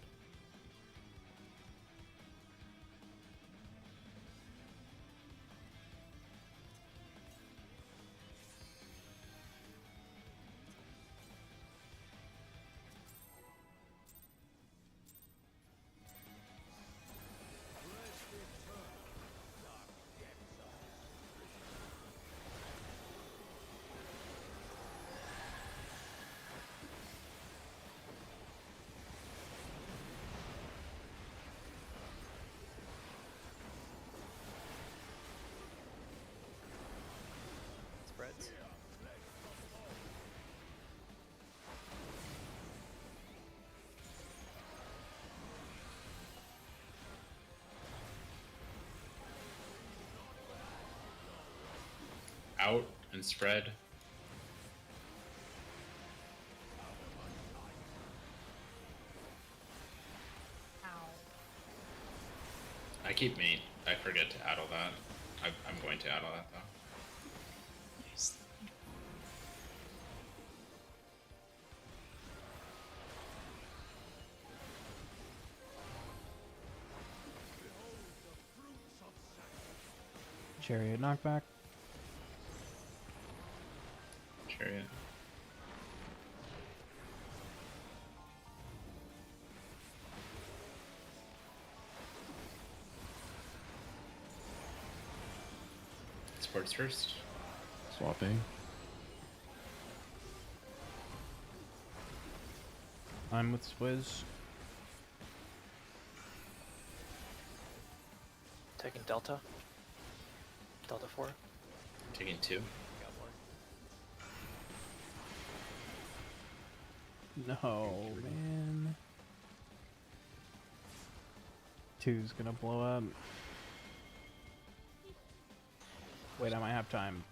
spreads. Out and spread. Ow. I keep me. I forget to add all that. I'm going to add all that though. Nice. Chariot knockback. Chariot. Sports first. Swapping. I'm with Swizz. Taking Delta. Delta 4. Taking 2. Got one. No, man. 2's gonna blow up. Wait, I might have time.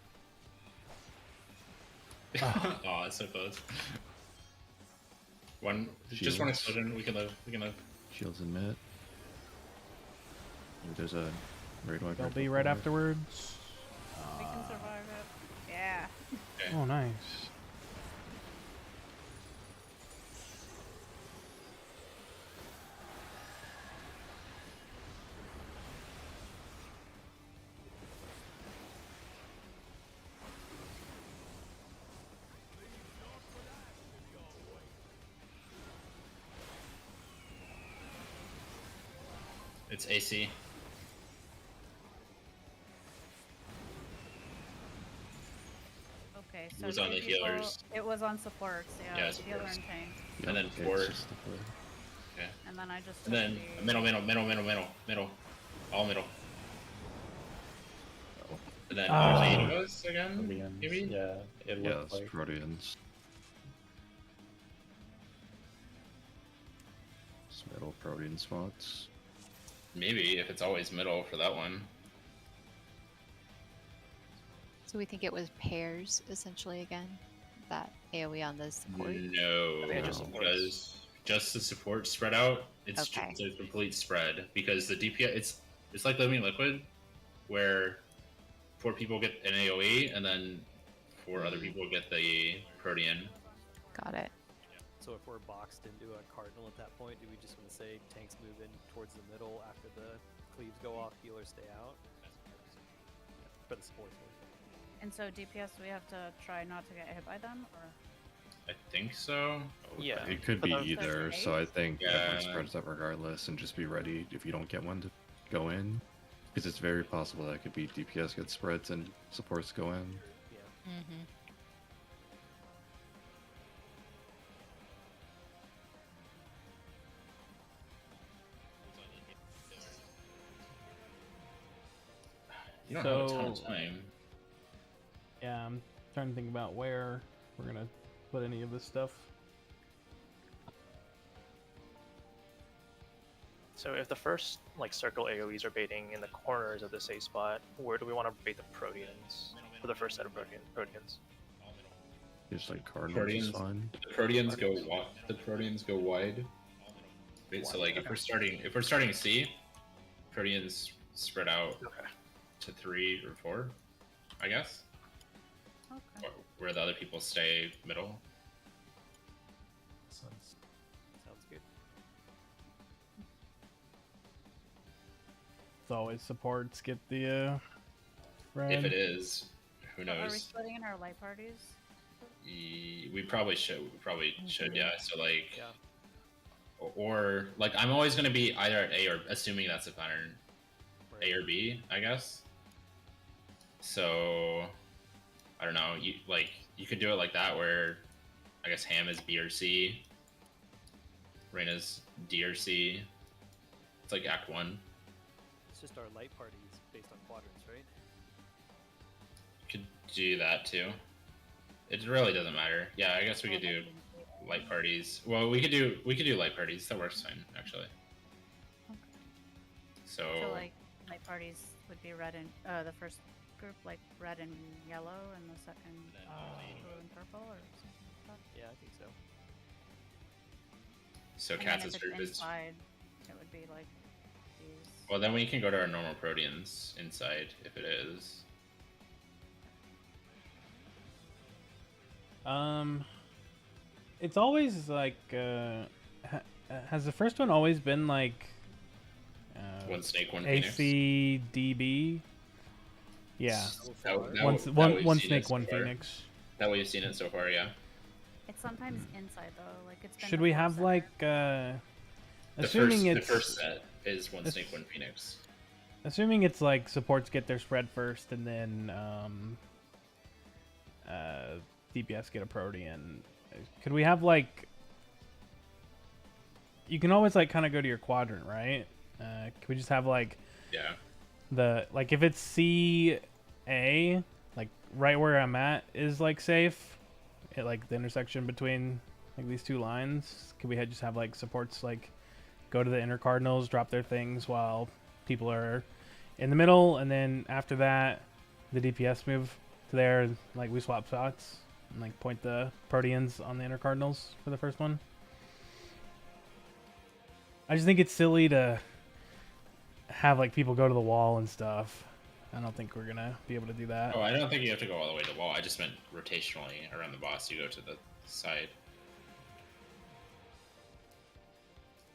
Oh, it's so close. Just one Shields. explosion. We can live. We can live. Shields in mid. There's a raid wiper. They'll be right afterwards. We can survive it. Yeah. Oh, nice. It's AC. Okay, so was on two the people- healers. It was on supports, yeah. Yeah, Healer supports. and tank. And then it's four. just the play. Yeah. And then I just And then took the- middle. All middle. And then Ah. Abyssos again, Proteans, maybe? yeah, it Yeah, looked it's like Proteans. It's middle Protean spots. Maybe, if it's always middle for that one. So we think it was pairs essentially again. That AoE on the support. No, I think it just supports. because just the support spread out, it's Okay. just a complete spread. Because the DPS, it's like Living Liquid, where 4 people get an AoE, and then 4 other people get the Protean. Got it. So if we're boxed into a cardinal at that point, do we just want to say tanks move in towards the middle after the cleaves go off, healers stay out? For the sports. And so DPS, we have to try not to get hit by them, or I think so. Yeah. It could For be the- either, so I think Yeah. everyone spreads out regardless, and just be ready if you don't get one to go in, because it's very possible that could be DPS gets spreads and supports go in. Yeah. Mm-hmm. You don't have a ton of So- time. Yeah, I'm trying to think about where we're gonna put any of this stuff. So if the first like circle AoEs are baiting in the corners of the safe spot, where do we want to bait the Proteans for the first set of Proteans? Just like Cardinals is Proteans. fine. The Proteans go wide. The Proteans go wide. Wait, so like if we're starting C, Proteans spread out Okay. to 3 or 4, I guess, okay. where the other people stay middle. sense. Sounds good. It's always supports get the spread. If it is, who So are we knows? splitting in our light parties? We probably should. We probably should. Yeah. So like, Yeah. or like, I'm always gonna be either at A or assuming that's a pattern. Right. A or B, I guess. So I don't know. You could do it like that, where I guess Ham is B or C, Reina's D or C. It's like Act 1. It's just our light parties based on quadrants, right? Could do that too. It really doesn't matter. Yeah, I guess we could do light parties. Well, we could do light parties. That works fine, actually. Okay. So, So like light parties would be red and the first group like red and yellow, and the second blue and purple, or something like that. Yeah, I think so. so And then Katz's if group it's is. inside, it would be like these. Well, then we can go to our normal Proteans inside if it is. It's always like has the first one always been like One snake, one phoenix. ACDB? Yeah. So That- far. that- One that one we've one seen it snake, so one far. phoenix. That way you've seen it so far, yeah. It's sometimes inside though. Like it's. Been Should the we full have center. like The assuming first, it's the first set is one it's- snake, one phoenix. assuming it's like supports get their spread first and then DPS get a Protean. Could we have like you can always like kind of go to your quadrant, right? Could we just have like Yeah. the like if it's CA, like right where I'm at is like safe, at like the intersection between like these two lines. Could we just have like supports like go to the inner cardinals, drop their things while people are in the middle, and then after that the DPS move to there, like we swap spots and like point the Proteans on the inner cardinals for the first one. I just think it's silly to have like people go to the wall and stuff. I don't think we're gonna be able to do that. Oh, I don't think you have to go all the way to the wall. I just meant rotationally around the boss. You go to the side.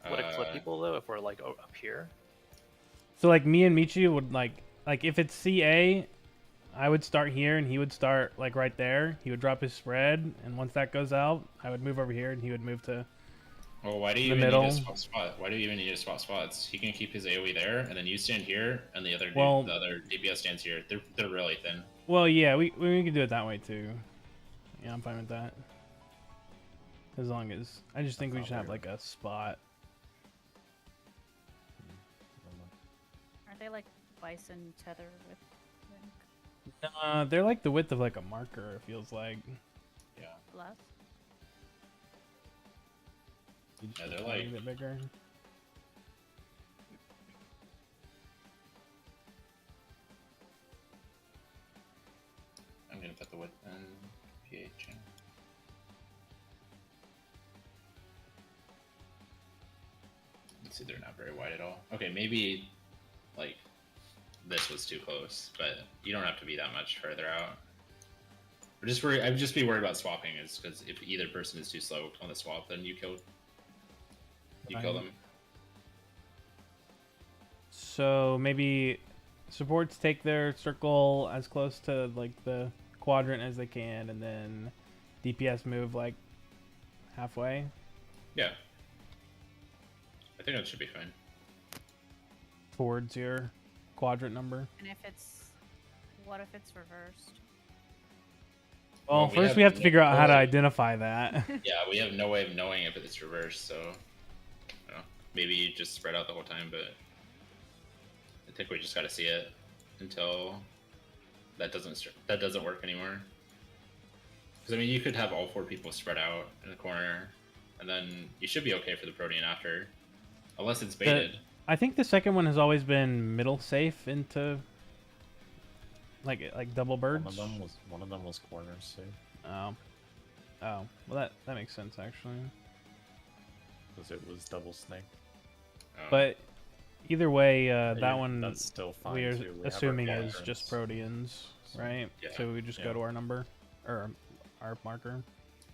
Would it clip people though if we're like up here? So like me and Michi would like if it's CA, I would start here and he would start like right there. He would drop his spread, and once that goes out, I would move over here and he would move to. Well, why do you the even middle. need to swap spot? Why do you even need to swap spots? He can keep his AoE there, and then you stand here, and the other dude, Well- the other DPS stands here. They're really thin. Well, yeah, we can do it that way too. Yeah, I'm fine with that. As long as I just think we should have like a spot. Aren't they like bison tether with Link? They're like the width of like a marker. It feels like. Yeah. Less? You just Yeah, a they're tiny like- bit bigger. I'm gonna put the width in PH. Let's see, they're not very wide at all. Okay, maybe like this was too close, but you don't have to be that much further out. We're just worried. I'd just be worried about swapping, is because if either person is too slow on the swap, then you kill Fine. them. So maybe supports take their circle as close to like the quadrant as they can, and then DPS move like halfway. Yeah, I think that should be fine. Towards your quadrant number. And if it's... What if it's reversed? Well, we first have we have to no figure out how to way. identify that. Yeah, we have no way of knowing if it's reversed, so I don't know. Maybe you just spread out the whole time, but I think we just got to see it until that doesn't work anymore. Because I mean, you could have all 4 people spread out in the corner, and then you should be okay for the Protean after, unless it's baited. I think the second one has always been middle safe into like double birds. One of them was corners safe Oh, well that makes sense actually. because it was double snake. But either way, that Yeah, one that's still fine we are too. We have our assuming is quadrants. just Proteans, right? Yeah. So we just Yeah. go to our number or our marker.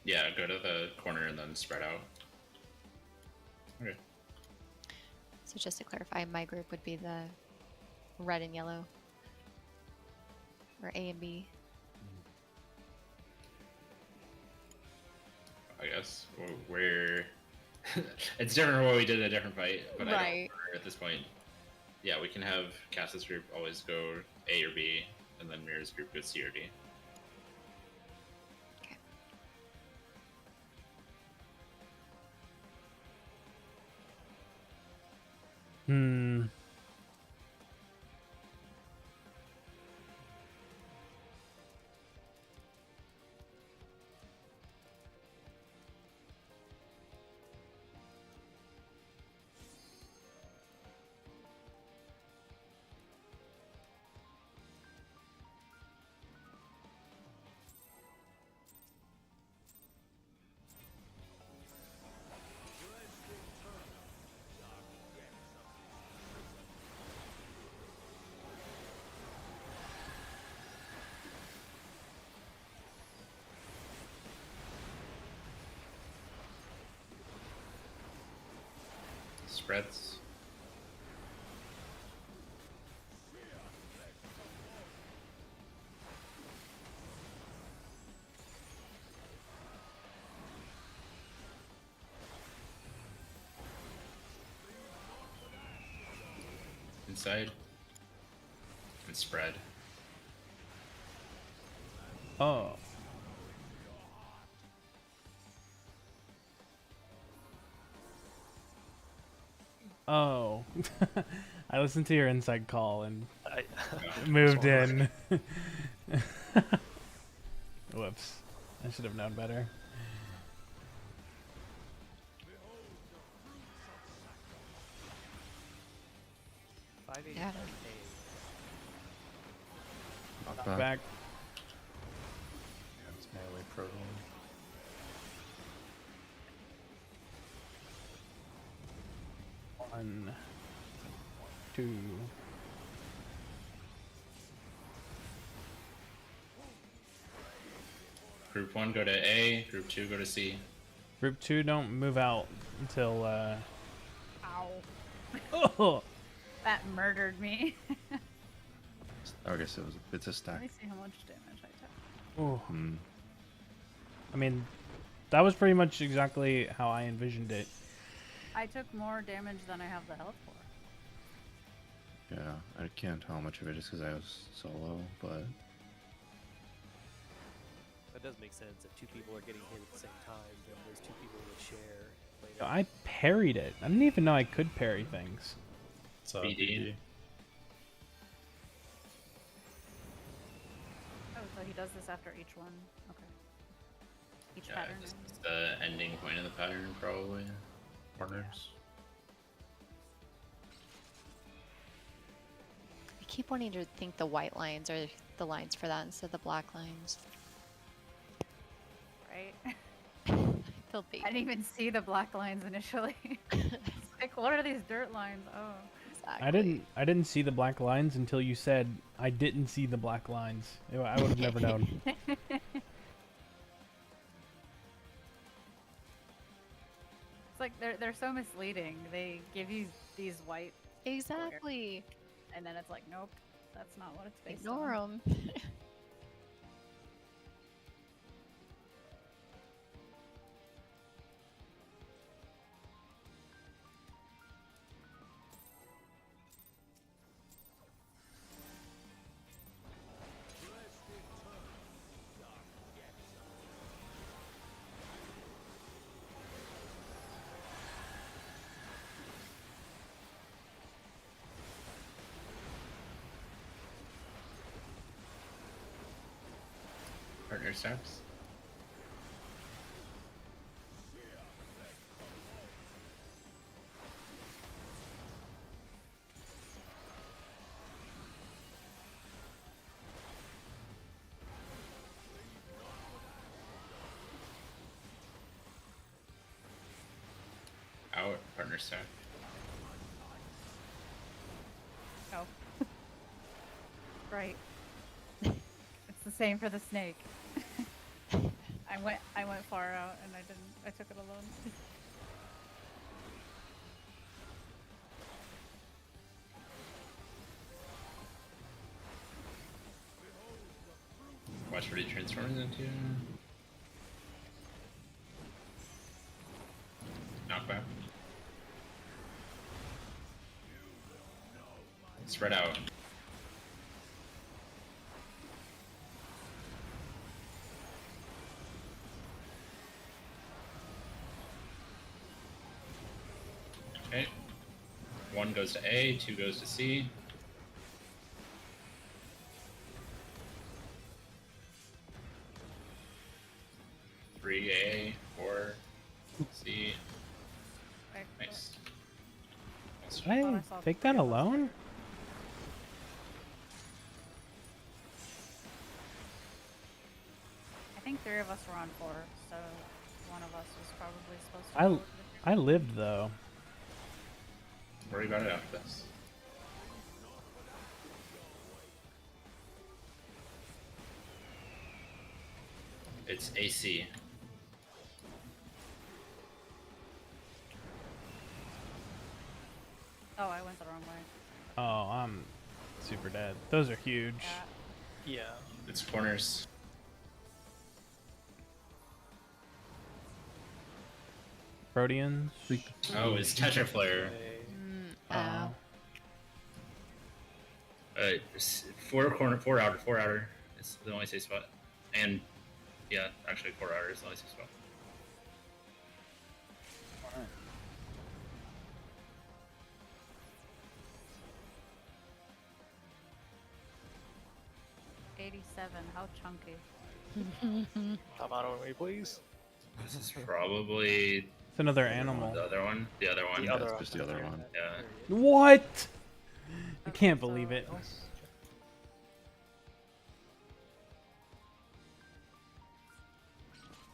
Yeah, go to the corner and then spread out. Okay. So just to clarify, my group would be the red and yellow. Or A and B. I guess we're it's different from what we did in a different fight, but I don't Right. remember at this point. Yeah, we can have Cass's group always go A or B, and then Mira's group goes C or D. Hmm. Spreads. Inside. And spread. Oh. Oh. I listened to your inside call and I, moved in. Whoops. I should have known better. Yeah. Knock Back. back. It's melee protein. One. 2. Group 1 go to A, Group 2 go to C. Group 2 don't move out until Ow. oh, That murdered me. I guess it's a Let stack. me see how much damage I took. oh. Hmm. I mean, that was pretty much exactly how I envisioned it. I took more damage than I have the health for. Yeah, I can't tell how much of it is because I was solo, but That does make sense. If two people are getting hit at the same time, then those two people would share. Later. I parried it. I didn't even know I could parry things. It's BD. BD. Oh, so he does this after each one. Okay. Each Yeah, pattern. this is the ending point of the pattern, probably. Corners. I keep wanting to think the white lines are the lines for that instead of the black lines. Right? They'll be. I didn't even see the black lines initially. It's like, what are these dirt lines? Oh. Exactly. I didn't see the black lines until you said I didn't see the black lines. I would have never known. It's like they're so misleading. They give you these white, Exactly. and then it's like, nope, that's not what it's based Ignore on. them. Partner steps. Out, partner step. Oh. Right. It's the same for the snake. I went far out and I took it alone. Watch what he transforms into. Knockback. Spread out. Okay. 1 goes to A, 2 goes to C. Three A, 4 C. Right, Nice. Nice. Did I take that alone? I think 3 of us were on 4, so one of us was probably supposed to. I go with the- I lived though. Worry about it after this. It's AC. Oh, I went the wrong way. Oh, I'm super dead. Those are huge. Yeah. Yeah. It's corners. Proteans. Oh, it's Tetra Flare. Oh. It's 4 outer, 4 outer. It's the only safe spot. And yeah, actually 4 outer is the only safe spot. How chunky. Top out on me, please. This is probably It's another animal. the other one. The other one. The Yeah. other That's just the other one. What? I Okay, can't believe so it.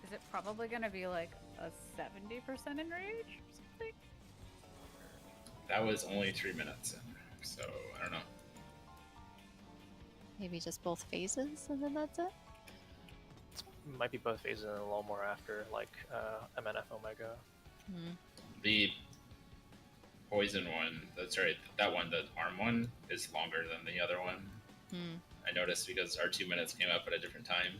Is it probably gonna be like a 70% enrage or something? That was only 3 minutes in. so I don't know. Maybe just both phases, and then that's it. Might be both phases and a little more after, like MNF Omega. Hmm. The poison one, that's right, that one, the arm one, is longer than the other one. Hmm. I noticed because our 2 minutes came up at a different time.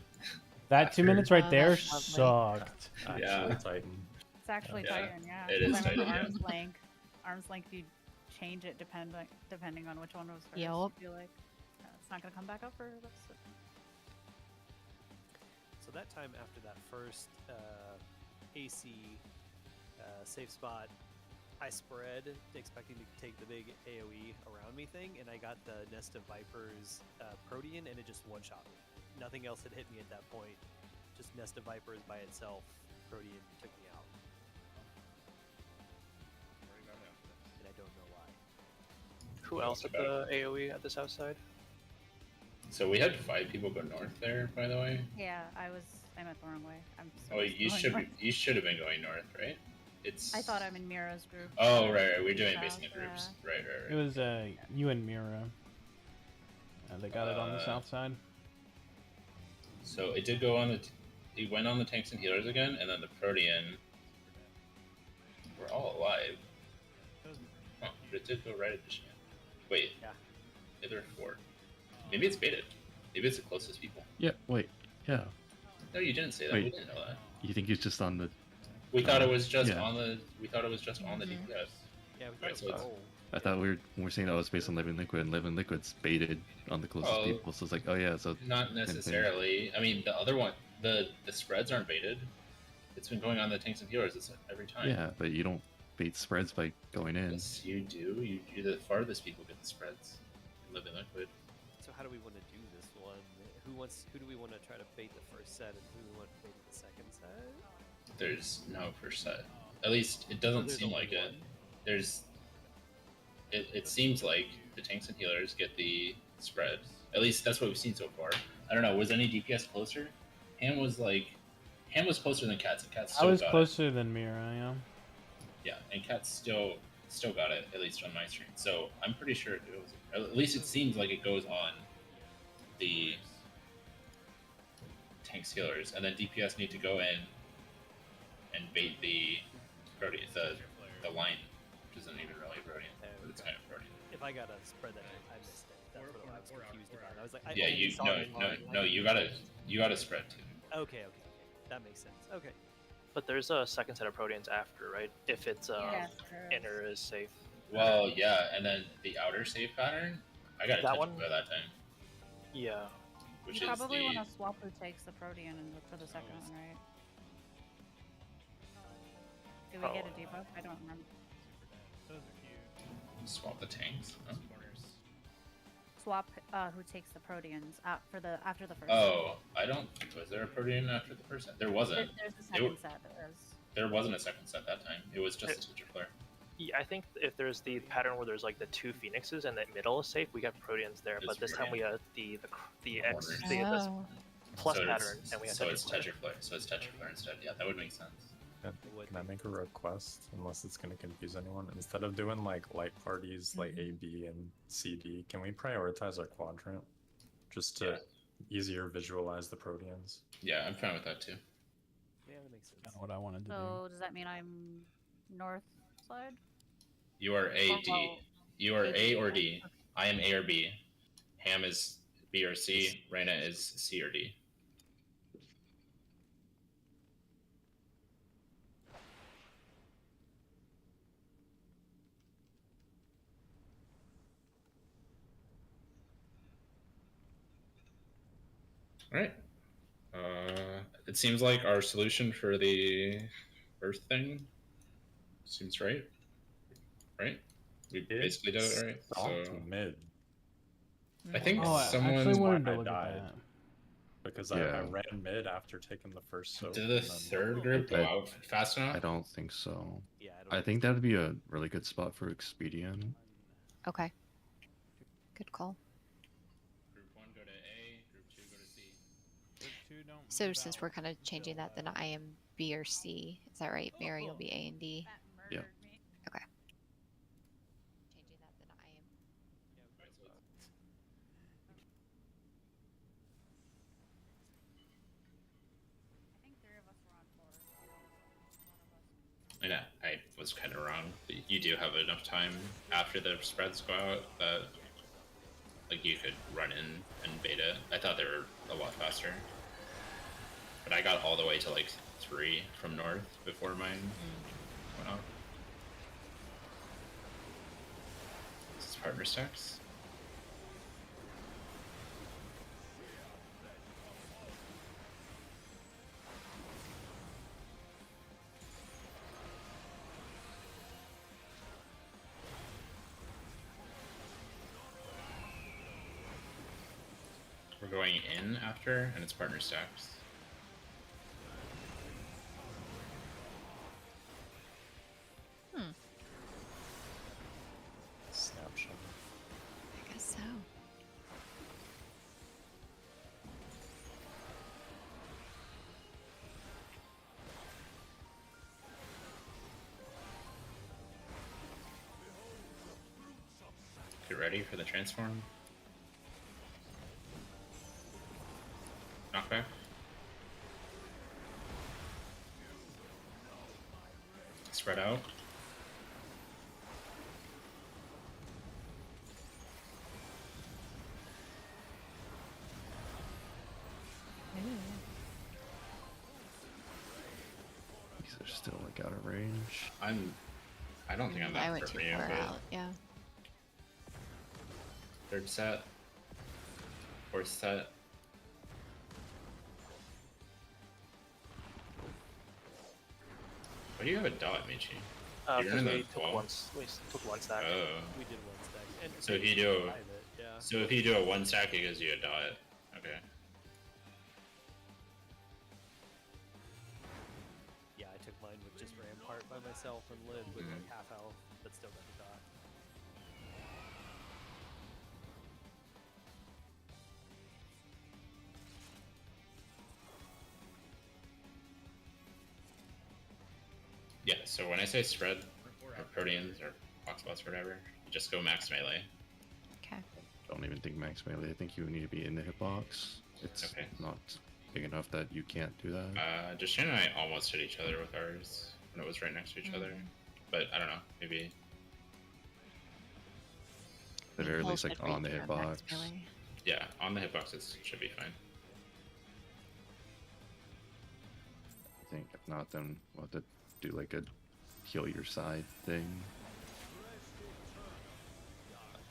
That After- 2 minutes right Oh, there that's lovely. sucked. Actually, Yeah. Titan. It's actually Yeah, Titan, yeah. it 'Cause is I remember Titan, yeah. arm's length. Arm's length, you change it depending on which one was first. Yup. You feel like it's not gonna come back up for the rest of So that time after that first AC safe spot, I spread expecting to take the big AoE around me thing, and I got the Nest of Vipers Protean, and it just one-shot me. Nothing else had hit me at that point. Just Nest of Vipers by itself, Protean took me out. And I don't know why. Who else at the AoE at the south side? So we had 5 people go north there, by the way. Yeah, I went the wrong way. I'm so Oh, used to you going should north. you should have been going north, right? It's. I thought I'm in Mira's group. Oh right, we're doing it South, based on the groups. yeah. Right. It was you and Mira. They got it on the Uh, south side. So it did go on the. It went on the tanks and healers again, and then the Protean. We're all alive. Huh, but it did go right at the shin. Wait. Yeah. Yeah, there are 4. Maybe it's baited. Maybe it's the closest people. Yeah, wait. Yeah. No, you didn't say that. Wait. We didn't know that. You think he's just on the. We thought it was just Yeah. on the. We thought it was just on the Mhm. DPS. Yeah, we thought Right, it so was it's- gold. I thought we were saying that was based on Living Liquid, and Living Liquid's baited on the closest Oh. people. So it's like, oh yeah, so Not necessarily. I mean, the other one, the spreads aren't baited. It's been going on the tanks and healers. It's every time. yeah, but you don't bait spreads by going in. Yes, you do. You the farthest people get the spreads. In Living Liquid. So how do we want to do this one? Who do we want to try to bait the first set, and who do we want to bait the second set? There's no first set. At least it doesn't there's seem only like it. one. There's. It seems like the tanks and healers get the spread. At least that's what we've seen so far. I don't know. Was any DPS closer? Ham was closer than Cats. And Cats I still was got closer than Mira, yeah. it. Yeah, and Cats still got it, at least on my stream. So I'm pretty sure it goes. At least it seems like it goes on the tanks healers, and then DPS need to go in and bait the Protean, the line, which isn't even really a Protean, but it's kind of Protean. If I got a spread that I missed it. That's what I was confused about. I was like, I Yeah, only you saw no the no line. no you gotta spread too. Okay, that makes sense. Okay. But there's a second set of Proteans after, right? If it's Yeah, sure. inner is safe. Well, yeah, and then the outer save pattern, I got a That touch one? by that time, Yeah. which You is probably the want to swap who takes the Protean and look for the second one, right? Did we get a debuff? I don't remember. swap the tanks. Huh? Swap who takes the Proteans after the first. Oh, I don't. Was there a Protean after the first set? There wasn't. There's a It second w- set. There is. There wasn't a second set that time. It was just a teacher flare. Yeah, I think if there's the pattern where there's like the 2 Phoenixes and the middle is safe, we got Proteans there. It's But this time we got the X Corners. this Oh. plus so pattern, it's, and we had so Tetra it's Flare. teacher flare. So it's teacher flare instead. Yeah, that would make sense. Can I make a request, unless it's going to confuse anyone? Instead of doing like light parties like A, B, and C, D, can we prioritize our quadrant just to easier visualize the Proteans? Yeah, I'm fine with that too. Yeah, that makes sense. Kind of what I wanted to So does that mean I'm north side? You are A, D. Oh, You are A, A D, or yeah. D. I am A or B. Ham is B or C. Reina is C or D. All right. It seems like our solution for the Earth thing seems right. Right? We basically did it right. Stopped So mid I think do. Oh, I someone actually wanted to I look at died. that. because Yeah. I ran mid after taking the first soap. did the and then- third group go out fast enough? I don't think so. Yeah, I don't I think that would be a really good spot for Expedian. Okay. Good call. Group 1 go to A, group 2 go to C. So since we're kind of changing that, then I am B or C. Is that right? Mary will be A and D. Yeah. Okay. Changing that, then I am Yeah, I was kind of wrong. You do have enough time after the spreads go out that like you could run in and beta. I thought they were a lot faster, but I got all the way to like 3 from north before mine went out. This is partner stacks. We're going in after, and it's partner stacks. Snapshot. I guess so. Get ready for the transform. Knockback. Spread out. These are still like out of range. I don't think I'm I that went far too from you, far but out. Yeah. third set. Fourth set. Why do you have a dot, Michi? You're Because in we the took wall. we took one stack. Oh. We did one stack. And So if you do a, five it, yeah. so if you do a 1 stack, it gives you a dot. Okay. Yeah, I took mine with just Rampart by myself and lived with like half health, but still got the dot. Yeah. So when I say spread, or proteins, or boxbots, or whatever, you just go max melee. Okay. Don't even think max melee. I think you need to be in the hitbox. It's Okay. not big enough that you can't do that. Justin and I almost hit each other with ours when it was right next to each other, but I don't know. Maybe. At the very Paul least, like should on the reach your max hitbox. melee. Yeah, on the hitboxes should be fine. I think if not, then we'll have to do like a heal your side thing.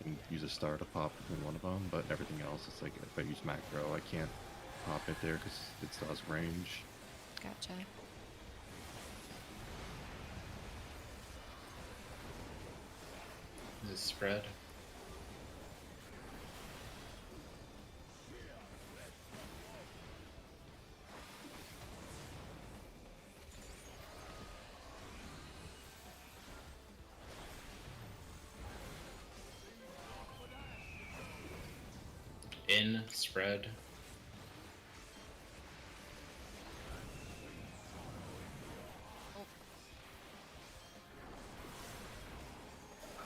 I can use a star to pop in one of them, but everything else is like if I use macro, I can't pop it there because it still has range. Gotcha. Is it spread? In spread.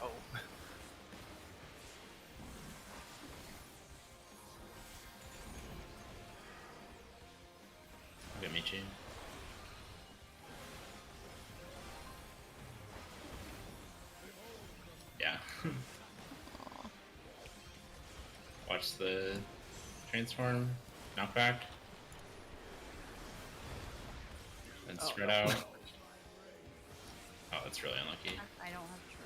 Oh. Look at Michi. Yeah. Watch the transform, knockback, and Oh, spread no. out. Oh, that's really unlucky. I don't have true.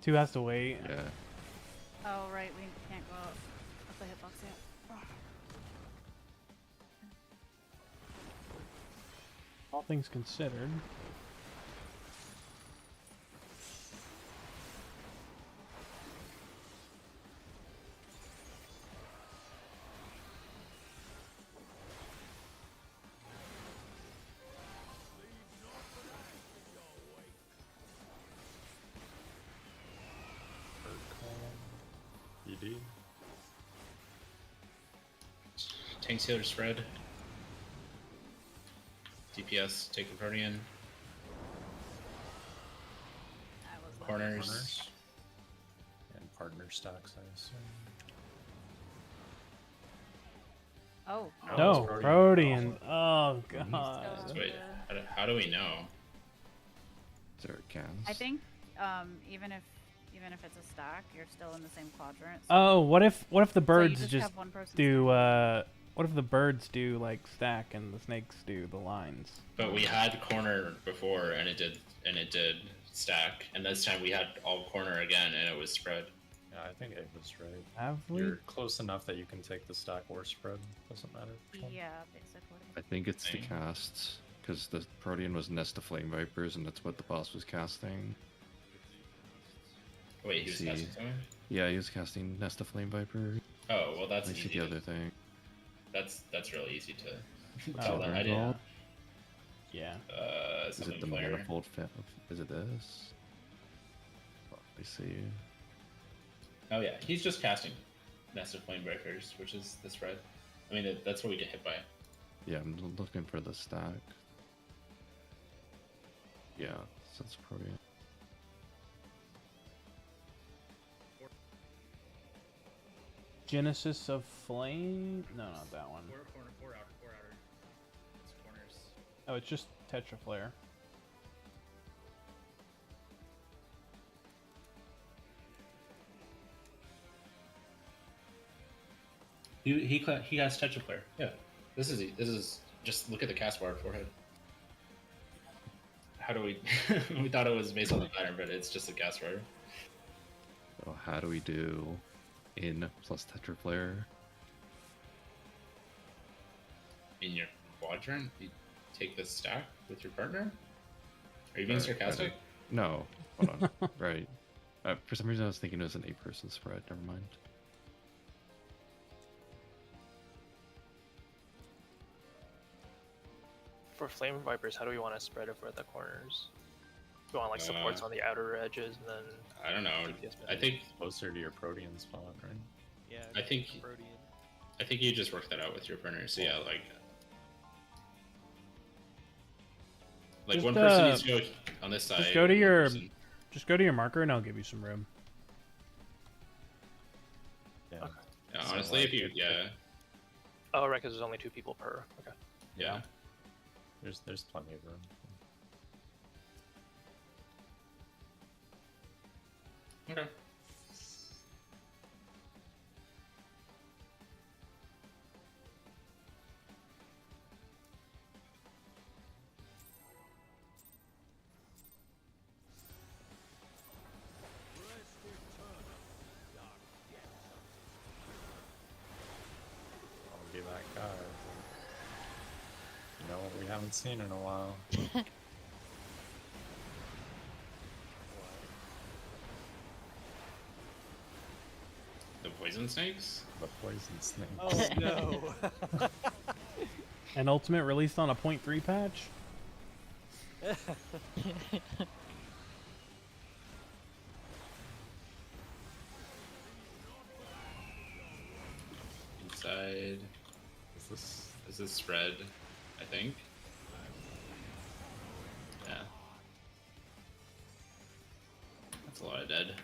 Two has to wait. Yeah. Oh, right, we can't go up the hitbox yet. All things considered. ED. Tank sealer spread. DPS, take the Protean. Corners. And partner stacks, I assume. Oh. Oh, No, it's Protean. Oh Mhm. god. So wait, how do we know? Is there a cast? I think even if it's a stack, you're still in the same quadrant. So Oh, what if the so you birds just, just have one person do standing. what if the birds do like stack and the snakes do the lines? But we had corner before, and it did stack, and this time we had all corner again, and it was spread. Yeah, I think Abe was right. Have we? You're close enough that you can take the stack or spread. Doesn't matter. Which one. Yeah, basically. I think it's the Thing. casts, because the Protean was Nest of Flame Vipers, and that's what the boss was casting. Wait, he was See. casting something? Yeah, he was casting Nest of Flame Viper. Oh, well, that's I see easy. the other thing. That's really easy to Oh, tell that. I didn't. Manifold? Yeah. Is Something it the flare. manifold? Is it this? Let me see. Oh yeah, he's just casting Nest of Flame Breakers, which is the spread. I mean, that's what we get hit by. Yeah, I'm looking for the stack. Yeah, so that's Protean. Genesis of Flame? No, not that one. Four outer. It's corners. Oh, it's just Tetraflare. He has Tetraflare. Yeah, this is just look at the cast bar forehead. How do we? We thought it was based on the pattern, but it's just a cast bar. So how do we do in plus Tetraflare? In your quadrant, you take the stack with your partner. Are you being sarcastic? No, hold on. Right. For some reason, I was thinking it was an 8-person spread. Never mind. For Flame Vipers, how do we want to spread it for the corners? Do we want like supports on the outer edges and then I don't know. DPS I think Closer to your Protean spot, right? Yeah. I think- Protean. I think you just work that out with your partner. So yeah, like Just, one person needs to go on this side. go to one your- person- Just go to your marker and I'll give you some room. Yeah. Okay. Yeah, So, honestly, like, if you oh right, because there's only 2 people per. Okay. yeah. There's plenty of room. Okay. I'll be that guy. You know what we haven't seen in a while. The poison snakes. The poison snake. Oh no. And Ultimate released on a 0.3 patch? Inside is this spread, I think. Yeah. That's a lot of dead.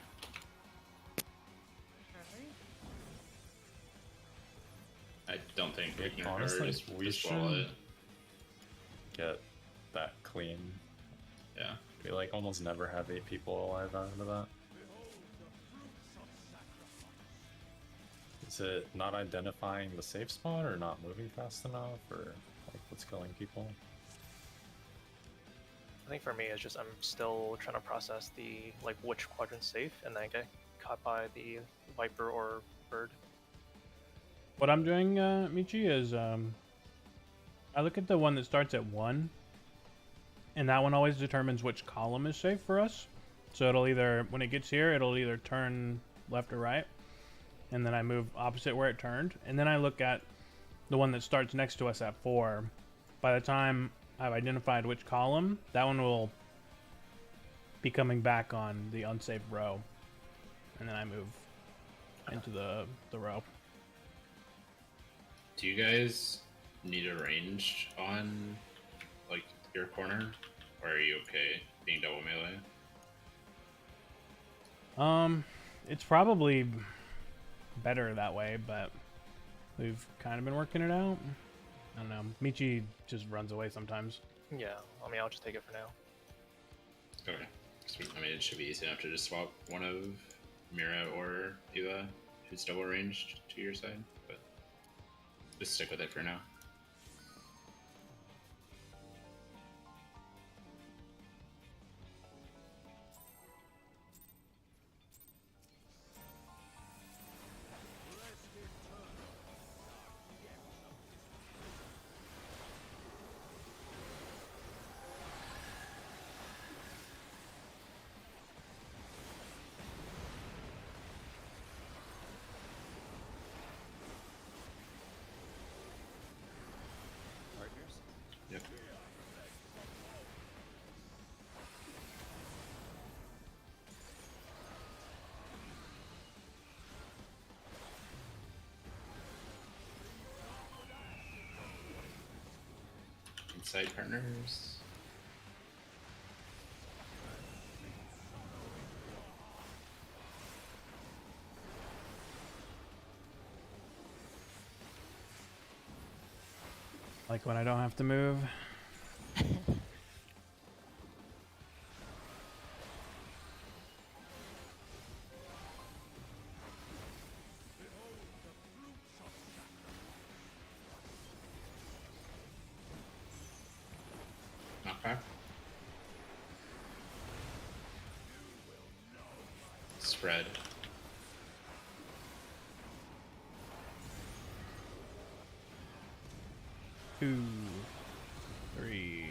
I don't think we can Honestly, just we swallow should- it. Get that clean. Yeah. We like almost never have 8 people alive out of that. Is it not identifying the safe spot or not moving fast enough or like what's killing people? I think for me it's just I'm still trying to process the like which quadrant's safe and then get caught by the Viper or Bird. What I'm doing, Michi, is I look at the one that starts at 1, and that one always determines which column is safe for us. So it'll either, when it gets here, it'll either turn left or right, and then I move opposite where it turned. And then I look at the one that starts next to us at 4. By the time I've identified which column, that one will be coming back on the unsafe row. And then I move into the row. Do you guys need a range on like your corner, or are you okay being double melee? It's probably better that way, but we've kind of been working it out. I don't know. Michi just runs away sometimes. Yeah, I mean, I'll just take it for now. Okay. Sweet. I mean, it should be easy enough to just swap one of Mira or Eva, who's double ranged, to your side, but just stick with it for now. Partners. Yep. Inside partners. Like when I don't have to move. Knockback. Spread. Two, three,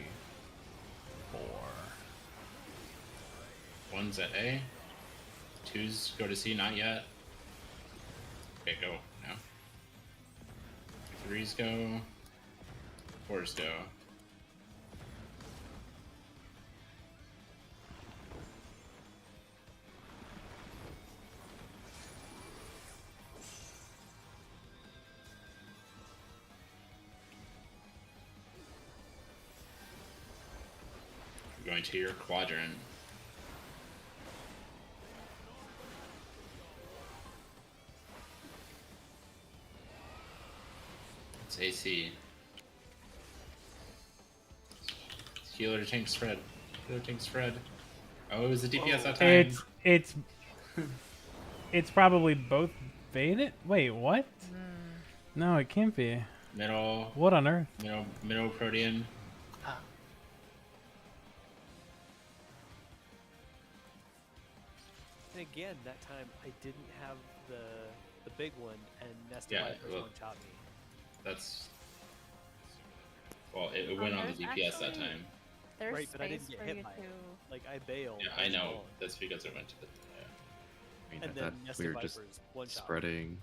four. One's at A. Twos go to C, not yet. Okay, go now. Threes go. Fours go. You're going to your quadrant. It's AC. Healer tank spread. Healer tank spread. Oh, it was the DPS that time. It's probably both Vayden. Wait, what? No, it can't be. Middle. What on earth? Middle Protean. And again, that time I didn't have the big one, and Nested Yeah, Vipers well- one shot me. That's. Well, it went on the there's DPS that actually- time. There's Right, but I didn't space get for hit you by it. to. Like I bailed. Yeah, I know. That's because it went to the. Yeah. I mean, And that then Nested we were Vipers just one shot. spreading.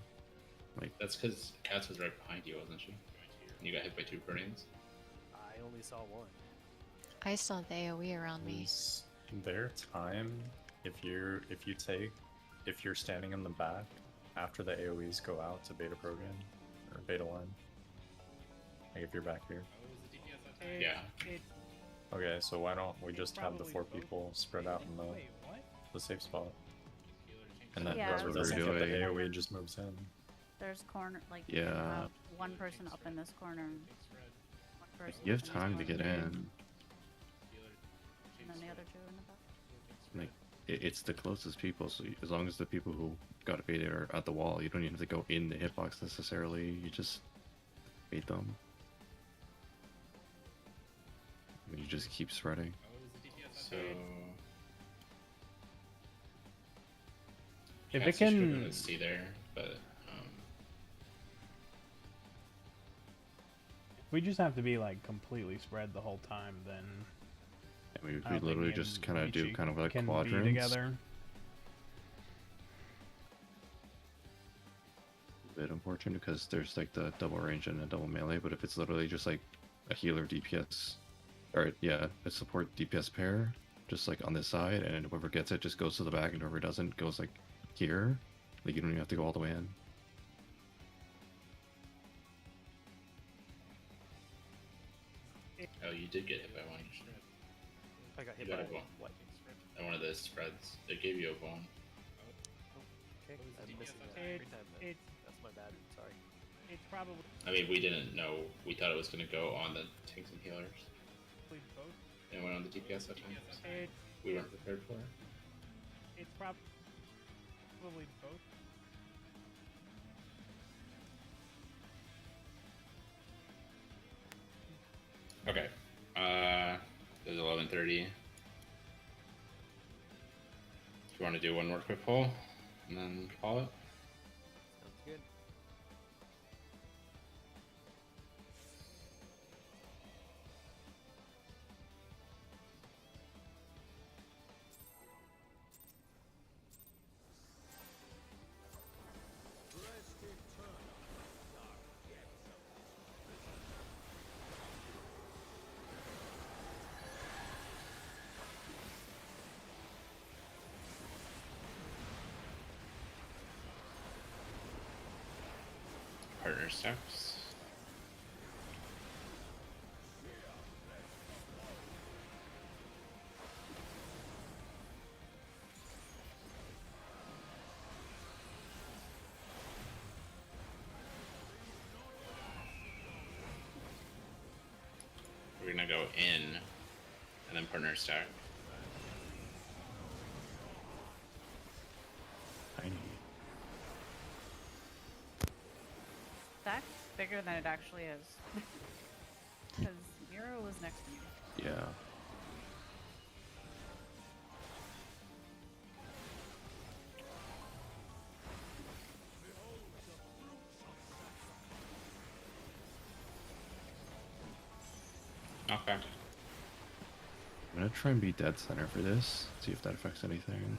That's because Cats was right behind you, wasn't she? You got hit by 2 Proteans. I only saw one. I saw the AoE around me. Is there time if you're standing in the back after the AoEs go out to beta program or beta 1? Like if you're back here. Yeah. Okay, so why don't we just have the 4 people spread out in Wait, what? the safe spot? And then Yeah, whoever that's what doesn't we're get the doing. AoE just moves in. There's corner like you can Yeah. have one person up in this corner. And one person You have up in this time to get corner, in. And then the other 2 in the back. Like it's the closest people, so as long as the people who got baited are at the wall, you don't even have to go in the hitbox necessarily. You just bait them. And you just keep spreading. So. If it Cats are struggling can- to see there, but We just have to be like completely spread the whole time, then. I mean, I we don't think literally me just and kind of do Michi kind of like can be quadrants. together. A bit unfortunate because there's like the double range and a double melee, but if it's literally just like a healer DPS, or yeah, a support DPS pair, just like on this side, and whoever gets it just goes to the back, and whoever doesn't goes like here. Like you don't even have to go all the way in. oh, you did get hit by one. I got hit You by got a bone. what? At one of those spreads, it gave you a bone. Okay, I'm missing that every time. That's my bad. Sorry. It's probably I mean, we didn't know. We thought it was going to go on the tanks and healers. both. And it went on the DPS that time. We weren't prepared for it. It's probably both. Okay. There's 11:30. If you want to do one more quick poll, and then call it. Sounds good. Partner steps. We're gonna go in, and then partner stack. Tiny. That's bigger than it actually is. Because Miro was next to me. Yeah. Knockback. I'm gonna try and be dead center for this. See if that affects anything.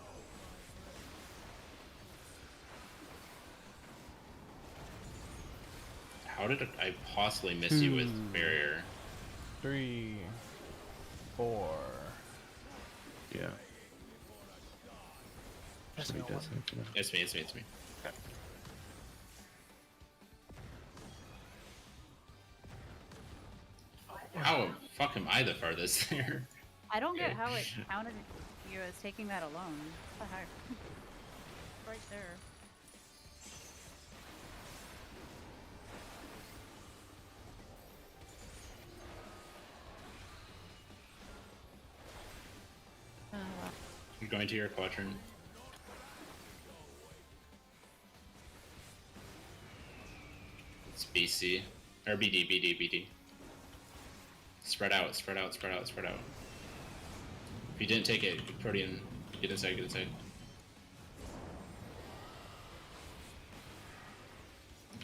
How did I possibly miss you with barrier? 3, 4. Yeah. Just be dead center for that. It's me. It's me. It's me. Okay. How fuck am I the farthest there? I don't get how it counted you as taking that alone. What the heck? Right there. Oh, well. You're going to your quadrant. It's BC. Or BD. Spread out. If you didn't take it, Protean, get inside.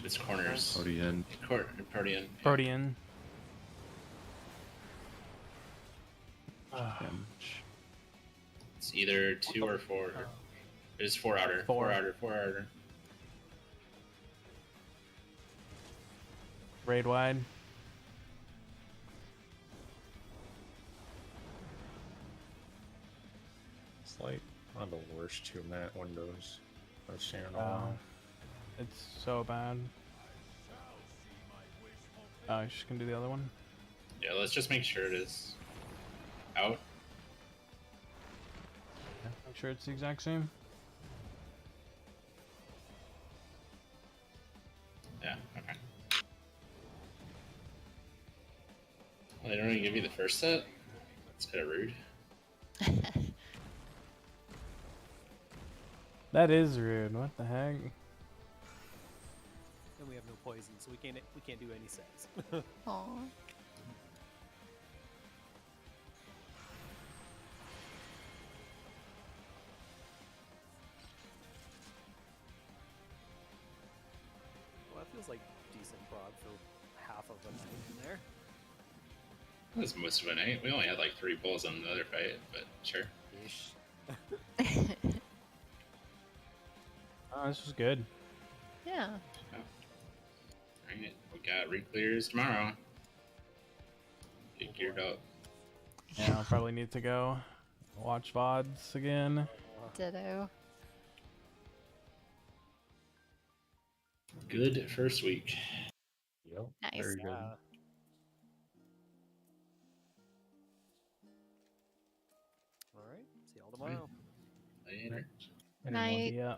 It's corners. Protean. Protean. Protean. Damage. It's either 2 or 4. There's 4 outer. 4 outer. Raid wide. It's like one of the worst 2-minute windows I've seen in a Wow. while. It's so bad. Oh, you're just gonna do the other one? Yeah, let's just make sure it is out. Yeah. Make sure it's the exact same. Yeah, okay. Well, they don't even give you the first set? That's kind of rude. That is rude. What the heck? And we have no poison, so we can't do any sets. Aw. Well, that feels like decent prog for half of a night in there. That's most of a night. We only had like 3 pulls on the other fight, but sure. Ish. Oh, this was good. Yeah. Alright, we got re-clears tomorrow. Get geared up. Yeah, I'll probably need to go watch VODs again. Ditto. Good first week. Yep. Nice. Very good. All right. See y'all tomorrow. Later. Night. Yeah.